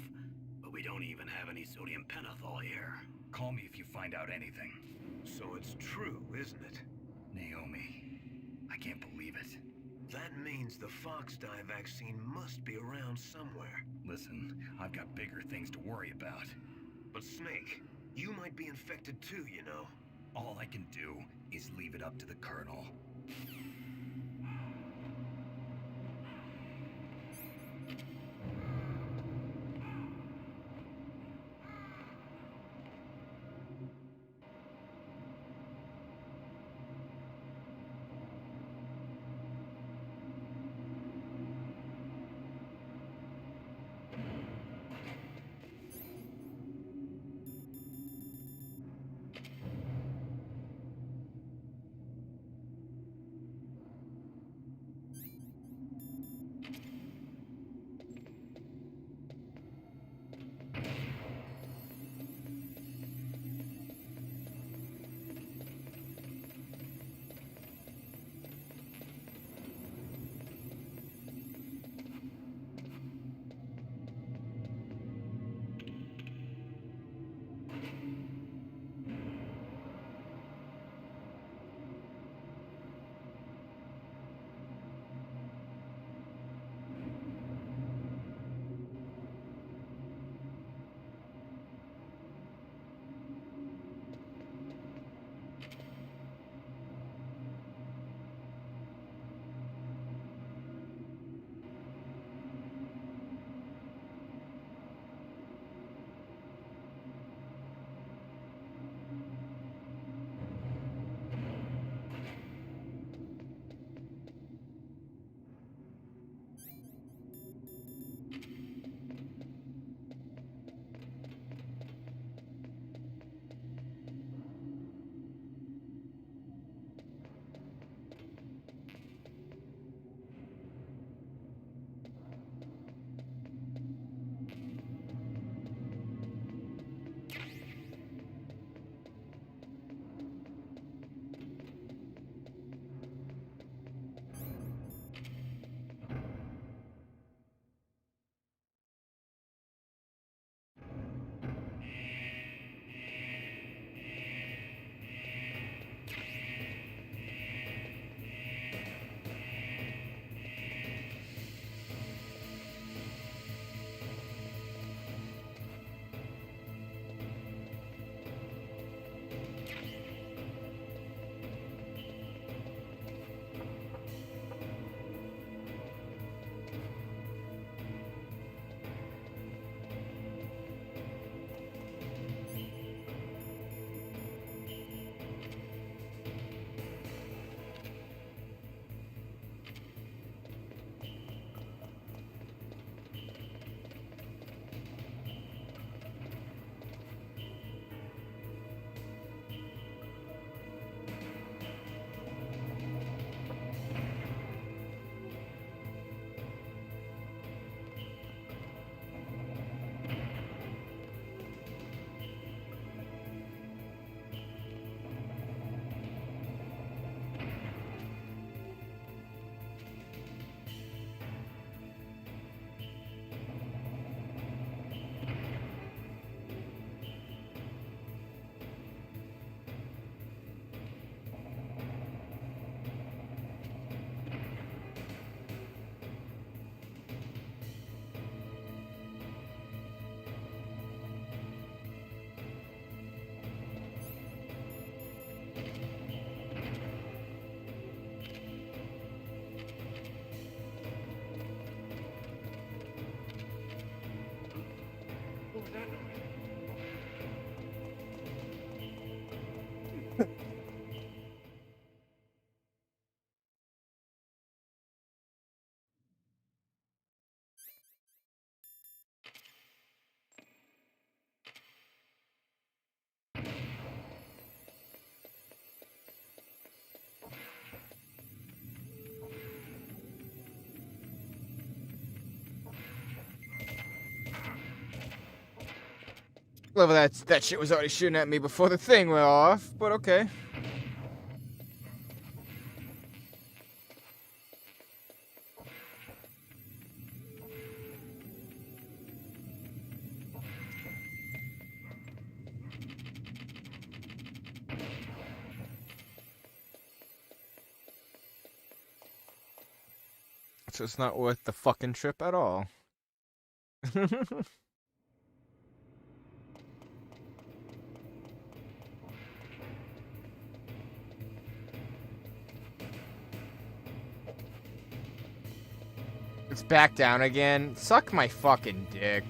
but we don't even have any sodium pentothal here. Call me if you find out anything. So it's true, isn't it? Naomi, I can't believe it. That means the Fox die vaccine must be around somewhere. Listen, I've got bigger things to worry about. But Snake, you might be infected too, you know. All I can do is leave it up to the Colonel. Clever that shit was already shooting at me before the thing went off, but okay. So it's not worth the fucking trip at all. It's back down again. Suck my fucking dick.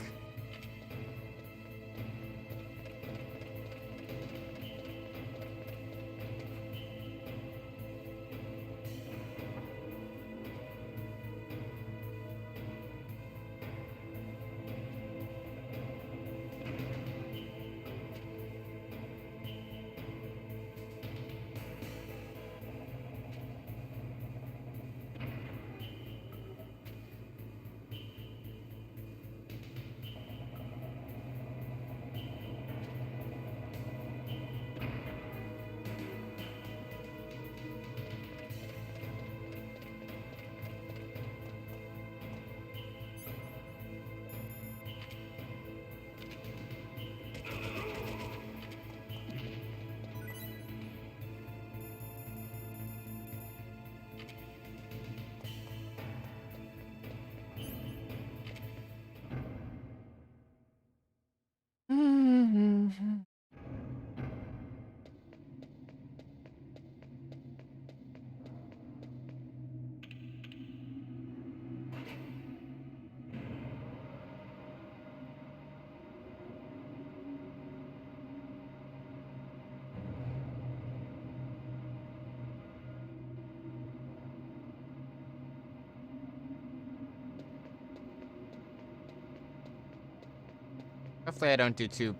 Hopefully I don't do too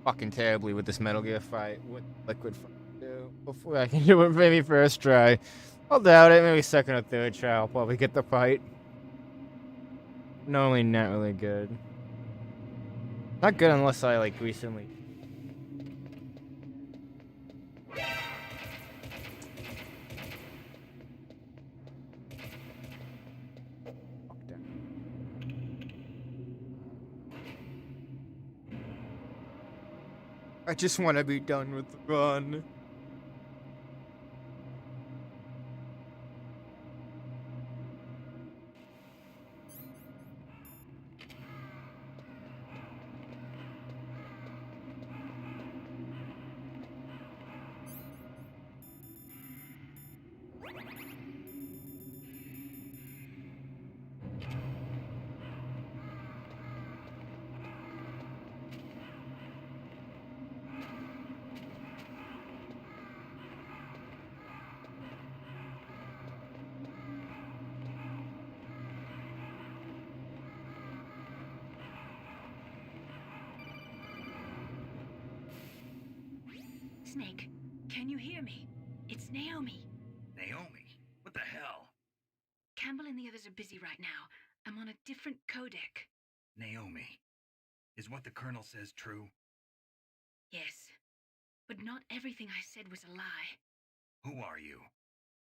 fucking terribly with this Metal Gear fight. What Liquid do? Hopefully I can do it maybe first try. I'll doubt it. Maybe second or third try I'll probably get the fight. Normally not really good. Not good unless I like recently. I just want to be done with the run. Snake, can you hear me? It's Naomi. Naomi? What the hell? Campbell and the others are busy right now. I'm on a different codec. Naomi, is what the Colonel says true? Yes, but not everything I said was a lie. Who are you?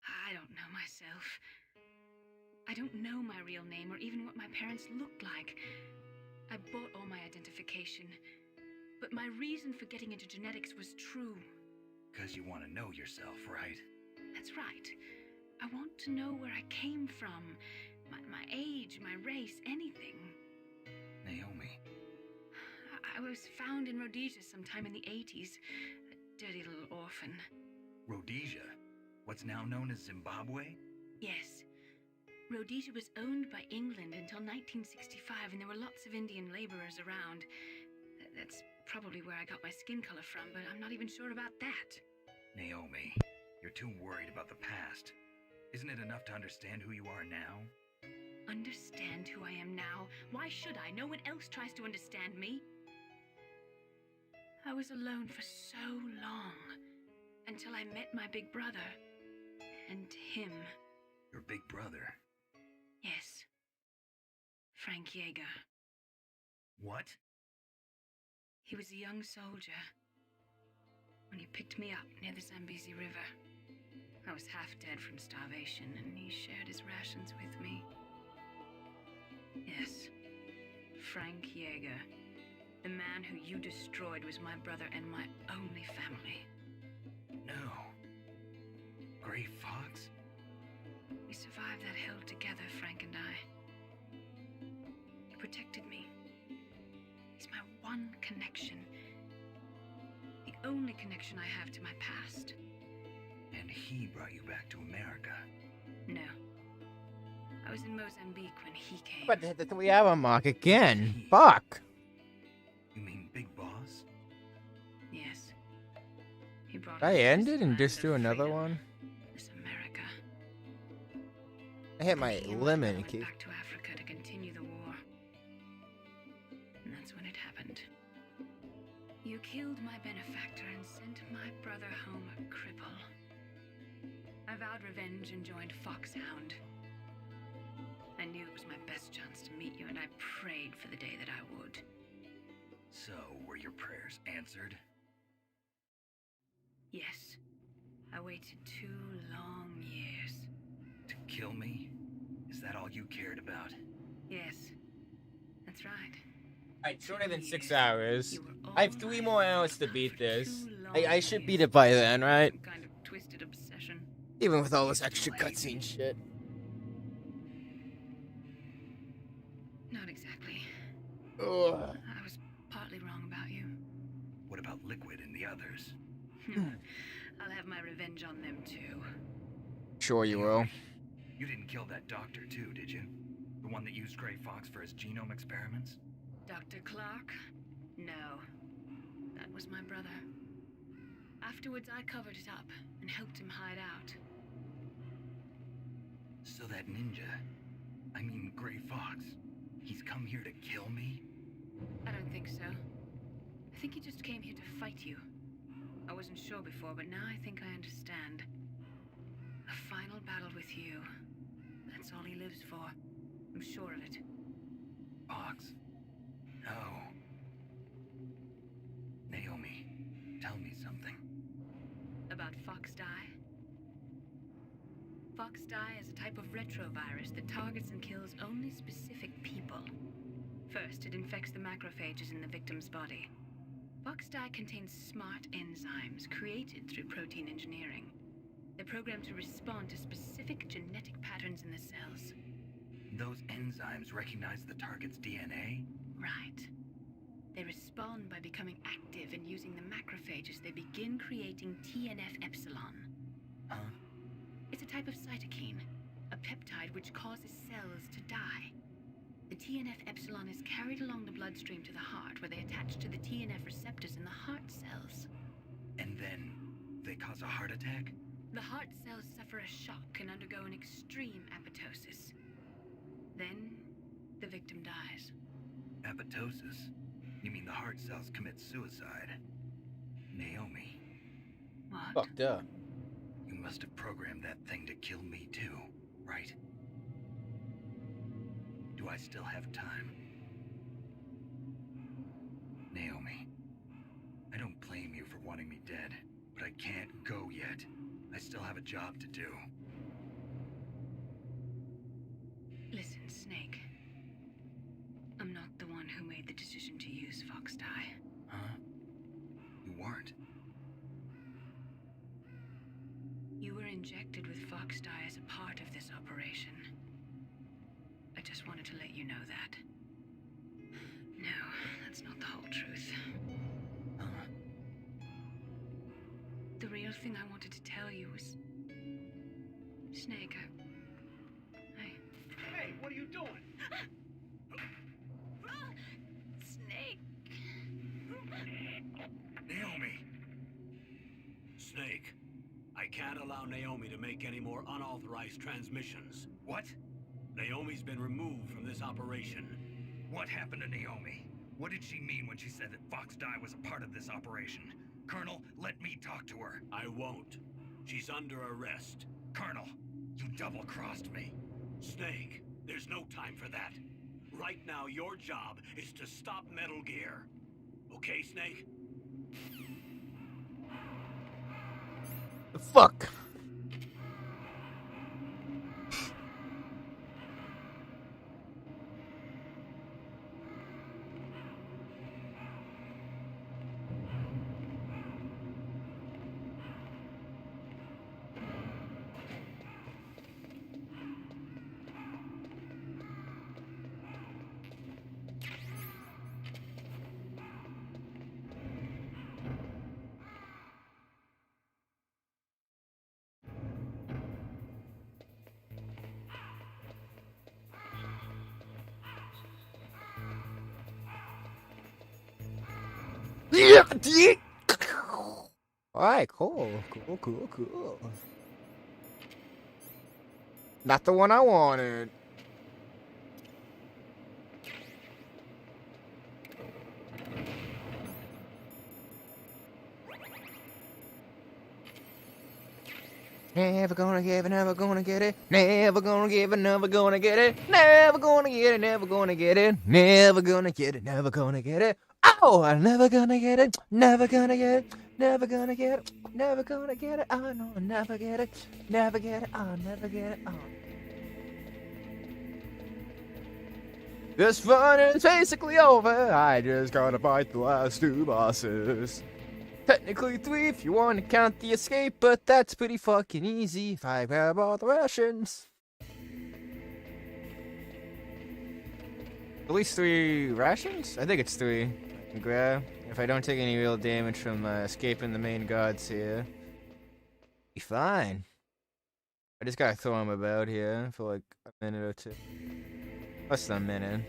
I don't know myself. I don't know my real name or even what my parents looked like. I bought all my identification. But my reason for getting into genetics was true. 'Cause you want to know yourself, right? That's right. I want to know where I came from. My age, my race, anything. Naomi. I was found in Rhodesia sometime in the 80s. A dirty little orphan. Rhodesia? What's now known as Zimbabwe? Yes. Rhodesia was owned by England until 1965, and there were lots of Indian laborers around. That's probably where I got my skin color from, but I'm not even sure about that. Naomi, you're too worried about the past. Isn't it enough to understand who you are now? Understand who I am now? Why should I? No one else tries to understand me. I was alone for so long, until I met my big brother. And him. Your big brother? Yes. Frank Yeager. What? He was a young soldier when he picked me up near the Zambezi River. I was half dead from starvation, and he shared his rations with me. Yes, Frank Yeager. The man who you destroyed was my brother and my only family. No. Gray Fox? We survived that hell together, Frank and I. He protected me. He's my one connection. The only connection I have to my past. And he brought you back to America? No. I was in Mozambique when he came. But we have a mock again. Fuck. You mean Big Boss? Yes. He brought I us end this it and land just of do another freedom, one? This America. I hit my He and my limit. brother went back to Africa to continue the war. And that's when it happened. You killed my benefactor and sent my brother home a cripple. I vowed revenge and joined Foxhound. I knew it was my best chance to meet you, and I prayed for the day that I would. So, were your prayers answered? Yes. I waited 2 long years. To kill me? Is that all you cared about? Yes. That's right. Alright, shorter than 6 years. hours. You were all I have 3 more hours to for beat this. 2 long I should years. beat it by then, right? Some kind of twisted obsession. Even with all this extra cutscene shit. Not exactly. Ugh. I was partly wrong about you. What about Liquid and the others? I'll have my revenge on them too. Sure you will. You didn't kill that doctor too, did you? The one that used Gray Fox for his genome experiments? Dr. Clark? No. That was my brother. Afterwards, I covered it up and helped him hide out. So that ninja, I mean Gray Fox, he's come here to kill me? I don't think so. I think he just came here to fight you. I wasn't sure before, but now I think I understand. A final battle with you. That's all he lives for. I'm sure of it. Fox? No. Naomi, tell me something. About Fox Die? Fox Die is a type of retrovirus that targets and kills only specific people. First, it infects the macrophages in the victim's body. Fox Die contains smart enzymes created through protein engineering. They're programmed to respond to specific genetic patterns in the cells. Those enzymes recognize the target's DNA? Right. They respond by becoming active and using the macrophages. They begin creating TNF-epsilon. Huh? It's a type of cytokine, a peptide which causes cells to die. The TNF-epsilon is carried along the bloodstream to the heart, where they attach to the TNF receptors in the heart cells. And then they cause a heart attack? The heart cells suffer a shock and undergo an extreme apoptosis. Then, the victim dies. Apoptosis? You mean the heart cells commit suicide? Naomi. What? Fucked up. You must have programmed that thing to kill me too, right? Do I still have time? Naomi, I don't blame you for wanting me dead, but I can't go yet. I still have a job to do. Listen, Snake. I'm not the one who made the decision to use Fox Die. Huh? You weren't? You were injected with Fox Die as a part of this operation. I just wanted to let you know that. No, that's not the whole truth. Huh? The real thing I wanted to tell you was... Snake, Hey, what are you doing? Snake! Naomi! Snake, I can't allow Naomi to make any more unauthorized transmissions. What? Naomi's been removed from this operation. What happened to Naomi? What did she mean when she said that Fox Die was a part of this operation? Colonel, let me talk to her. I won't. She's under arrest. Colonel, you double-crossed me. Snake, there's no time for that. Right now, your job is to stop Metal Gear. Okay, Snake? The fuck? Yeah. Alright, cool. Not the one I wanted. Never gonna give it, never gonna get it. Never gonna give it, never gonna get it. Never gonna get it, never gonna get it. Never gonna get it, never gonna get it. Oh, I'm never gonna get it. Never gonna get it. Never gonna get it. Never gonna get it. Oh no, I'll never get it. Never get it. I'll never get it. Oh. This fun is basically over. I just gotta fight the last two bosses. Technically 3 if you want to count the escape, but that's pretty fucking easy if I grab all the rations. At least 3 rations? I think it's 3 I can grab. If I don't take any real damage from escaping the main gods here, be fine. I just gotta throw them about here for like a minute or 2. Less than a minute.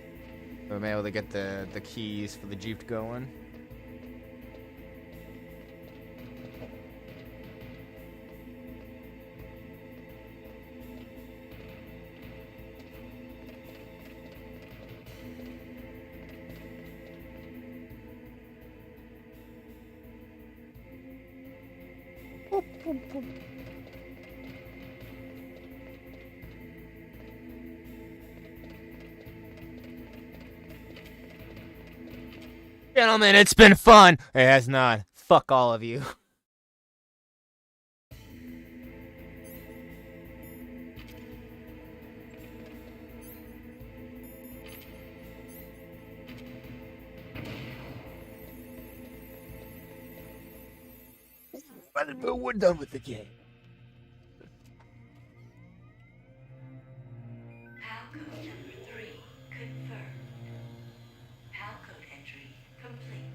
I'm able to get the keys for the Jeep going. Gentlemen, it's been fun. It has not. Fuck all of you. But we're done with the game. Palcode number 3 confirmed. Palcode entry complete.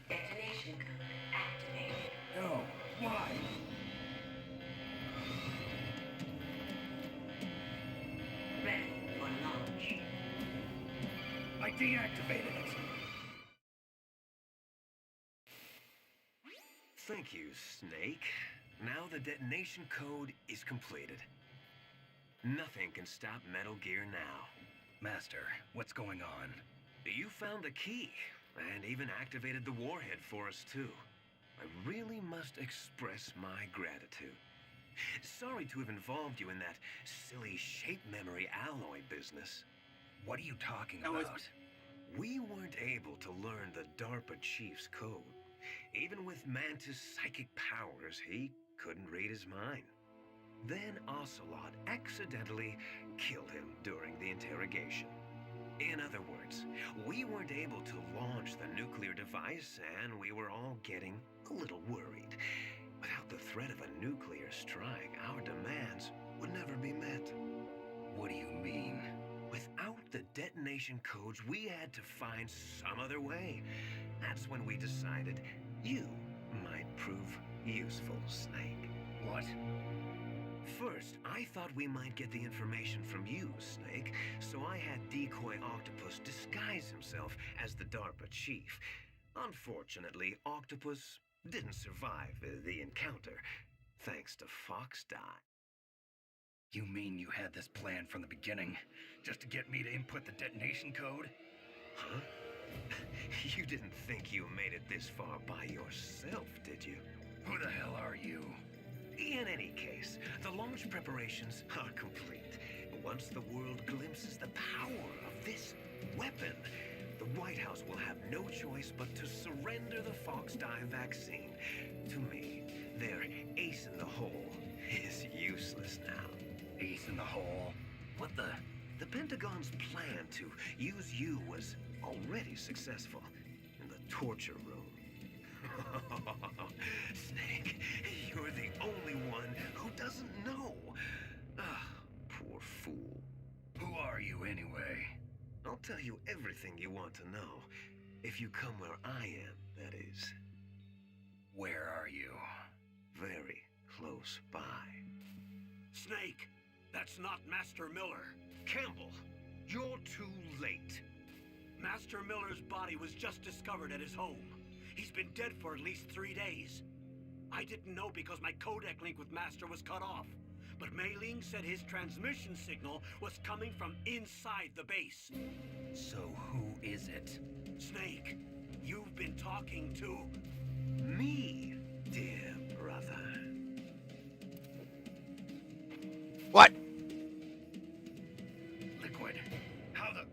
Detonation code activated. No, why? Ready for launch. I deactivated it. Thank you, Snake. Now the detonation code is completed. Nothing can stop Metal Gear now. Master, what's going on? You found the key, and even activated the warhead for us, too. I really must express my gratitude. Sorry to have involved you in that silly shape memory alloy business. What are you talking about? We weren't able to learn the DARPA chief's code. Even with Mantis' psychic powers, he couldn't read his mind. Then Ocelot accidentally killed him during the interrogation. In other words, we weren't able to launch the nuclear device, and we were all getting a little worried. Without the threat of a nuclear strike, our demands would never be met. What do you mean? Without the detonation codes, we had to find some other way. That's when we decided you might prove useful, Snake. What? First, I thought we might get the information from you, Snake, so I had Decoy Octopus disguise himself as the DARPA chief. Unfortunately, Octopus didn't survive the encounter, thanks to Fox Die. You mean you had this plan from the beginning, just to get me to input the detonation code? Huh? You didn't think you made it this far by yourself, did you? Who the hell are you? In any case, the launch preparations are complete. Once the world glimpses the power of this weapon, the the White House will have no choice but to surrender the Fox-Die vaccine. To me, their ace in the hole is useless now. Ace in the hole? What the? The Pentagon's plan to use you was already successful in the torture room. Snake, you're the only one who doesn't know. Ah, poor fool. Who are you anyway? I'll tell you everything you want to know. If you come where I am, that is. Where are you? Very close by. Snake, that's not Master Miller. Campbell, you're too late. Master Miller's body was just discovered at his home. He's been dead for at least 3 days. I didn't know because my codec link with Master was cut off. But Mei Ling said his transmission signal was coming from inside the base. So who is it? Snake, you've been talking to... Me, dear brother. What? Liquid, how the...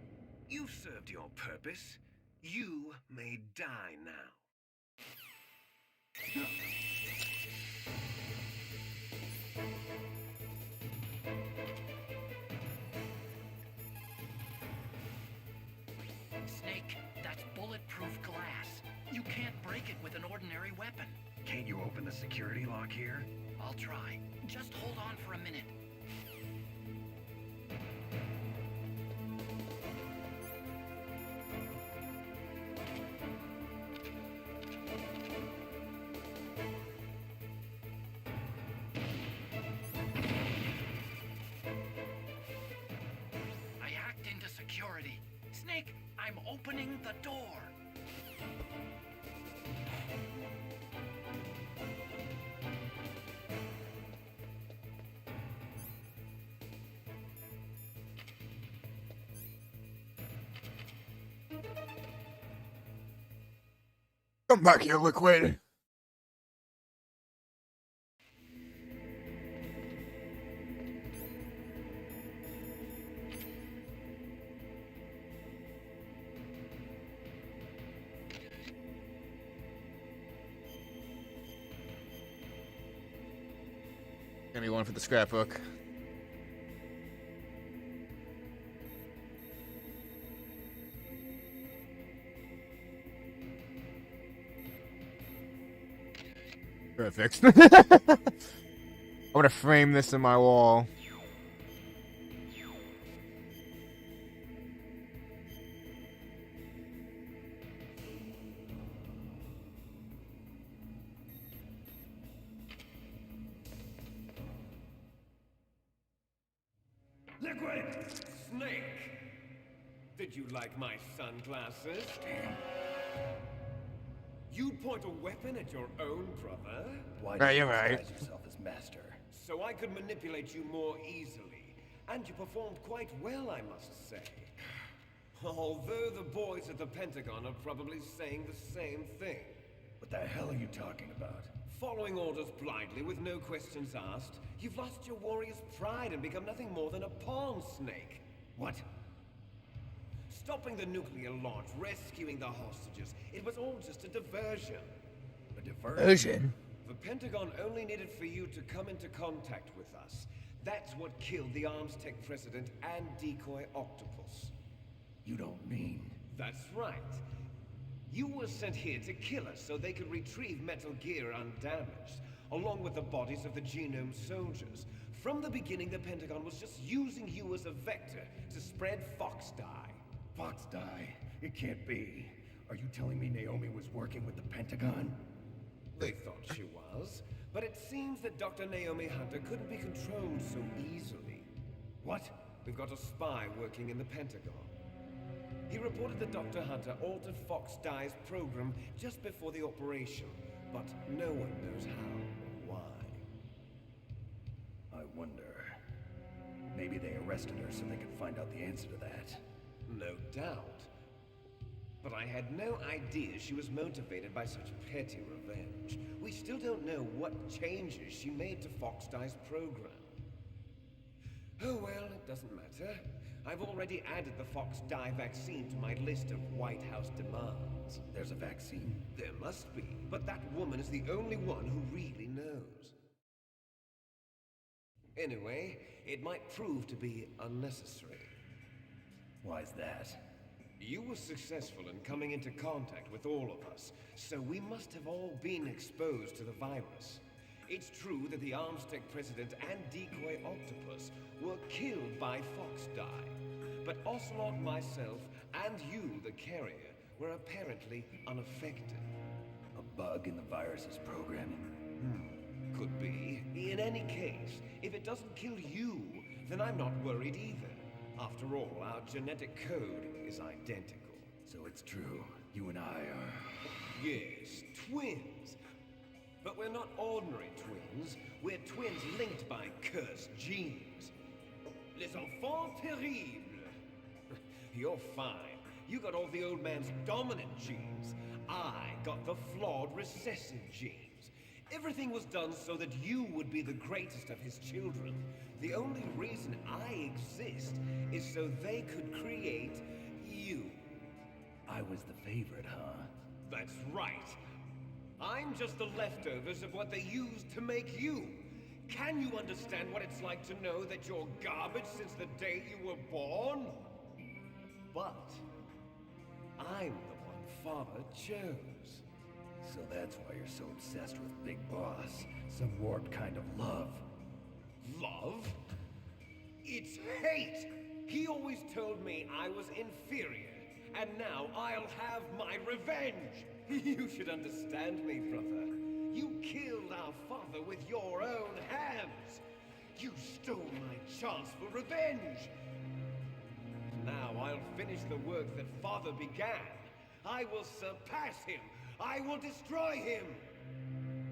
You've served your purpose. You may die now. Snake, that's bulletproof glass. You can't break it with an ordinary weapon. Can't you open the security lock here? I'll try. Just hold on for a minute. I hacked into security. Snake, I'm opening the door. Come back here, Liquid. Give me one for the scrapbook. Perfect. I'm gonna frame this in my wall. Liquid! Snake! Did you like my sunglasses? You'd point a weapon at your own brother? Why Right, do you you're right. disguise yourself as Master? So I could manipulate you more easily. And you performed quite well, I must say. Although the boys at the Pentagon are probably saying the same thing. What the hell are you talking about? Following orders blindly with no questions asked, you've lost your warrior's pride and become nothing more than a pawn, Snake. What? Stopping the nuclear launch, rescuing the hostages, it was all just a diversion. A diversion? Version. The Pentagon only needed for you to come into contact with us. That's what killed the Arms Tech president and decoy Octopus. You don't mean... That's right. You were sent here to kill us so they could retrieve Metal Gear undamaged, along with the bodies of the Genome soldiers. From the beginning, the Pentagon was just using you as a vector to spread Fox-Die. Fox-Die? It can't be. Are you telling me Naomi was working with the Pentagon? They thought she was, but it seems that Dr. Naomi Hunter couldn't be controlled so easily. What? We've got a spy working in the Pentagon. He reported that Dr. Hunter altered Fox-Die's program just before the operation, but no one knows how or why. I wonder... Maybe they arrested her so they could find out the answer to that. No doubt. But I had no idea she was motivated by such petty revenge. We still don't know what changes she made to Fox-Die's program. Oh well, it doesn't matter. I've already added the Fox dye vaccine to my list of White House demands. There's a vaccine? There must be, but that woman is the only one who really knows. Anyway, it might prove to be unnecessary. Why's that? You were successful in coming into contact with all of us, so we must have all been exposed to the virus. It's true that the Armstech president and decoy octopus were killed by Fox dye, but Ocelot, myself, and you, the carrier, were apparently unaffected. A bug in the virus's programming? Could be. In any case, if it doesn't kill you, then I'm not worried either. After all, our genetic code is identical. So it's true. You and I are... Yes, twins. But we're not ordinary twins. We're twins linked by cursed genes. Les enfants terribles. You're fine. You got all the old man's dominant genes. I got the flawed recessive genes. Everything was done so that you would be the greatest of his children. The only reason I exist is so they could create you. I was the favorite, huh? That's right. I'm just the leftovers of what they used to make you. Can you understand what it's like to know that you're garbage since the day you were born? But I'm the one Father chose. So that's why you're so obsessed with Big Boss. Some warped kind of love. Love? It's hate! He always told me I was inferior, and now I'll have my revenge! You should understand me, brother. You killed our father with your own hands! You stole my chance for revenge! Now I'll finish the work that Father began. I will surpass him! I will destroy him!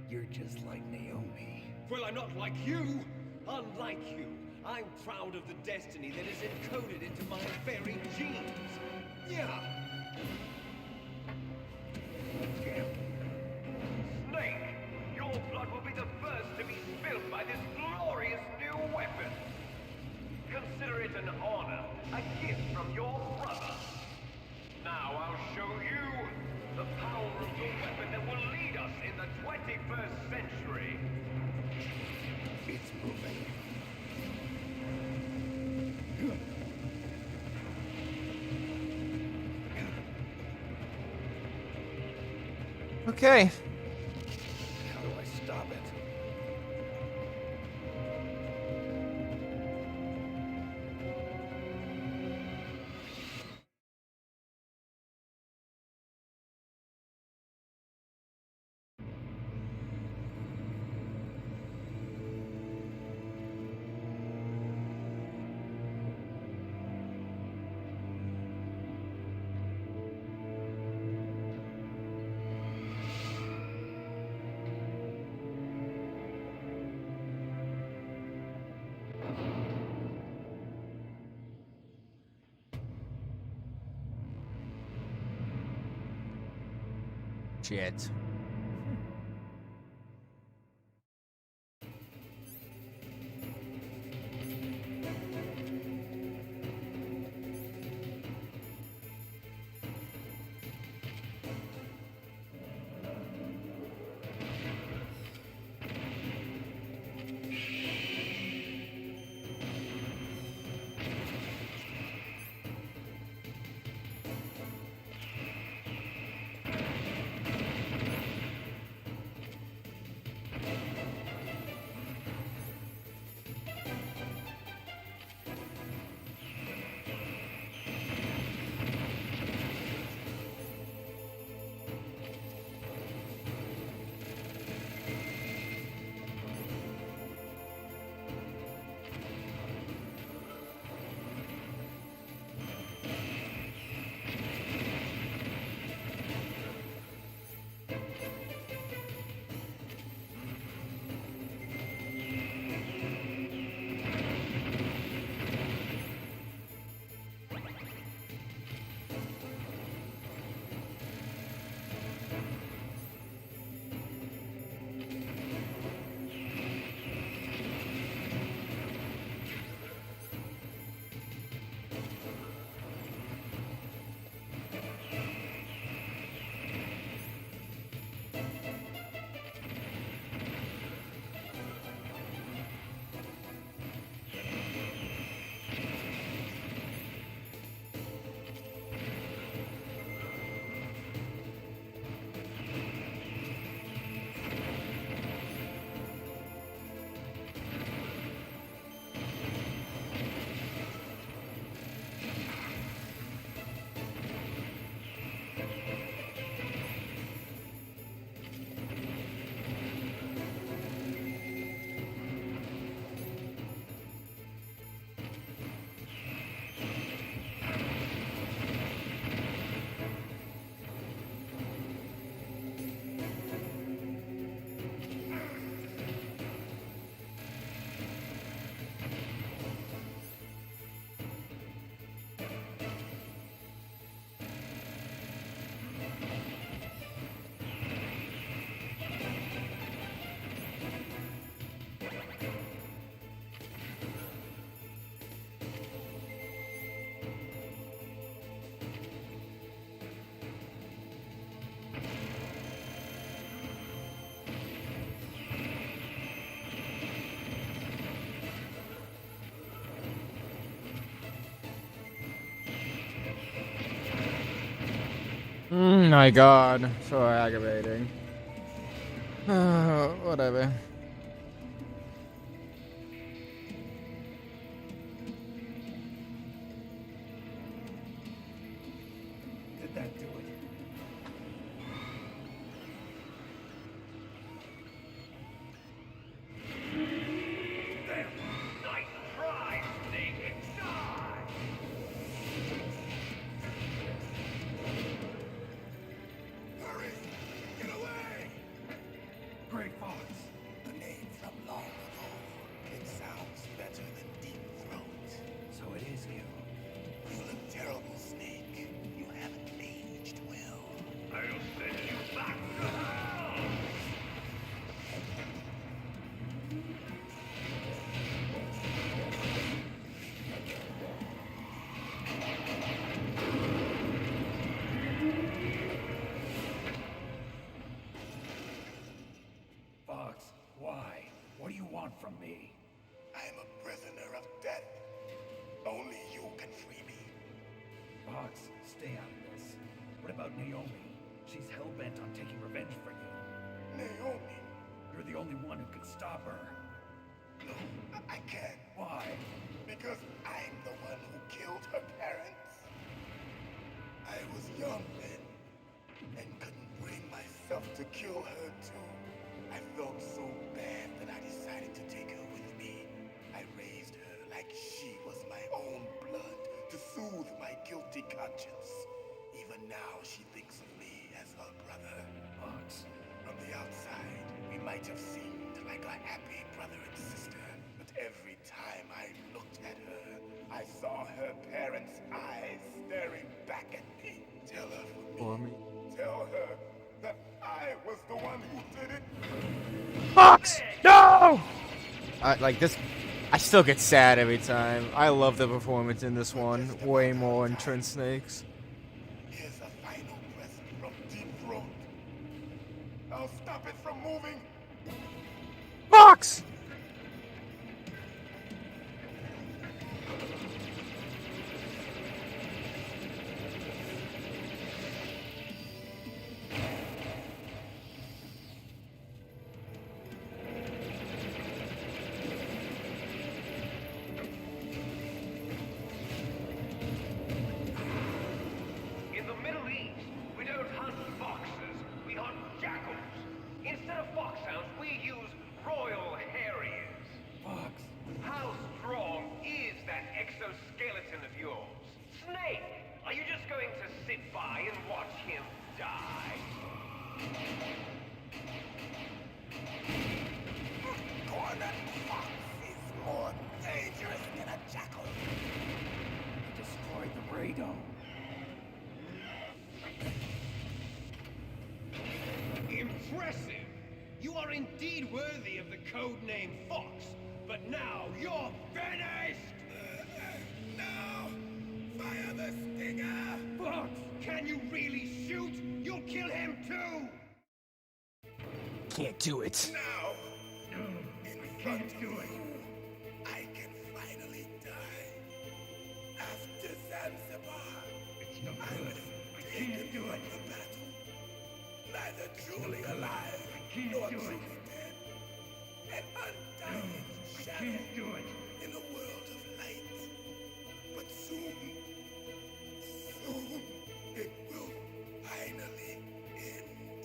You're just like Naomi. Well, I'm not like you! Unlike you, I'm proud of the destiny that is encoded into my very genes! Yeah! Snake! Your blood will be the first to be spilled by this glorious new weapon! Consider it an honor, a gift from your brother! Now I'll show you the power of the weapon that will lead us in the 21st century! It's moving. Okay. How do I stop it? Shit. My God, so aggravating. Whatever. Did that do it? Damn! Nice try, Snake! Die! Hurry! Get away! Gray Fox. The name from long ago. It sounds better than Deep Throat. So it is you. You look terrible, Snake. You haven't aged well. I'll send you back to hell! Fox, why? What do you want from me? I'm a prisoner of death. Only you can free me. Fox, stay out of this. What about Naomi? She's hell-bent on taking revenge for you. Naomi? You're the only one who can stop her. No, I can't. Why? Because I'm the one who killed her parents. I was young then, and couldn't bring myself to kill her too. I felt so bad that I decided to take her with me. I raised her like she was my own blood to soothe my guilty conscience. Even now, she thinks of me as her brother. Fox, from the outside, we might have seemed like a happy brother and sister, but every time I looked at her, I saw her parents' eyes staring back at me. Tell her for me. Tell her that I was the one who did it. Fox! No! Like this, I still get sad every time. I love the performance in this one way more than Trin Snake's. Here's a final present from Deep Throat. I'll stop it from moving. Fox! In the Middle East, we don't hunt foxes, we hunt jackals. Instead of foxhounds, we use royal harriers. Fox. How strong is that exoskeleton of yours? Snake, are you just going to sit by and watch him die? Cornet Fox is more dangerous than a jackal. He destroyed the radome. Impressive! You are indeed worthy of the code name Fox, but now you're finished! No! Fire the stinger! Fox, can you really shoot? You'll kill him too! Can't do it. Now! I can't do it. I can finally die. After Zanzibar, It's no I was taken from the battle. Neither truly alive nor truly dead. An undying shadow in a world of light. But soon it will finally end.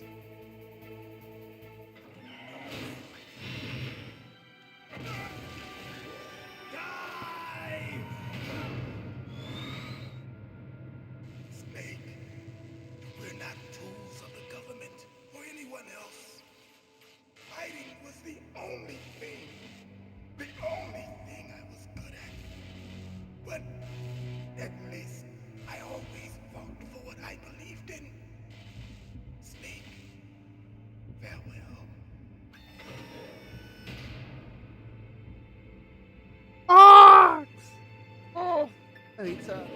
Die! Snake, we're not tools of the government or anyone else. Fighting was the only thing I was good at. But at least I always fought for what I believed in. Snake, farewell. Fox! Oh, anytime.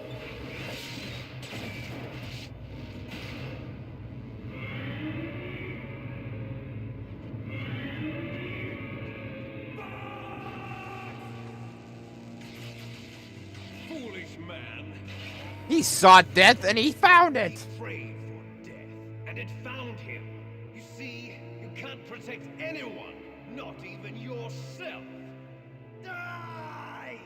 Foolish man! He sought death and he found it. Prayed for death. anyone, not even yourself. Die!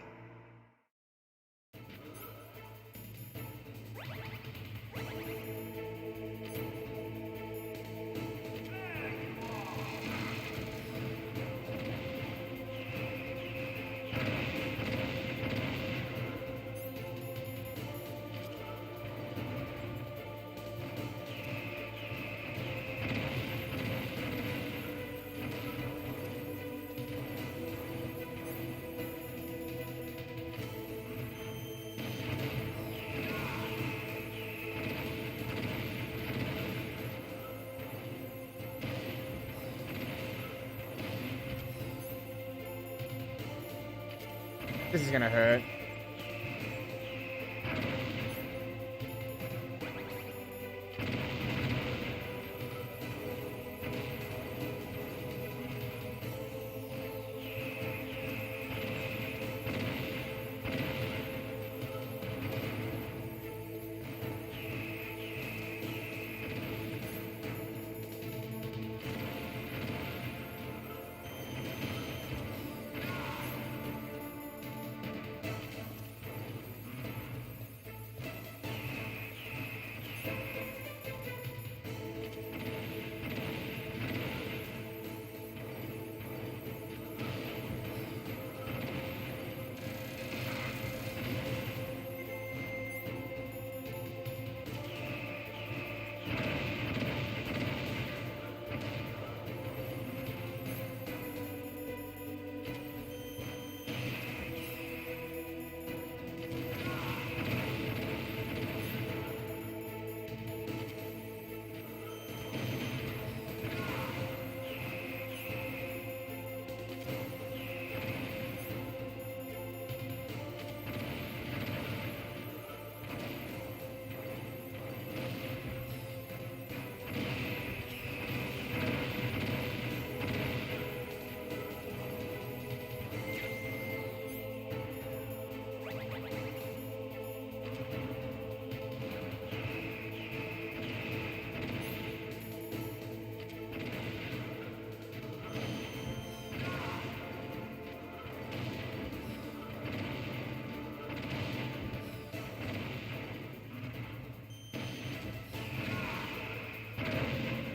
This is gonna hurt.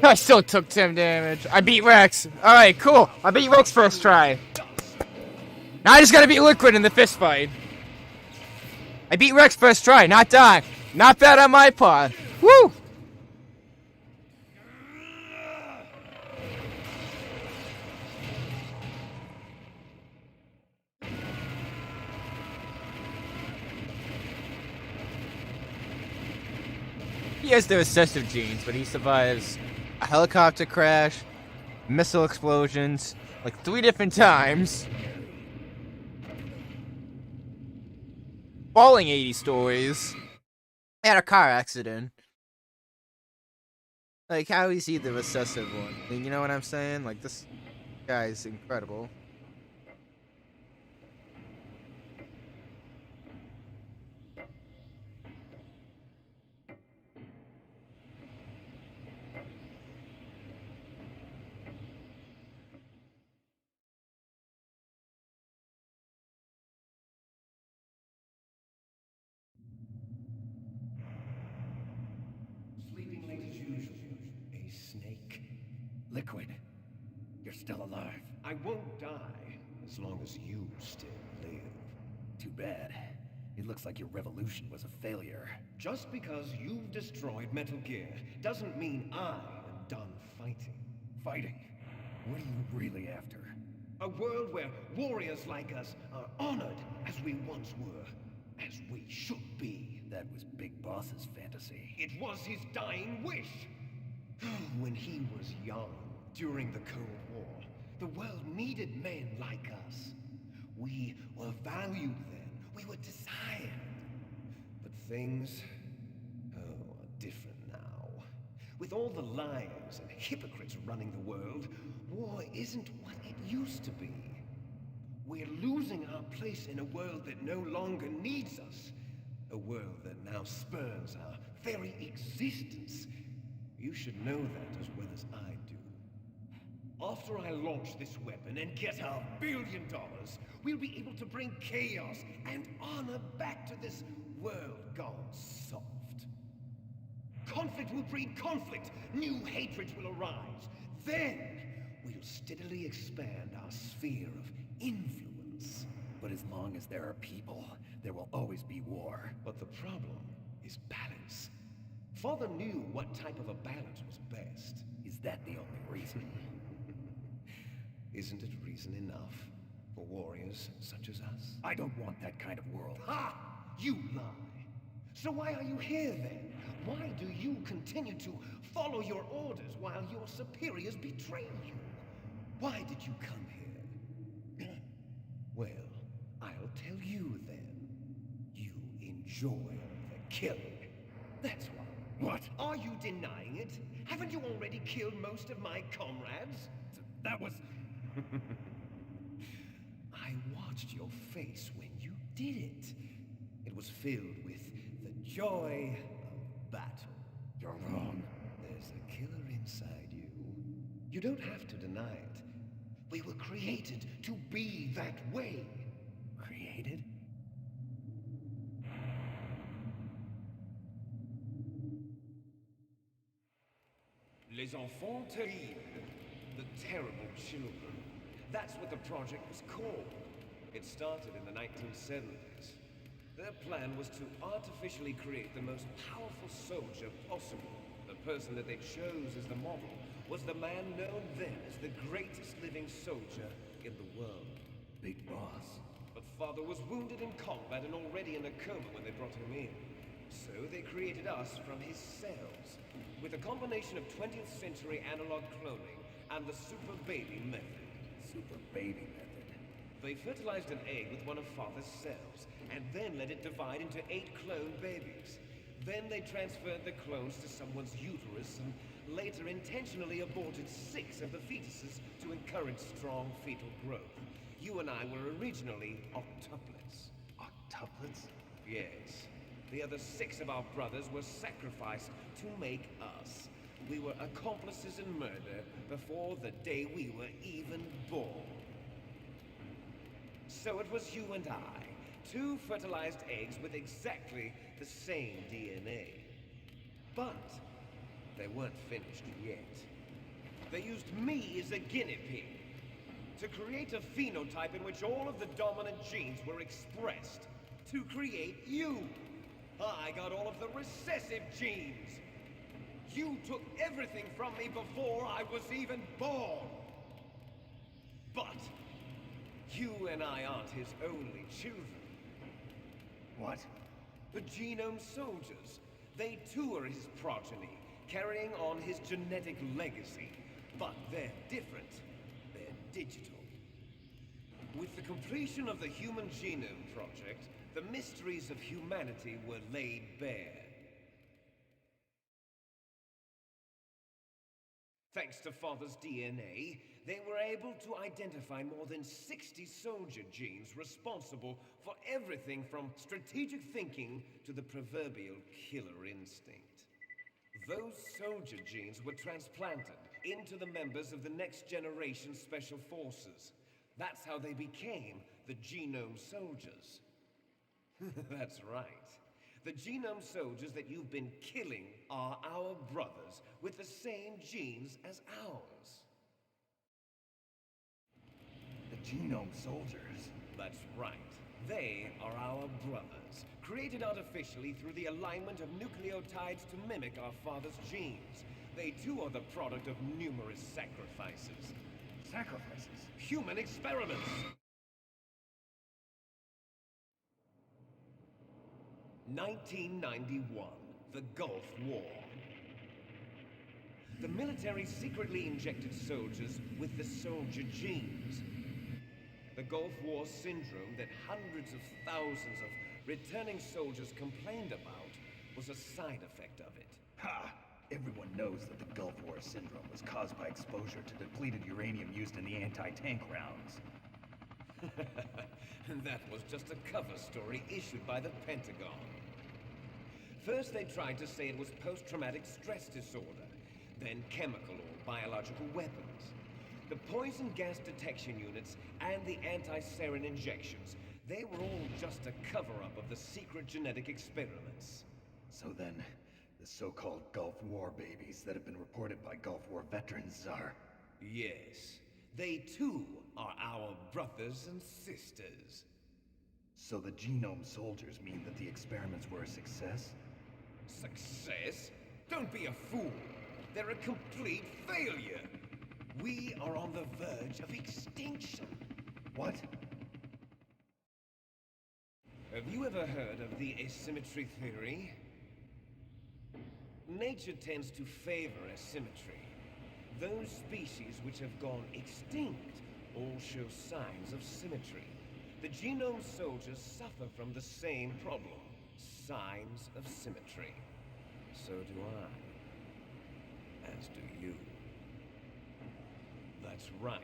I still took 10 damage. I beat Rex. Alright, cool. I beat Rex first try. Now I just gotta beat Liquid in the fist fight. I beat Rex first try, not die. Not bad on my part. Woo! He has the recessive genes, but he survives a helicopter crash, missile explosions, like 3 different times. Falling 80 stories. And a car accident. Like, how is he the recessive one? You know what I'm saying? Like, this guy's incredible. Sleeping late as usual. A snake. Liquid, you're still alive. I won't die as long as you still live. Too bad. It looks like your revolution was a failure. Just because you've destroyed Metal Gear doesn't mean I am done fighting. Fighting? What are you really after? A world where warriors like us are honored as we once were, as we should be. That was Big Boss's fantasy. It was his dying wish. When he was young, during the Cold War, the world needed men like us. We were valued then. We were desired. But things, are different now. With all the liars and hypocrites running the world, war isn't what it used to be. We're losing our place in a world that no longer needs us. A world that now spurns our very existence. You should know that as well as I do. After I launch this weapon and get our $1 billion, we'll be able to bring chaos and honor back to this world gone soft. Conflict will breed conflict. New hatreds will arise. Then, we'll steadily expand our sphere of influence. But as long as there are people, there will always be war. But the problem is balance. Father knew what type of a balance was best. Is that the only reason? Isn't it reason enough for warriors such as us? I don't want that kind of world. Ha! You lie! So why are you here then? Why do you continue to follow your orders while your superiors betray you? Why did you come here? Well, I'll tell you then. You enjoy the killing. That's why. What? Are you denying it? Haven't you already killed most of my comrades? That was... I watched your face when you did it. It was filled with the joy of battle. You're wrong. There's a killer inside you. You don't have to deny it. We were created to be that way. Created? Les enfants terribles. The terrible children. That's what the project was called. It started in the 1970s. Their plan was to artificially create the most powerful soldier possible. The person that they chose as the model was the man known then as the greatest living soldier in the world. Big Boss. But Father was wounded in combat and already in a coma when they brought him in. So they created us from his cells, with a combination of 20th century analog cloning and the super baby method. Super baby method. They fertilized an egg with one of Father's cells, and then let it divide into 8 clone babies. Then they transferred the clones to someone's uterus and later intentionally aborted 6 of the fetuses to encourage strong fetal growth. You and I were originally octuplets. Octuplets? Yes. The other 6 of our brothers were sacrificed to make us. We were accomplices in murder before the day we were even born. So it was you and I, 2 fertilized eggs with exactly the same DNA. But they weren't finished yet. They used me as a guinea pig to create a phenotype in which all of the dominant genes were expressed. To create you. I got all of the recessive genes. You took everything from me before I was even born. But you and I aren't his only children. What? The genome soldiers. They too are his progeny, carrying on his genetic legacy. But they're different. They're digital. With the completion of the Human Genome Project, the mysteries of humanity were laid bare. Thanks to Father's DNA, they were able to identify more than 60 soldier genes responsible for everything from strategic thinking to the proverbial killer instinct. Those soldier genes were transplanted into the members of the next generation special forces. That's how they became the genome soldiers. That's right. The genome soldiers that you've been killing are our brothers with the same genes as ours. The genome soldiers? That's right. They are our brothers, created artificially through the alignment of nucleotides to mimic our father's genes. They too are the product of numerous sacrifices. Sacrifices? Human experiments! (1991), the Gulf War. The military secretly injected soldiers with the soldier genes. The Gulf War syndrome that hundreds of thousands of returning soldiers complained about was a side effect of it. Ha! Everyone knows that the Gulf War syndrome was caused by exposure to depleted uranium used in the anti-tank rounds. That was just a cover story issued by the Pentagon. First they tried to say it was post-traumatic stress disorder, then chemical or biological weapons. The poison gas detection units and the anti-sarin injections, they were all just a cover-up of the secret genetic experiments. So then, the so-called Gulf War babies that have been reported by Gulf War veterans are... Yes, they too are our brothers and sisters. So the genome soldiers mean that the experiments were a success? Success? Don't be a fool. They're a complete failure. We are on the verge of extinction. What? Have you ever heard of the asymmetry theory? Nature tends to favor asymmetry. Those species which have gone extinct all show signs of symmetry. The genome soldiers suffer from the same problem. Signs of symmetry. So do I. As do you. That's right.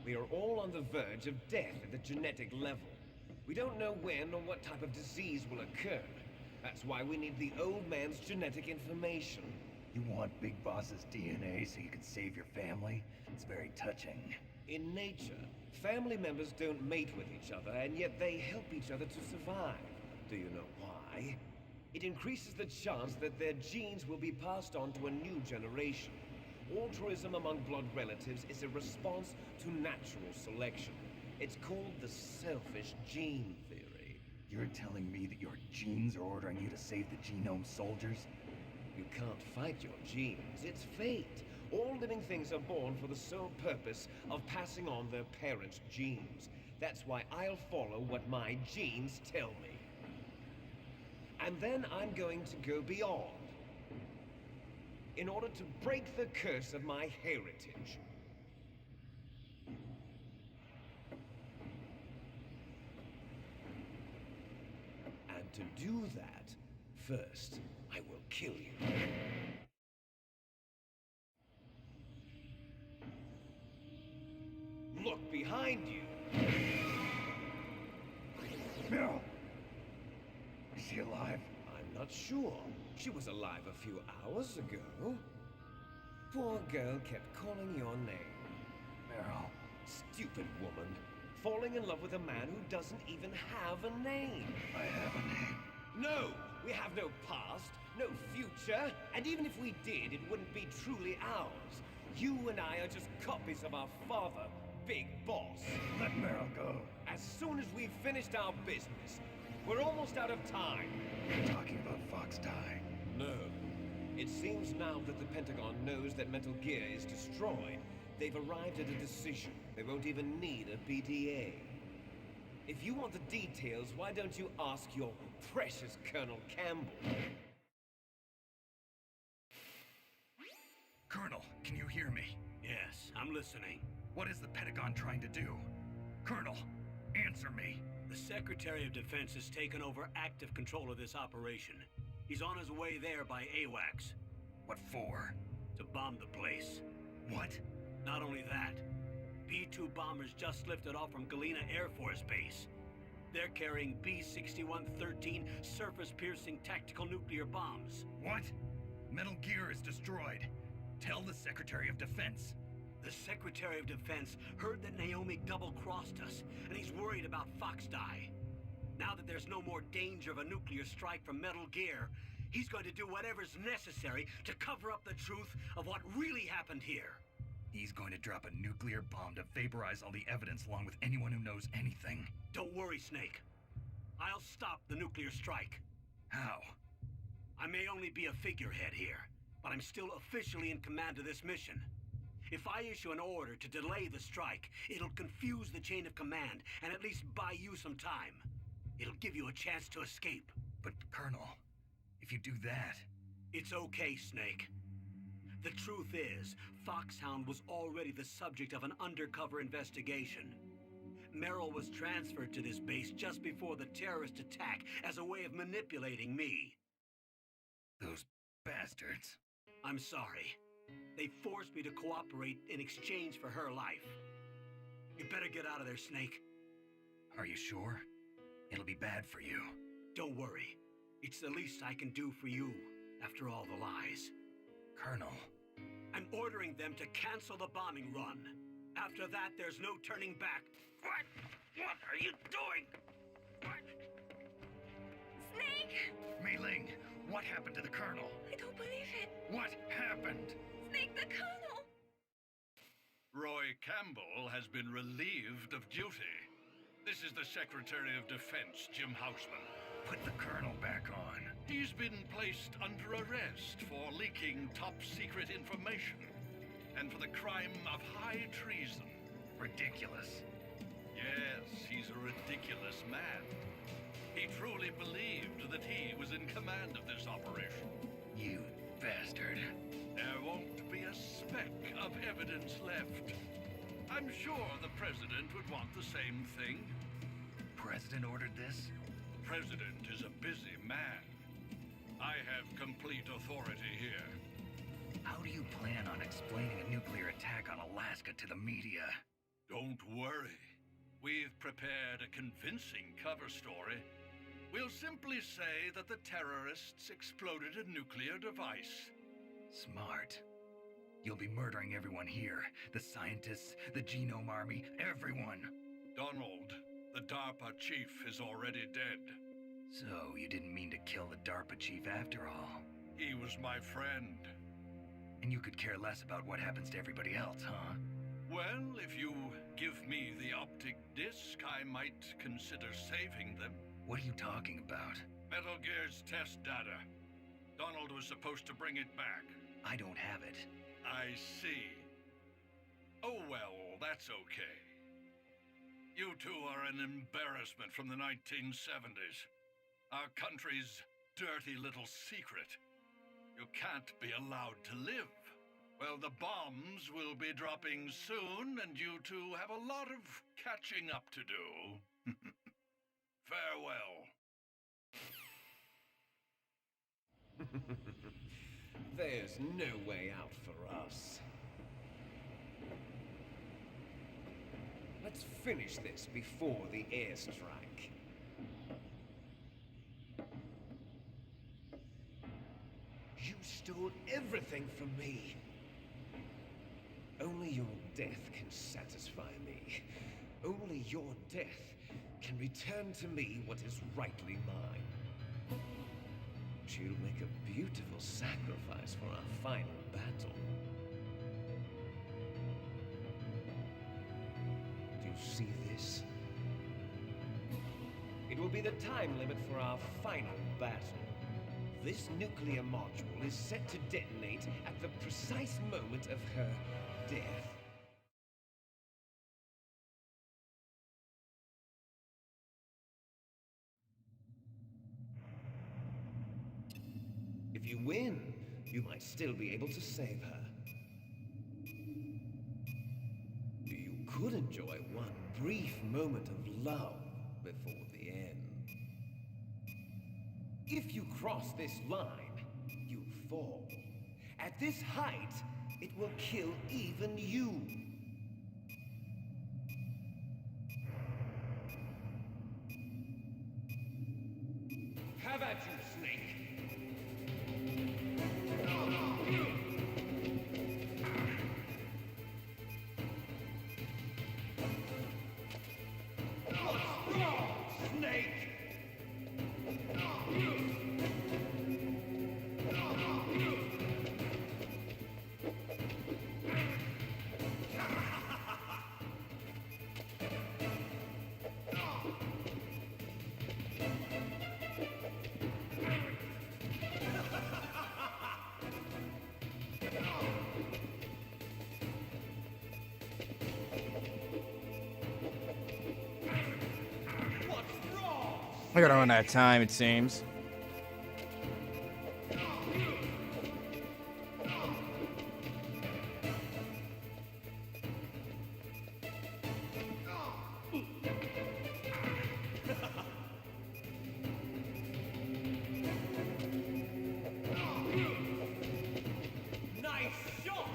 We are all on the verge of death at the genetic level. We don't know when or what type of disease will occur. That's why we need the old man's genetic information. You want Big Boss's DNA so you can save your family? It's very touching. In nature, family members don't mate with each other, and yet they help each other to survive. Do you know why? It increases the chance that their genes will be passed on to a new generation. Altruism among blood relatives is a response to natural selection. It's called the selfish gene theory. You're telling me that your genes are ordering you to save the genome soldiers? You can't fight your genes. It's fate. All living things are born for the sole purpose of passing on their parents' genes. That's why I'll follow what my genes tell me. And then I'm going to go beyond. In order to break the curse of my heritage. And to do that, first, I will kill you. Look behind you! Meryl! Is she alive? I'm not sure. She was alive a few hours ago. Poor girl kept calling your name. Meryl. Stupid woman. Falling in love with a man who doesn't even have a name. I have a name. No! We have no past, no future, and even if we did, it wouldn't be truly ours. You and I are just copies of our father, Big Boss. Let Meryl go. As soon as we've finished our business, we're almost out of time. You're talking about Fox Die. No. It seems now that the Pentagon knows that Metal Gear is destroyed. They've arrived at a decision. They won't even need a BDA. If you want the details, why don't you ask your precious Colonel Campbell? Colonel, can you hear me? Yes, I'm listening. What is the Pentagon trying to do? Colonel, answer me. The Secretary of Defense has taken over active control of this operation. He's on his way there by AWACS. What for? To bomb the place. What? Not only that, B-2 bombers just lifted off from Galena Air Force Base. They're carrying B-6113 surface-piercing tactical nuclear bombs. What? Metal Gear is destroyed. Tell the Secretary of Defense. The Secretary of Defense heard that Naomi double-crossed us, and he's worried about Fox Die. Now that there's no more danger of a nuclear strike from Metal Gear, he's going to do whatever's necessary to cover up the truth of what really happened here. He's going to drop a nuclear bomb to vaporize all the evidence along with anyone who knows anything. Don't worry, Snake. I'll stop the nuclear strike. How? I may only be a figurehead here, but I'm still officially in command of this mission. If I issue an order to delay the strike, it'll confuse the chain of command and at least buy you some time. It'll give you a chance to escape. But, Colonel, if you do that... It's okay, Snake. The truth is, Foxhound was already the subject of an undercover investigation. Merrill was transferred to this base just before the terrorist attack as a way of manipulating me. Those bastards. I'm sorry. They forced me to cooperate in exchange for her life. You better get out of there, Snake. Are you sure? It'll be bad for you. Don't worry. It's the least I can do for you, after all the lies. Colonel. I'm ordering them to cancel the bombing run. After that, there's no turning back. What? What are you doing? What? Snake! Mei Ling, what happened to the Colonel? I don't believe it. What happened? Snake the Colonel! Roy Campbell has been relieved of duty. This is the Secretary of Defense, Jim Houseman. Put the Colonel back on. He's been placed under arrest for leaking top-secret information and for the crime of high treason. Ridiculous. Yes, he's a ridiculous man. He truly believed that he was in command of this operation. You bastard. There won't be a speck of evidence left. I'm sure the President would want the same thing. President ordered this? President is a busy man. I have complete authority here. How do you plan on explaining a nuclear attack on Alaska to the media? Don't worry. We've prepared a convincing cover story. We'll simply say that the terrorists exploded a nuclear device. Smart. You'll be murdering everyone here. The scientists, the Genome Army, everyone. Donald, the DARPA chief is already dead. So, you didn't mean to kill the DARPA chief after all. He was my friend. And you could care less about what happens to everybody else, huh? Well, if you give me the optic disc, I might consider saving them. What are you talking about? Metal Gear's test data. Donald was supposed to bring it back. I don't have it. I see. Oh well, that's okay. You two are an embarrassment from the 1970s. Our country's dirty little secret. You can't be allowed to live. Well, the bombs will be dropping soon, and you two have a lot of catching up to do. Farewell. There's no way out for us. Let's finish this before the airstrike. You stole everything from me. Only your death can satisfy me. Only your death can return to me what is rightly mine. She'll make a beautiful sacrifice for our final battle. Do you see this? It will be the time limit for our final battle. This nuclear module is set to detonate at the precise moment of her death. If you win, you might still be able to save her. You could enjoy one brief moment of love before the end. If you cross this line, you fall. At this height, it will kill even you. Have at you, Snake! What's wrong, Snake? I gotta run out of time, it seems. Nice shot!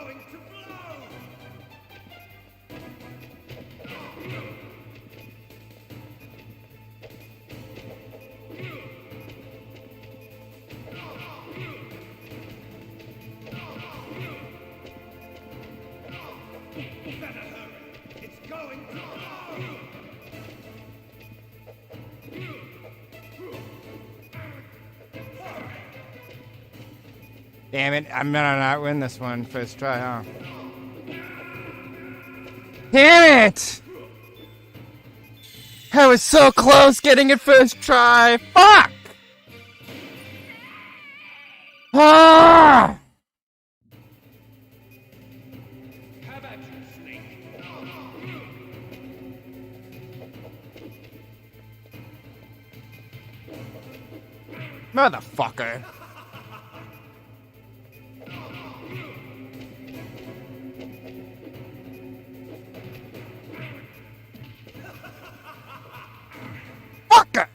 going to blow! Better hurry! It's going to blow! Damn it, I'm gonna not win this one first try, huh? Damn it! I was so close getting it first try. Fuck! Ah! How about you, Snake? Motherfucker. Fucker!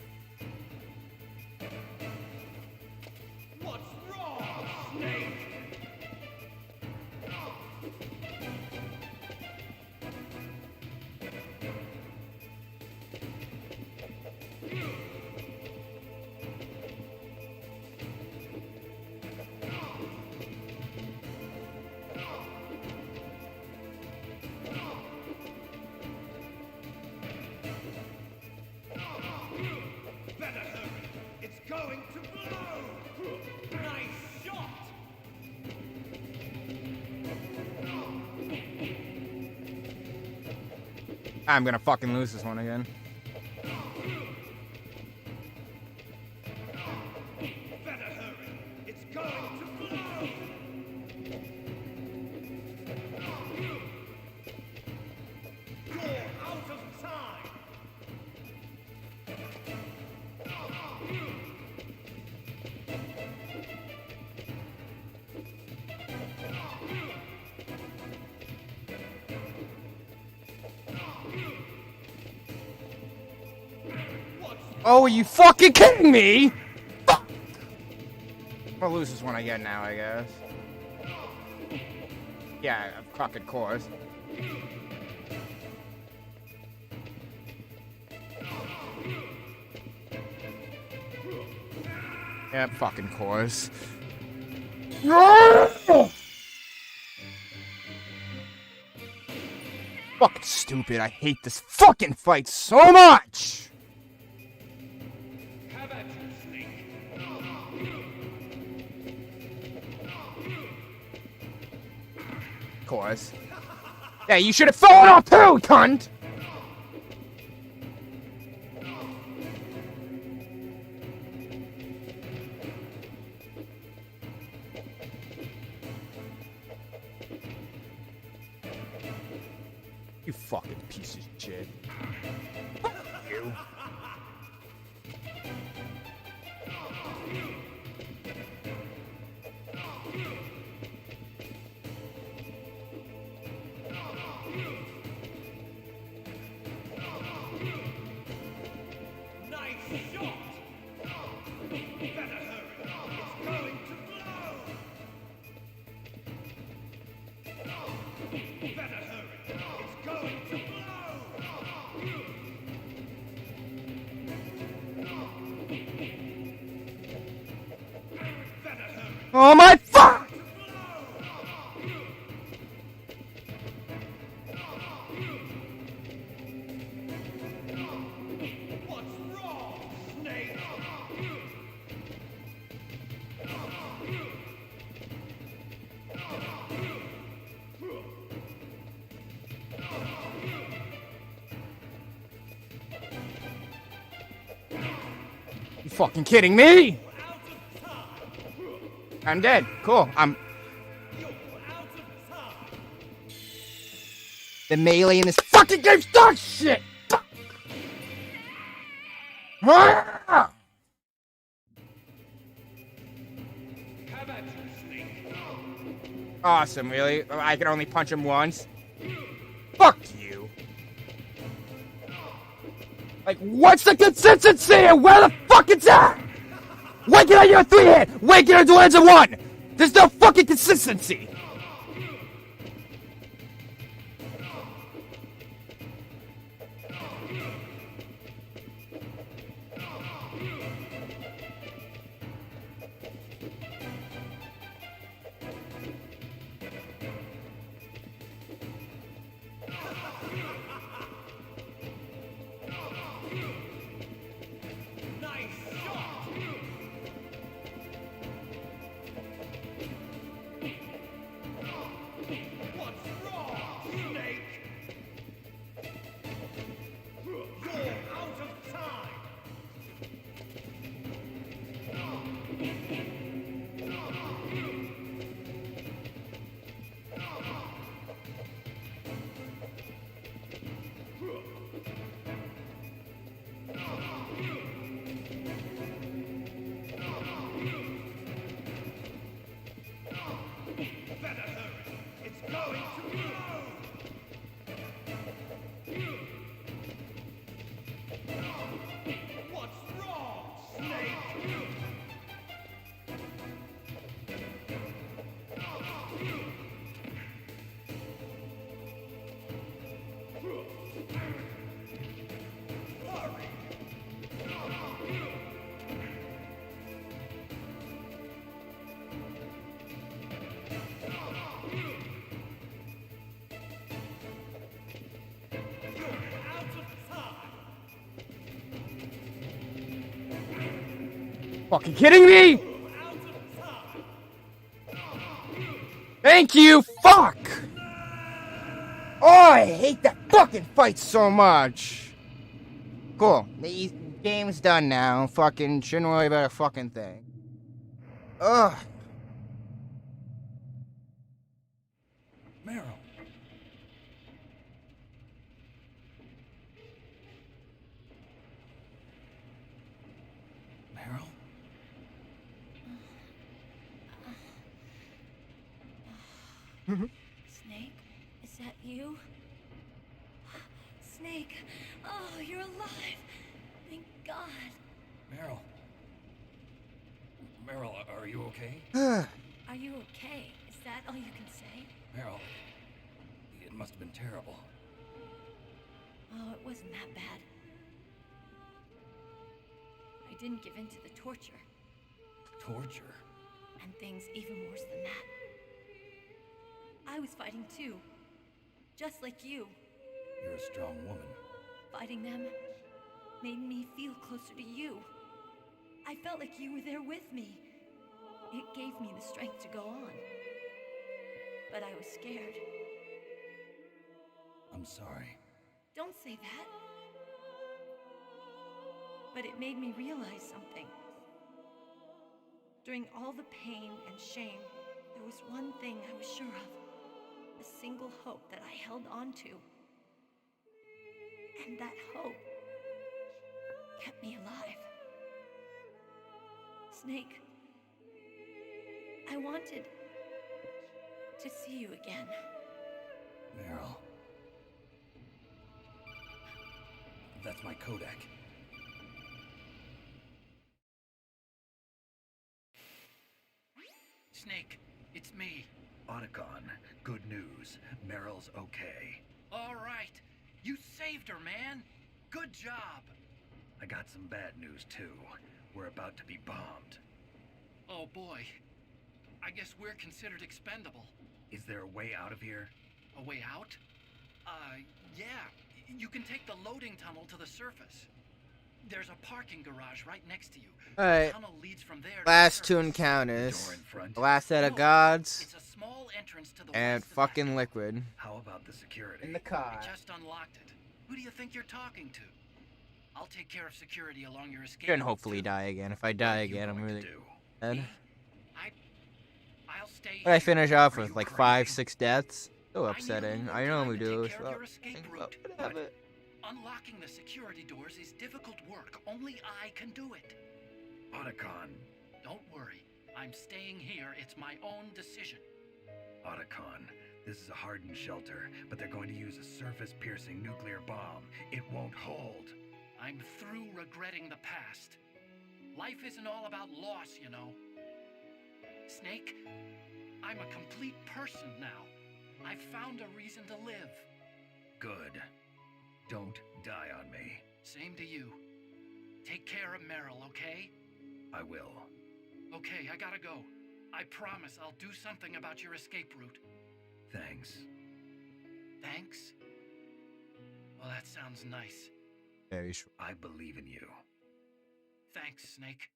What's wrong, Snake? Better hurry! It's going to blow! Nice shot! I'm gonna fucking lose this one again. Better hurry! It's going to blow! You're out of time! Oh, are you fucking kidding me? Fuck! I'll lose this one again now, I guess. Yeah, fucking course. Yep, fucking course. Fucking stupid. I hate this fucking fight so much. How about you, Snake? Course. Yeah, you should have fallen off too, cunt! You fucking piece of shit. Fuck you. Nice shot! Better hurry! It's going to blow! Better hurry! It's going to blow! Better hurry! Oh my fuck! What's wrong, Snake? You fucking kidding me? I'm dead. Cool. The melee in this fucking game's dog shit! Fuck. Ah! How about you, Snake? Awesome, really? I can only punch him once? Fuck you. Like, what's the consistency and where the fuck it's at? When can I do a 3-hit? When can I do hands in one? There's no fucking consistency. Fucking kidding me? Thank you. Fuck. Oh, I hate that fucking fight so much. Cool. The game's done now. Fucking shouldn't worry about a fucking thing. Ugh. Meryl. Meryl? Snake, is that you? Snake, oh, you're alive. Thank God. Meryl. Meryl, are you okay? Are you okay? Is that all you can say? Meryl, it must have been terrible. Oh, it wasn't that bad. I didn't give in to the torture. Torture? And things even worse than that. I was fighting too. Just like you. You're a strong woman. Fighting them made me feel closer to you. I felt like you were there with me. It gave me the strength to go on. But I was scared. I'm sorry. Don't say that. But it made me realize something. During all the pain and shame, there was one thing I was sure of. A single hope that I held on to. And that hope kept me alive. Snake, I wanted to see you again. Meryl. That's my Kodak. Snake, it's me. Otacon, good news. Meryl's okay. All right. You saved her, man. Good job. I got some bad news, too. We're about to be bombed. Oh, boy. I guess we're considered expendable. Is there a way out of here? A way out? Yeah. You can take the loading tunnel to the surface. There's a parking garage right next to you. Alright. The tunnel leads from there Last to two the encounters. front? The last set of gods. It's a small entrance to the And west of fucking that. liquid. How about the security? In the car. I just unlocked it. Who do you think you're talking to? I'll take care of security along your escape. Shouldn't hopefully die again. If I die again, I'm really dead. I'll stay But I here. finish off Are with you like crazy? 5-6 deaths. So upsetting. I normally do. Take care of your escape route. Whatever. Unlocking the security doors is difficult work. Only I can do it. Otacon. Don't worry. I'm staying here. It's my own decision. Otacon. This is a hardened shelter, but they're going to use a surface-piercing nuclear bomb. It won't hold. I'm through regretting the past. Life isn't all about loss, you know. Snake, I'm a complete person now. I've found a reason to live. Good. Don't die on me. Same to you. Take care of Meryl, okay? I will. Okay, I gotta go. I promise I'll do something about your escape route. Thanks. Thanks? Well, that sounds nice. Very short. I believe in you. Thanks, Snake.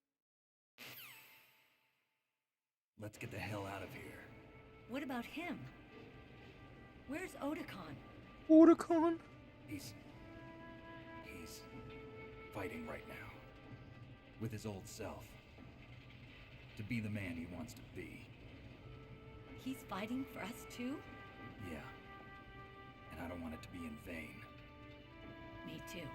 Let's get the hell out of here. What about him? Where's Otacon? Otacon? He's fighting right now. With his old self. To be the man he wants to be. He's fighting for us too? Yeah. And I don't want it to be in vain. Me too.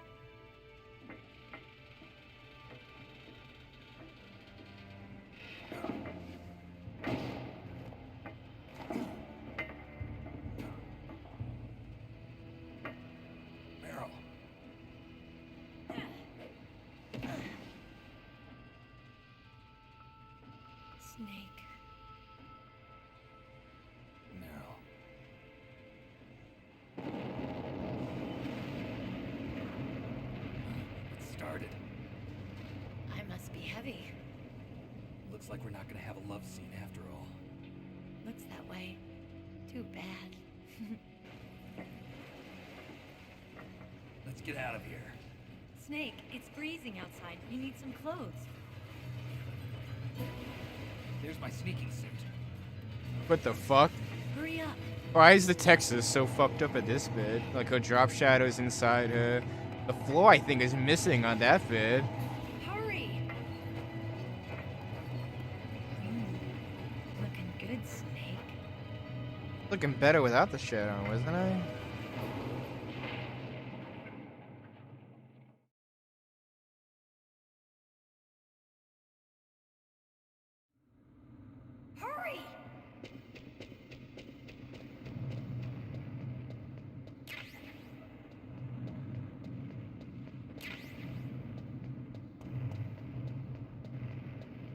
Meryl. Snake. Meryl. It started. I must be heavy. Looks like we're not gonna have a love scene after all. Looks that way. Too bad. Let's get out of here. Snake, it's freezing outside. You need some clothes. There's my sneaking suit. What the fuck? Hurry up. Why is the Texas so fucked up at this bit? Like her drop shadows inside her. The floor, I think, is missing on that bit. Hurry. Looking good, Snake. Looking better without the shadow, wasn't I? Hurry!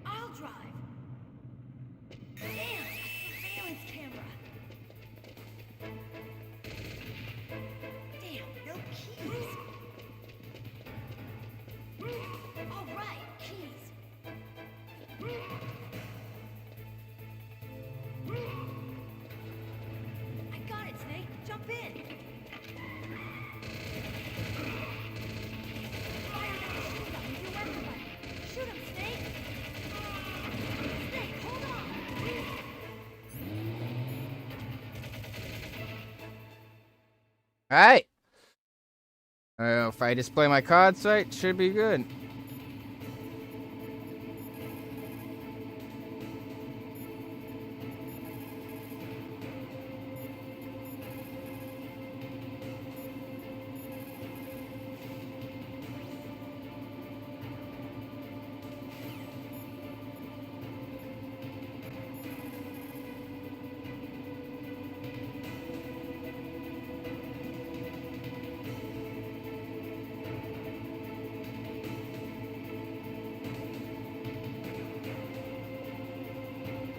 I'll drive. Damn, surveillance camera. Damn, no keys. All right, keys. I got it, Snake. Jump in. Fire down, shoot him. Use your weapon button. Shoot him, Snake. Snake, hold on. Alright. If I display my card site, should be good.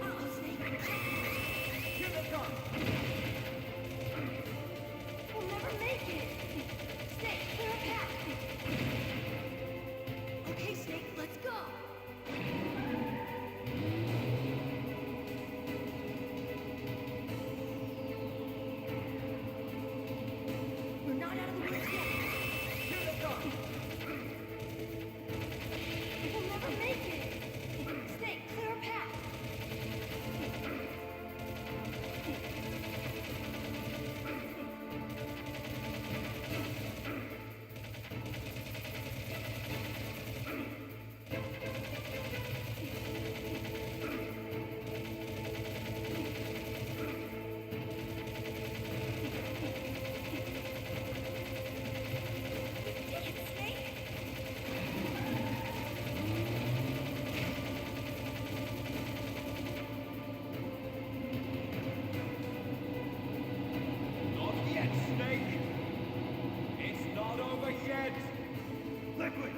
Uh-oh, Snake. Here they come! We'll never make it. Snake, clear a path. Okay, Snake, let's go. We're not out of the woods yet. Here they come! We'll never make it. Snake, clear a path. Did it, Snake? Not yet, Snake! It's not over yet! Liquid!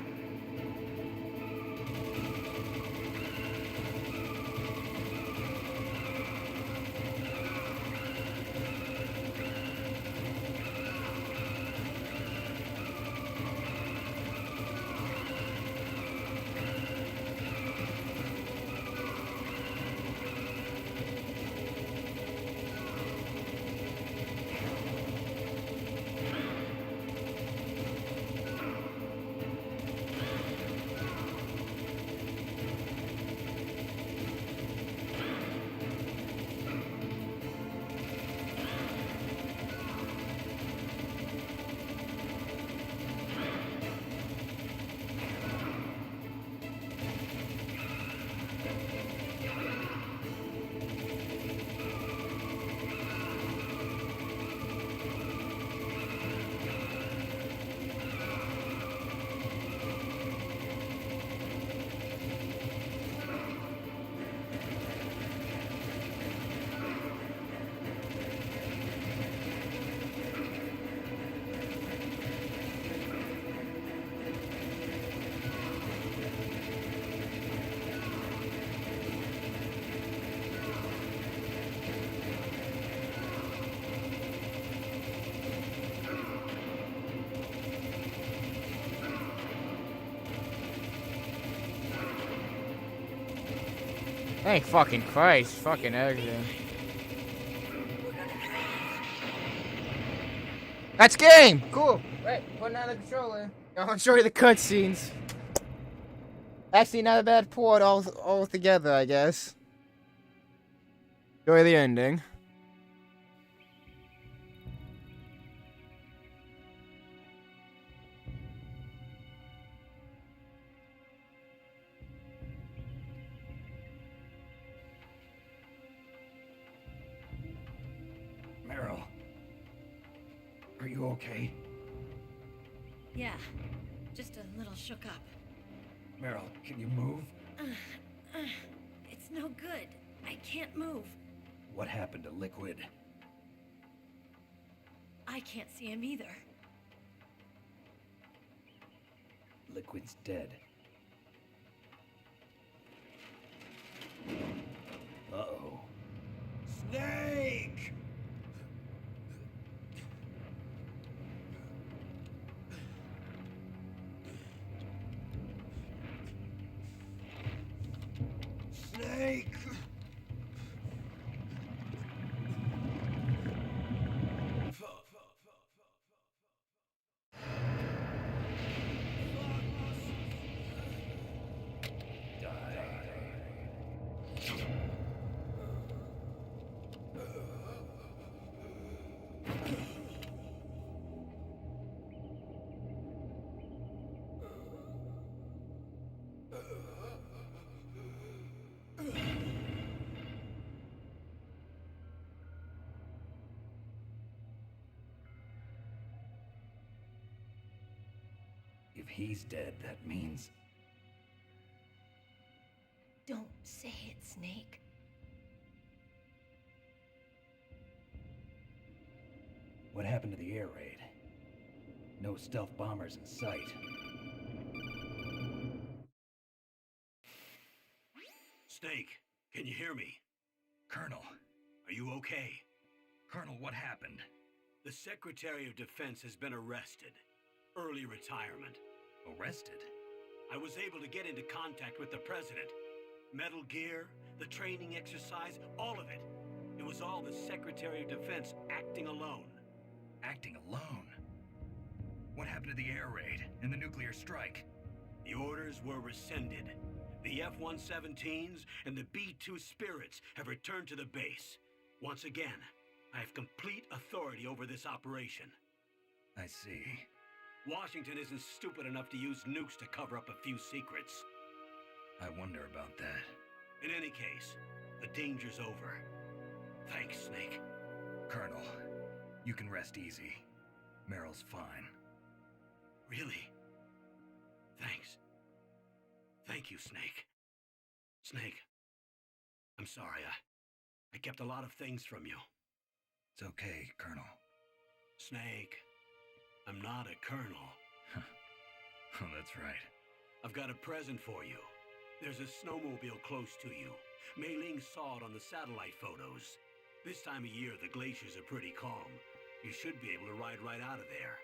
Thank fucking Christ. Fucking everything. That's game! Cool. Wait, putting on the controller. I'll show you the cutscenes. Actually, not a bad port all together, I guess. Enjoy the ending. Meryl. Are you okay? Yeah, just a little shook up. Meryl, can you move? It's no good. I can't move. What happened to Liquid? I can't see him either. Liquid's dead. Uh-oh. Snake! Snake! If he's dead, that means... Don't say it, Snake. What happened to the air raid? No stealth bombers in sight. Snake, can you hear me? Colonel. Are you okay? Colonel, what happened? The Secretary of Defense has been arrested. Early retirement. Arrested? I was able to get into contact with the President. Metal Gear, the training exercise, all of it. It was all the Secretary of Defense acting alone. Acting alone? What happened to the air raid and the nuclear strike? The orders were rescinded. The F-117s and the B-2 Spirits have returned to the base. Once again, I have complete authority over this operation. I see. Washington isn't stupid enough to use nukes to cover up a few secrets. I wonder about that. In any case, the danger's over. Thanks, Snake. Colonel, you can rest easy. Meryl's fine. Really? Thanks. Thank you, Snake. Snake, I'm sorry. I kept a lot of things from you. It's okay, Colonel. Snake, I'm not a colonel. Oh, that's right. I've got a present for you. There's a snowmobile close to you. Mei Ling saw it on the satellite photos. This time of year, the glaciers are pretty calm. You should be able to ride right out of there.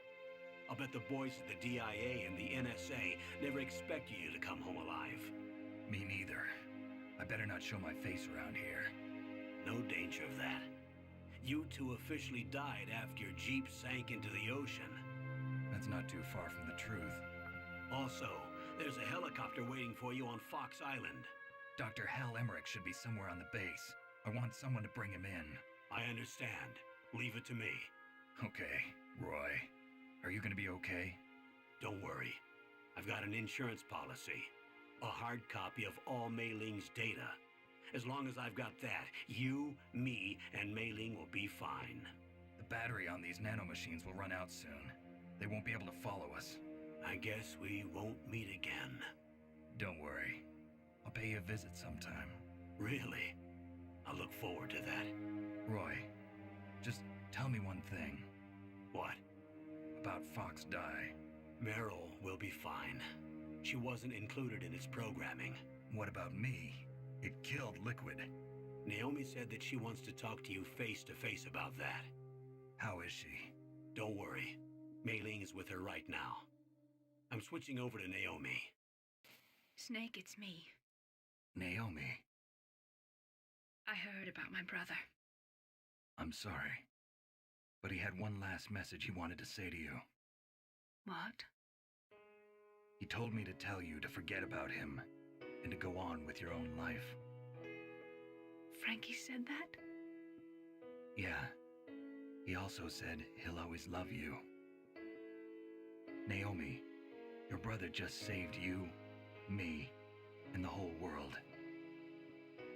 I'll bet the boys at the DIA and the NSA never expected you to come home alive. Me neither. I better not show my face around here. No danger of that. You two officially died after your Jeep sank into the ocean. That's not too far from the truth. Also, there's a helicopter waiting for you on Fox Island. Dr. Hal Emmerich should be somewhere on the base. I want someone to bring him in. I understand. Leave it to me. Okay, Roy. Are you gonna be okay? Don't worry. I've got an insurance policy. A hard copy of all Mei Ling's data. As long as I've got that, you, me, and Mei Ling will be fine. The battery on these nanomachines will run out soon. They won't be able to follow us. I guess we won't meet again. Don't worry. I'll pay you a visit sometime. Really? I look forward to that. Roy, just tell me one thing. What? About Fox Die. Meryl will be fine. She wasn't included in its programming. What about me? It killed Liquid. Naomi said that she wants to talk to you face to face about that. How is she? Don't worry. Mei Ling is with her right now. I'm switching over to Naomi. Snake, it's me. Naomi. I heard about my brother. I'm sorry. But he had one last message he wanted to say to you. What? He told me to tell you to forget about him and to go on with your own life. Frankie said that? Yeah. He also said he'll always love you. Naomi, your brother just saved you, me, and the whole world.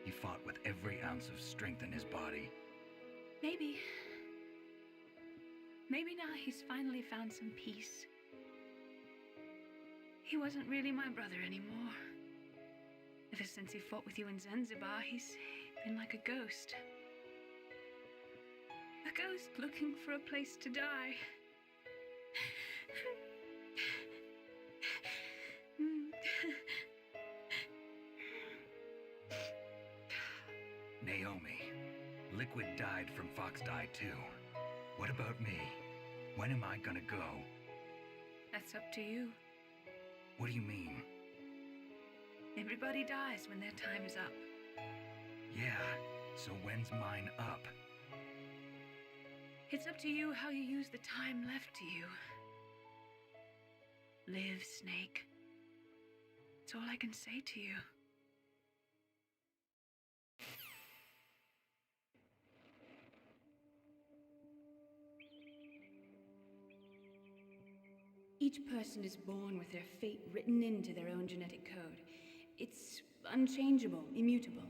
He fought with every ounce of strength in his body. Maybe. Maybe now he's finally found some peace. He wasn't really my brother anymore. Ever since he fought with you in Zanzibar, he's been like a ghost. A ghost looking for a place to die. Naomi, Liquid died from Fox died too. What about me? When am I gonna go? That's up to you. What do you mean? Everybody dies when their time is up. Yeah, so when's mine up? It's up to you how you use the time left to you. Live, Snake. That's all I can say to you. Each person is born with their fate written into their own genetic code. It's unchangeable, immutable.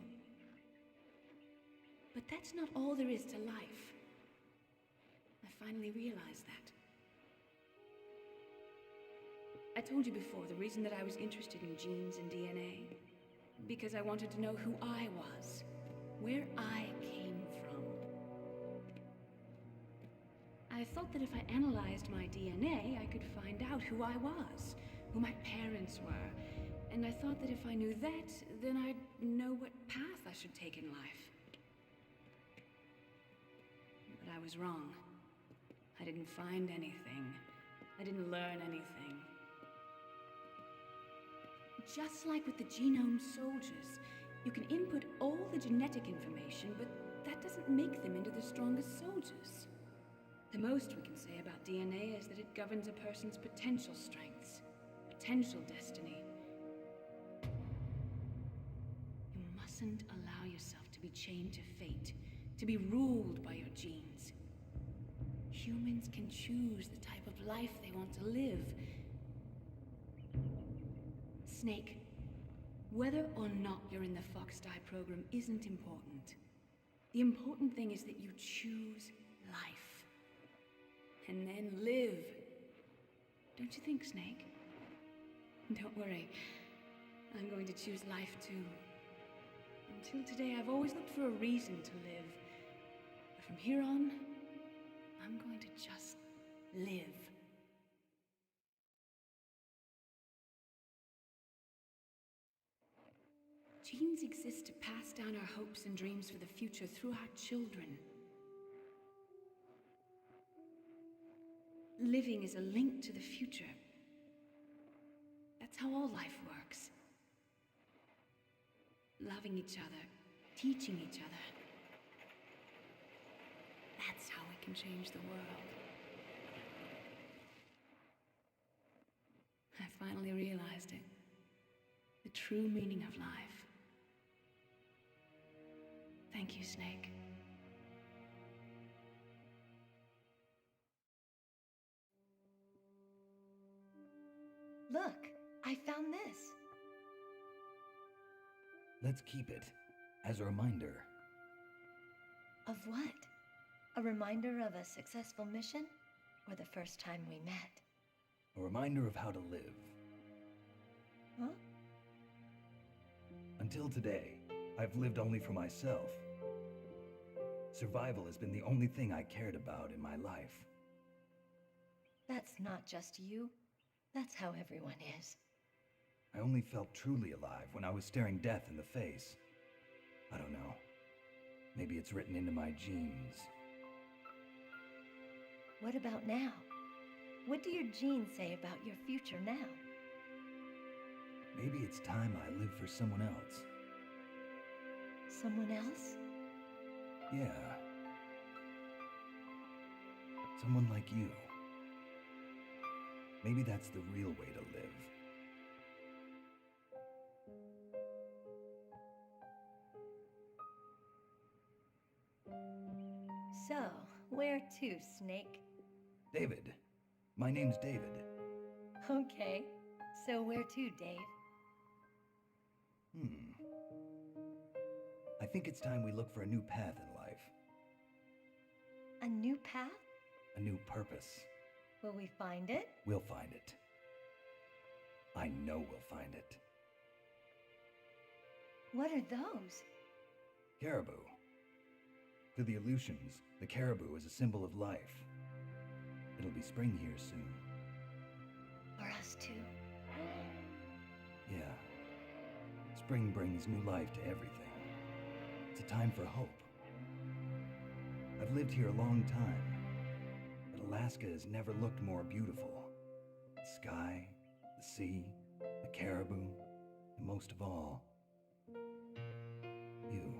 But that's not all there is to life. I finally realized that. I told you before the reason that I was interested in genes and DNA. Because I wanted to know who I was, where I came from. I thought that if I analyzed my DNA, I could find out who I was, who my parents were. And I thought that if I knew that, then I'd know what path I should take in life. But I was wrong. I didn't find anything. I didn't learn anything. Just like with the genome soldiers, you can input all the genetic information, but that doesn't make them into the strongest soldiers. The most we can say about DNA is that it governs a person's potential strengths, potential destiny. You mustn't allow yourself to be chained to fate, to be ruled by your genes. Humans can choose the type of life they want to live. Snake, whether or not you're in the Fox Die program isn't important. The important thing is that you choose life. And then live. Don't you think, Snake? Don't worry. I'm going to choose life too. Until today, I've always looked for a reason to live. But from here on, I'm going to just live. Genes exist to pass down our hopes and dreams for the future through our children. Living is a link to the future. That's how all life works. Loving each other, teaching each other. That's how we can change the world. I finally realized it. The true meaning of life. Thank you, Snake. Look, I found this. Let's keep it as a reminder. Of what? A reminder of a successful mission? Or the first time we met? A reminder of how to live. Huh? Until today, I've lived only for myself. Survival has been the only thing I cared about in my life. That's not just you. That's how everyone is. I only felt truly alive when I was staring death in the face. I don't know. Maybe it's written into my genes. What about now? What do your genes say about your future now? Maybe it's time I live for someone else. Someone else? Yeah. Someone like you. Maybe that's the real way to live. So, where to, Snake? David. My name's David. Okay. So where to, Dave? I think it's time we look for a new path in life. A new path? A new purpose. Will we find it? We'll find it. I know we'll find it. What are those? Caribou. To the Aleutians, the caribou is a symbol of life. It'll be spring here soon. For us too. Yeah. Spring brings new life to everything. It's a time for hope. I've lived here a long time, but Alaska has never looked more beautiful. The sky, the sea, the caribou, and most of all, you.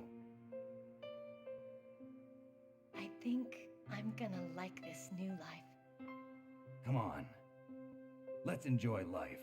I think I'm gonna like this new life. Come on. Let's enjoy life.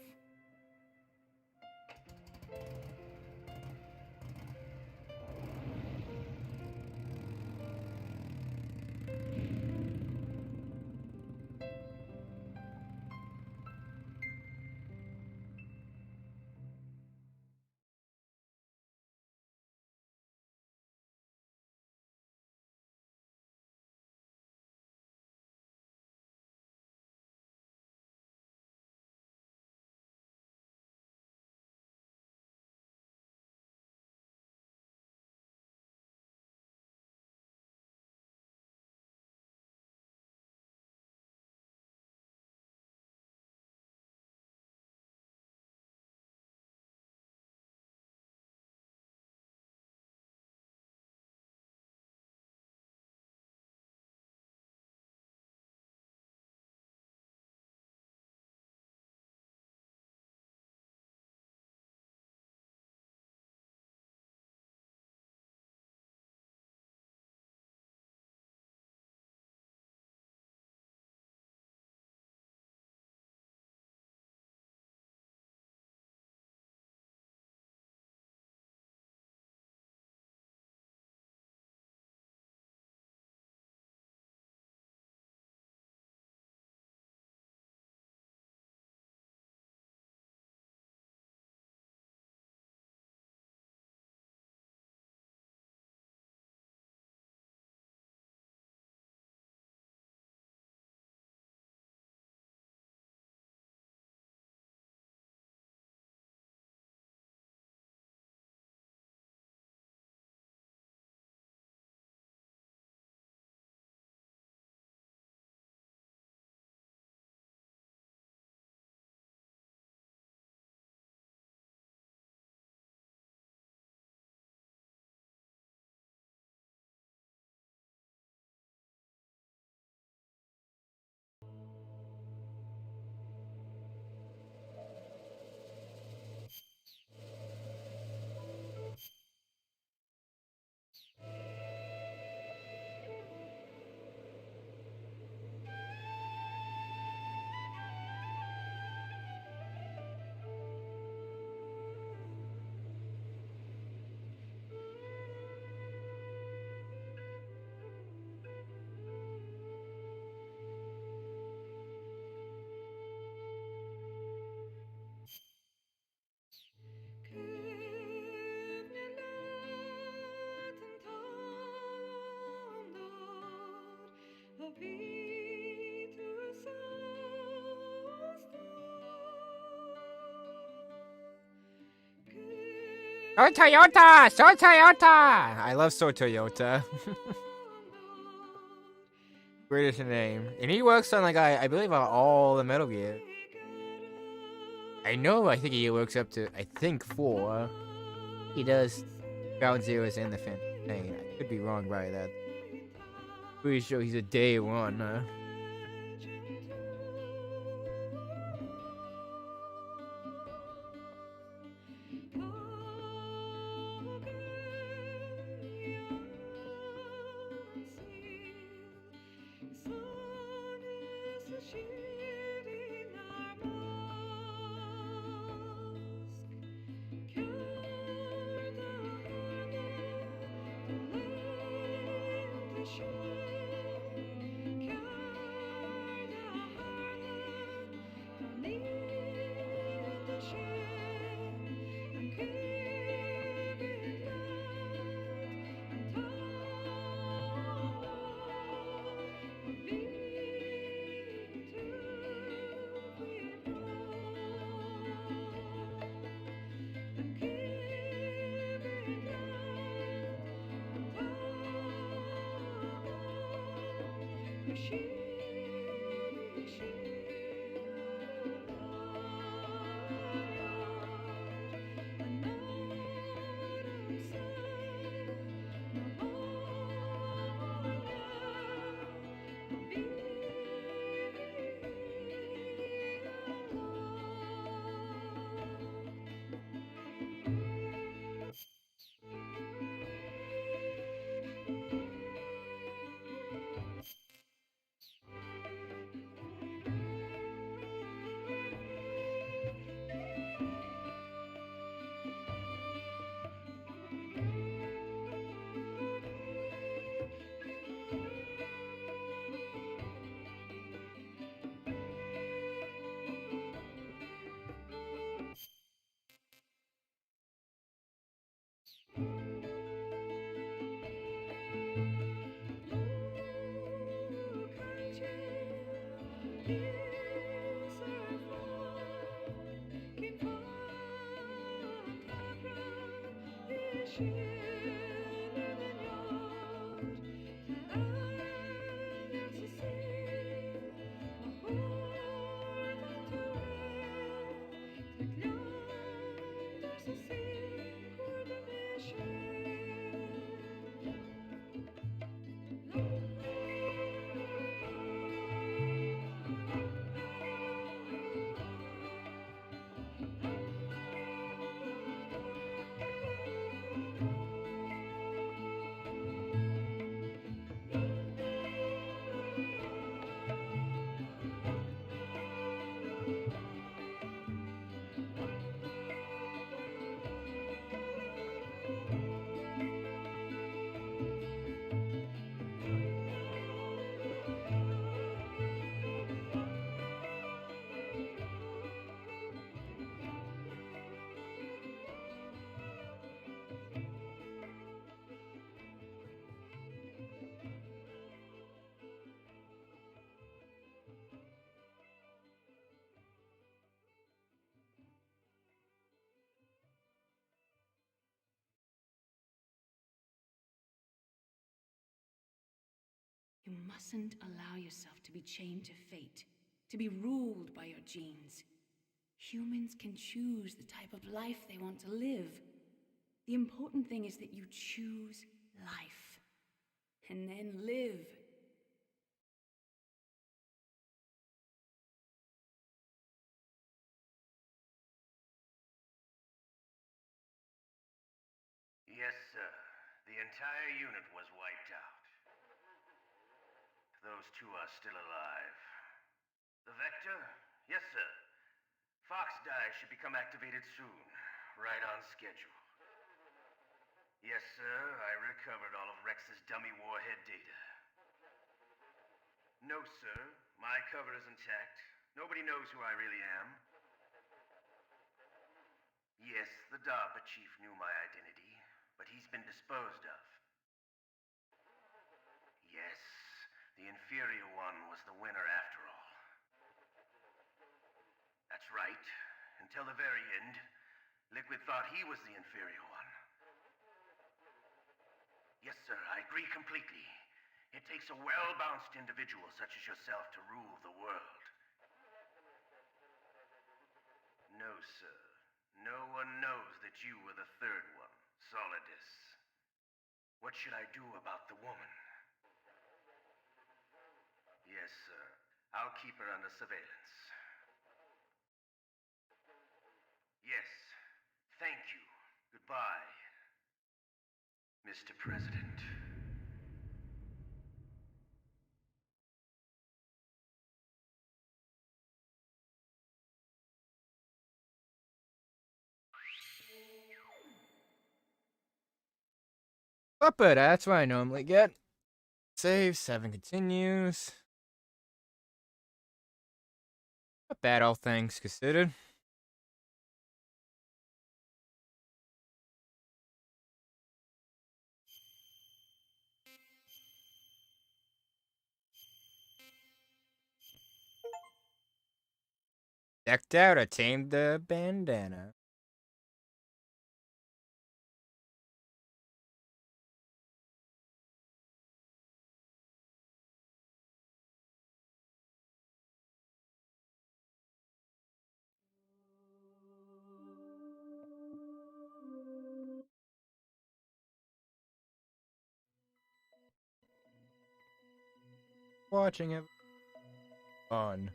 Oh, Toyota! So Toyota! I love So Toyota. Greatest name. And he works on, like, I believe on all the Metal Gear. I think he works up to, I think, 4. He does Ground Zeroes and the Phantom Pain. I could be wrong by that. Pretty sure he's a day one, huh? You mustn't allow yourself to be chained to fate, to be ruled by your genes. Humans can choose the type of life they want to live. The important thing is that you choose life. And then live. Yes, sir. The entire unit was wiped out. Those two are still alive. The Vector? Yes, sir. Fox die should become activated soon. Right on schedule. Yes, sir. I recovered all of Rex's dummy warhead data. No, sir. My cover is intact. Nobody knows who I really am. Yes, the DARPA chief knew my identity, but he's been disposed of. Yes, the inferior one was the winner after all. That's right. Until the very end, Liquid thought he was the inferior one. Yes, sir, I agree completely. It takes a well-balanced individual such as yourself to rule the world. No, sir. No one knows that you were the third one, Solidus. What should I do about the woman? Yes, sir. I'll keep her under surveillance. Yes. Thank you. Goodbye, Mr. President. But that's what I normally get. Save, 7 continues. Not bad, all things considered. Decked out, I tamed the bandana. watching it on